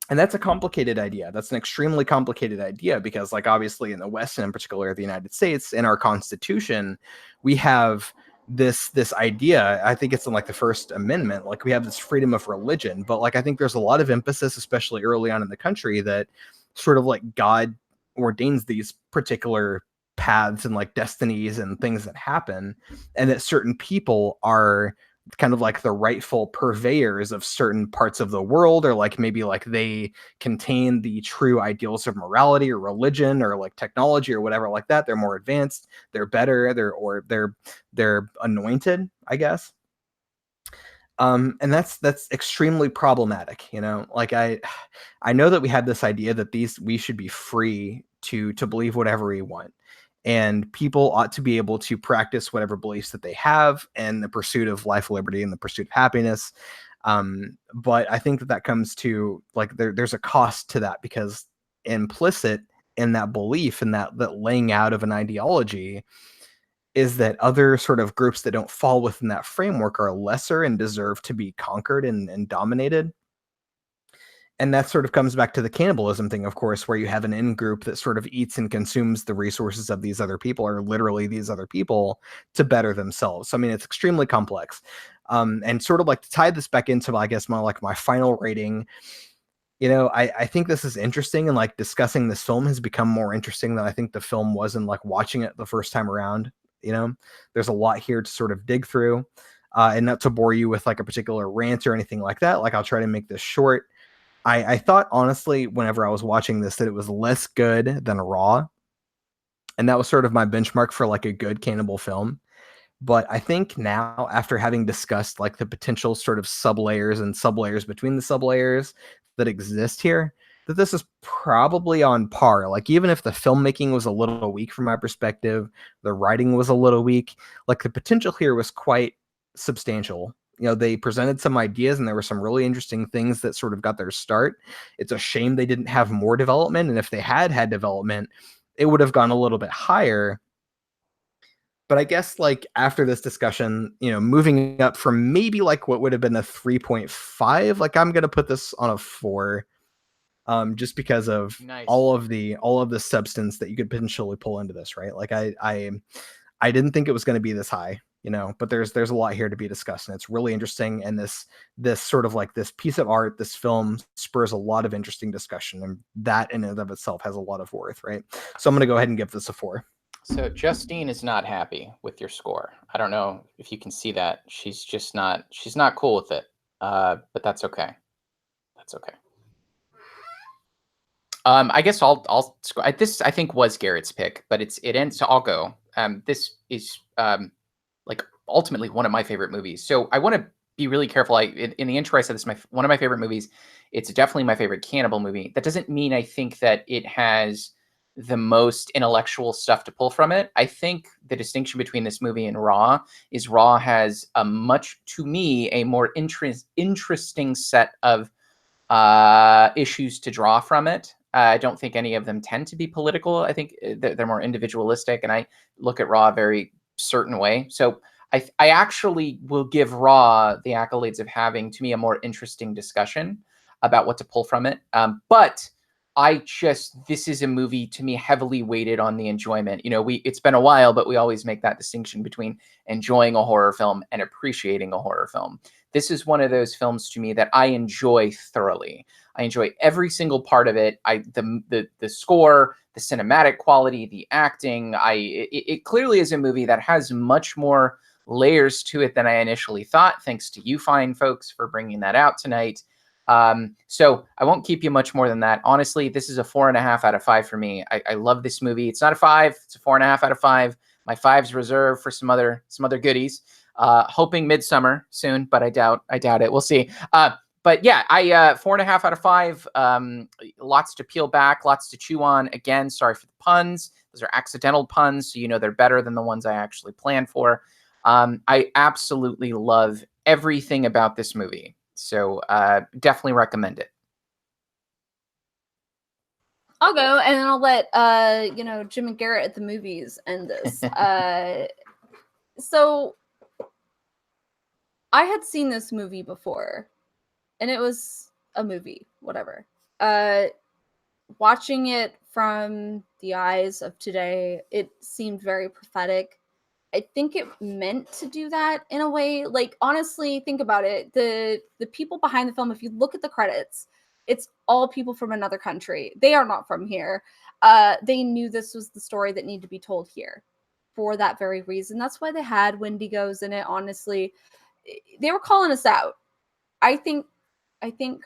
that's a complicated idea. That's an extremely complicated idea because like obviously in the West and in particular the United States, in our Constitution, we have this idea. I think it's in like the First Amendment, like we have this freedom of religion, but like I think there's a lot of emphasis, especially early on in the country, that sort of like God ordains these particular paths and like destinies and things that happen, and that certain people are kind of like the rightful purveyors of certain parts of the world, or like maybe like they contain the true ideals of morality or religion or like technology or whatever like that. They're more advanced, they're better, they're anointed, I guess. And that's extremely problematic, you know. Like I know that we had this idea that we should be free to believe whatever we want, and people ought to be able to practice whatever beliefs that they have in the pursuit of life, liberty, and the pursuit of happiness. But I think that comes to like there's a cost to that, because implicit in that belief and that laying out of an ideology is that other sort of groups that don't fall within that framework are lesser and deserve to be conquered and dominated. And that sort of comes back to the cannibalism thing, of course, where you have an in-group that sort of eats and consumes the resources of these other people, or literally these other people, to better themselves. So, I mean, it's extremely complex. And sort of like to tie this back into, I guess, my final rating, you know, I think this is interesting, and like discussing this film has become more interesting than I think the film was in like watching it the first time around. You know, there's a lot here to sort of dig through, and not to bore you with like a particular rant or anything like that. Like I'll try to make this short. I thought honestly, whenever I was watching this, that it was less good than Raw. And that was sort of my benchmark for like a good cannibal film. But I think now, after having discussed like the potential sort of sublayers and sublayers between the sublayers that exist here, that this is probably on par. Like even if the filmmaking was a little weak from my perspective, the writing was a little weak, like the potential here was quite substantial. You know, they presented some ideas and there were some really interesting things that sort of got their start. It's a shame they didn't have more development. And if they had development, it would have gone a little bit higher. But I guess like after this discussion, you know, moving up from maybe like what would have been a 3.5, like I'm going to put this on a 4. Just because of Nice. all of the substance that you could potentially pull into this, right? Like I didn't think it was going to be this high, you know, but there's a lot here to be discussed, and it's really interesting. And this sort of like this piece of art, this film spurs a lot of interesting discussion, and that in and of itself has a lot of worth, right? So I'm going to go ahead and give this a 4. So Justine is not happy with your score. I don't know if you can see that. She's not cool with it. But that's okay. That's okay. I guess I'll score. This I think was Garrett's pick, but it ends. So I'll go. This is like ultimately one of my favorite movies. So I want to be really careful. In the intro I said this is one of my favorite movies. It's definitely my favorite cannibal movie. That doesn't mean I think that it has the most intellectual stuff to pull from it. I think the distinction between this movie and Raw is Raw has a much, to me, a more interesting set of issues to draw from it. I don't think any of them tend to be political. I think they're more individualistic, and I look at Raw a very certain way. So I actually will give Raw the accolades of having, to me, a more interesting discussion about what to pull from it. But this is a movie to me heavily weighted on the enjoyment. You know, it's been a while, but we always make that distinction between enjoying a horror film and appreciating a horror film. This is one of those films to me that I enjoy thoroughly. I enjoy every single part of it. The score, the cinematic quality, the acting. It clearly is a movie that has much more layers to it than I initially thought. Thanks to you fine folks for bringing that out tonight. So I won't keep you much more than that. Honestly, this is a 4.5 out of 5 for me. I love this movie. It's not a 5, it's a 4.5 out of 5. My 5's reserved for some other goodies. Hoping Midsummer soon, but I doubt it. We'll see. But yeah, 4.5 out of 5. Lots to peel back, lots to chew on. Again, sorry for the puns. Those are accidental puns, so you know they're better than the ones I actually planned for. I absolutely love everything about this movie. So definitely recommend it. I'll go, and then I'll let Jim and Garrett at the movies end this. So I had seen this movie before, and it was a movie, whatever. Watching it from the eyes of today, it seemed very prophetic. I think it meant to do that in a way. Like, honestly, think about it. The people behind the film, if you look at the credits, it's all people from another country. They are not from here. They knew this was the story that needed to be told here for that very reason. That's why they had Wendigos in it, honestly. they were calling us out. I think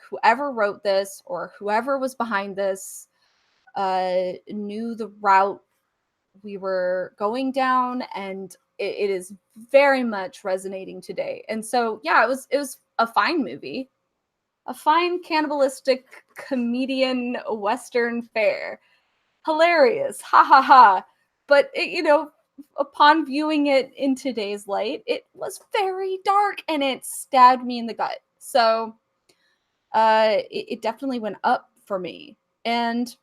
whoever wrote this or whoever was behind this knew the route we were going down, and it is very much resonating today. And so, yeah, it was a fine movie, a fine cannibalistic comedian Western fare, hilarious, ha ha ha. But upon viewing it in today's light, it was very dark and it stabbed me in the gut. So it definitely went up for me. And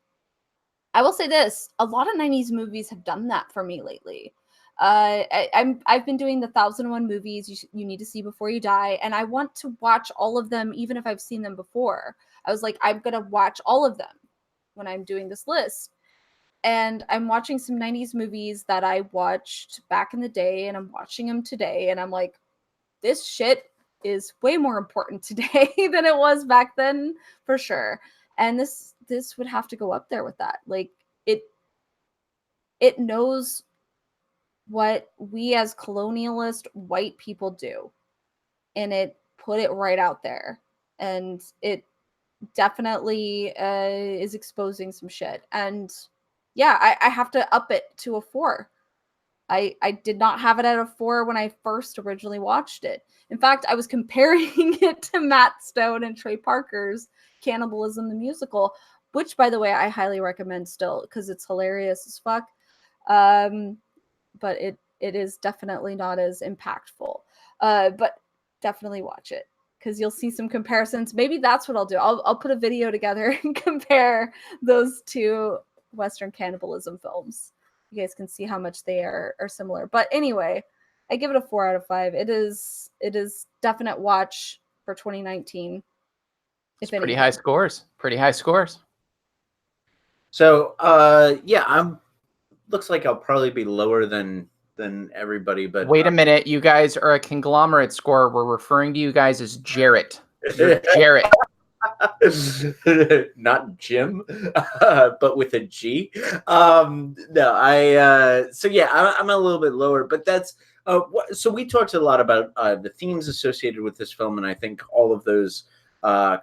I will say this, a lot of 90s movies have done that for me lately. I've been doing the 1001 movies you need to see before you die, and I want to watch all of them even if I've seen them before. I was like, I'm gonna watch all of them when I'm doing this list. And I'm watching some 90s movies that I watched back in the day, and I'm watching them today, and I'm like, this shit is way more important today than it was back then, for sure. And this would have to go up there with that. Like, it knows what we as colonialist white people do, and it put it right out there, and it definitely is exposing some shit. And yeah, I have to up it to a 4. I did not have it at a 4 when I first originally watched it. In fact, I was comparing it to Matt Stone and Trey Parker's Cannibalism the Musical, which, by the way, I highly recommend still because it's hilarious as fuck. But it is definitely not as impactful. But definitely watch it because you'll see some comparisons. Maybe that's what I'll do. I'll put a video together and compare those two Western cannibalism films. You guys can see how much they are similar. But anyway, I give it a 4 out of 5. It is definite watch for 2019. It's pretty high scores. Pretty high scores. So yeah, looks like I'll probably be lower than everybody. But wait a minute, you guys are a conglomerate score. We're referring to you guys as Jarrett. You're Jarrett. Not Jim, but with a G. No, so yeah, I'm a little bit lower, but that's so we talked a lot about the themes associated with this film, and I think all of those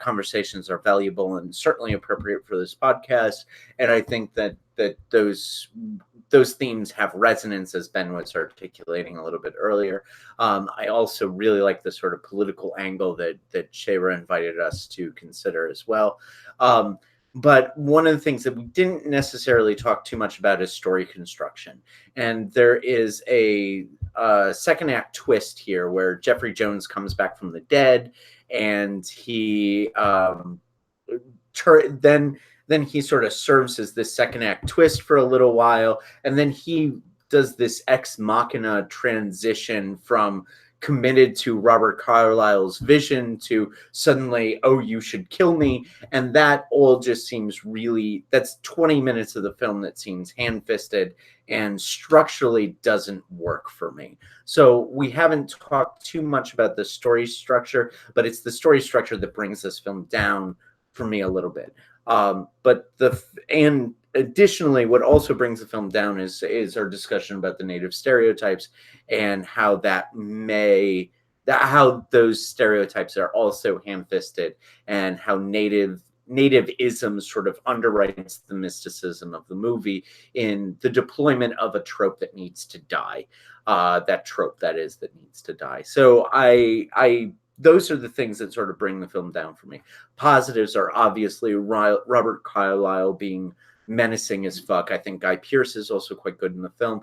conversations are valuable and certainly appropriate for this podcast. And I think that those themes have resonance, as Ben was articulating a little bit earlier. I also really like the sort of political angle that Shayra invited us to consider as well. But one of the things that we didn't necessarily talk too much about is story construction. And there is a second act twist here where Jeffrey Jones comes back from the dead, and he then he sort of serves as this second act twist for a little while, and then he does this ex machina transition from committed to Robert Carlyle's vision to suddenly, oh, you should kill me. And that all just seems really, that's 20 minutes of the film that seems hand-fisted and structurally doesn't work for me. So we haven't talked too much about the story structure, but it's the story structure that brings this film down for me a little bit. And additionally, what also brings the film down is our discussion about the native stereotypes and how how those stereotypes are also ham-fisted, and how nativism sort of underwrites the mysticism of the movie in the deployment of a trope that needs to die. That trope that needs to die. So those are the things that sort of bring the film down for me. Positives are obviously Robert Carlyle being menacing as fuck. I think Guy Pearce is also quite good in the film.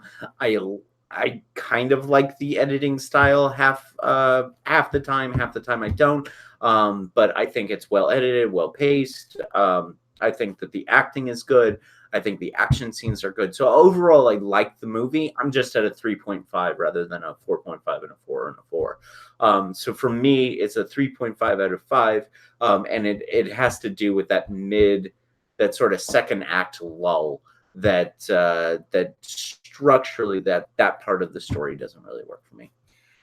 I kind of like the editing style half the time I don't. But I think it's well edited, well paced. I think that the acting is good. I think the action scenes are good. So overall, I like the movie. I'm just at a 3.5 rather than a 4.5 and a 4 and a 4. So for me, it's a 3.5 out of 5. And it has to do with that sort of second act lull that structurally that part of the story doesn't really work for me.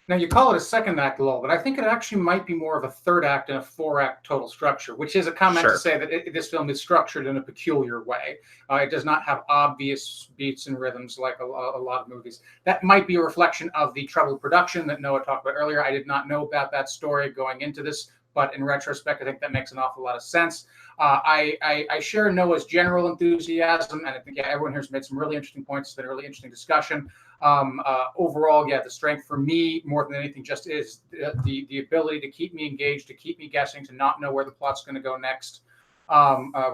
Now, you call it a second act lull, but I think it actually might be more of a third act and a 4-act total structure, which is a comment Sure. to say that this film is structured in a peculiar way. It does not have obvious beats and rhythms like a lot of movies. That might be a reflection of the troubled production that Noah talked about earlier. I did not know about that story going into this, but in retrospect, I think that makes an awful lot of sense. I share Noah's general enthusiasm, and I think everyone here has made some really interesting points. It's been a really interesting discussion. Overall, the strength for me more than anything just is the ability to keep me engaged, to keep me guessing, to not know where the plot's going to go next,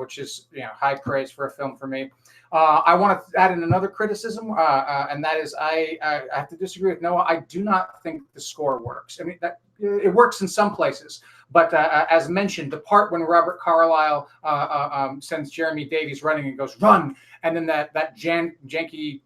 which is high praise for a film for me. I want to add in another criticism, and that is I have to disagree with Noah. I do not think the score works. I mean, that it works in some places, but as mentioned, the part when Robert Carlyle sends Jeremy Davies running and goes, "Run!" and then that jaunty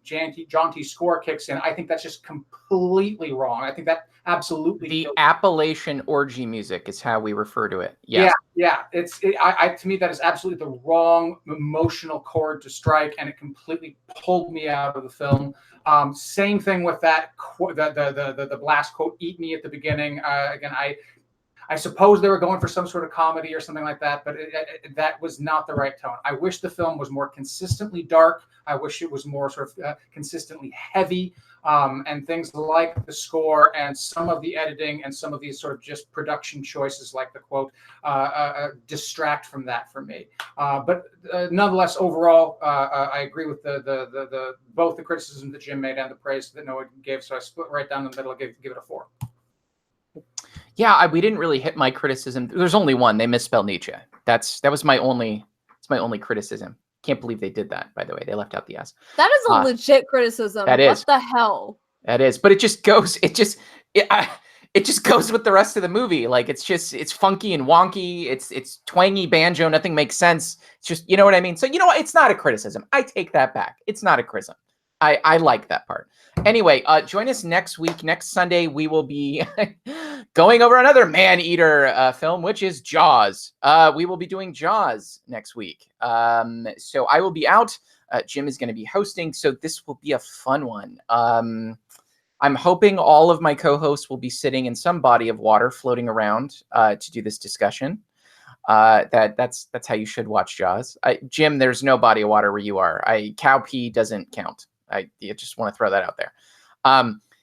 score kicks in, I think that's just completely wrong. I think that absolutely the Appalachian orgy music is how we refer to it. Yes. Yeah. To me, that is absolutely the wrong emotional chord to strike, and it completely pulled me out of the film. Same thing with that the blast quote, "Eat me" at the beginning. Again, I suppose they were going for some sort of comedy or something like that, but that was not the right tone. I wish the film was more consistently dark. I wish it was more sort of consistently heavy, and things like the score and some of the editing and some of these sort of just production choices, like the quote, distract from that for me. But nonetheless, overall, I agree with the both the criticism that Jim made and the praise that Noah gave. So I split right down the middle. Give it a 4. Yeah, we didn't really hit my criticism. There's only one. They misspelled Nietzsche. That was my only. It's my only criticism. Can't believe they did that. By the way, they left out the S. That is a legit criticism. That is. What the hell? That is. But it just goes. It just goes with the rest of the movie. Like it's funky and wonky. It's twangy banjo. Nothing makes sense. It's just, you know what I mean. So you know what? It's not a criticism. I take that back. It's not a criticism. I like that part. Anyway, join us next week. Next Sunday, we will be going over another man-eater film, which is Jaws. We will be doing Jaws next week. So I will be out. Jim is going to be hosting, so this will be a fun one. I'm hoping all of my co-hosts will be sitting in some body of water floating around to do this discussion. That's how you should watch Jaws. Jim, there's no body of water where you are. Cow pee doesn't count. I just want to throw that out there.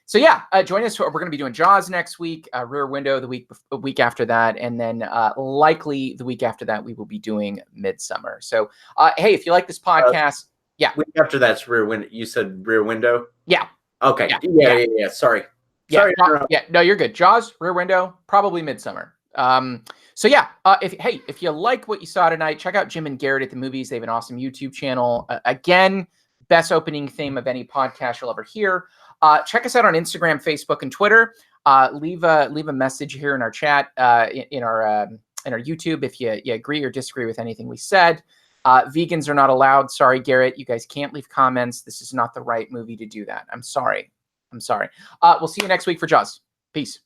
So yeah, join us. We're going to be doing Jaws next week, Rear Window the week after that, and then likely the week after that we will be doing Midsummer. So hey, if you like this podcast, week after that's Rear Window. You said Rear Window? Yeah. Okay. Yeah. Sorry. Sorry. No, you're good. Jaws, Rear Window, probably Midsummer. So yeah, if you like what you saw tonight, check out Jim and Garrett at the Movies. They have an awesome YouTube channel. Again, best opening theme of any podcast you'll ever hear. Check us out on Instagram, Facebook, and Twitter. Leave a message here in our chat, in our YouTube if you agree or disagree with anything we said. Vegans are not allowed. Sorry, Garrett. You guys can't leave comments. This is not the right movie to do that. I'm sorry. We'll see you next week for Jaws. Peace.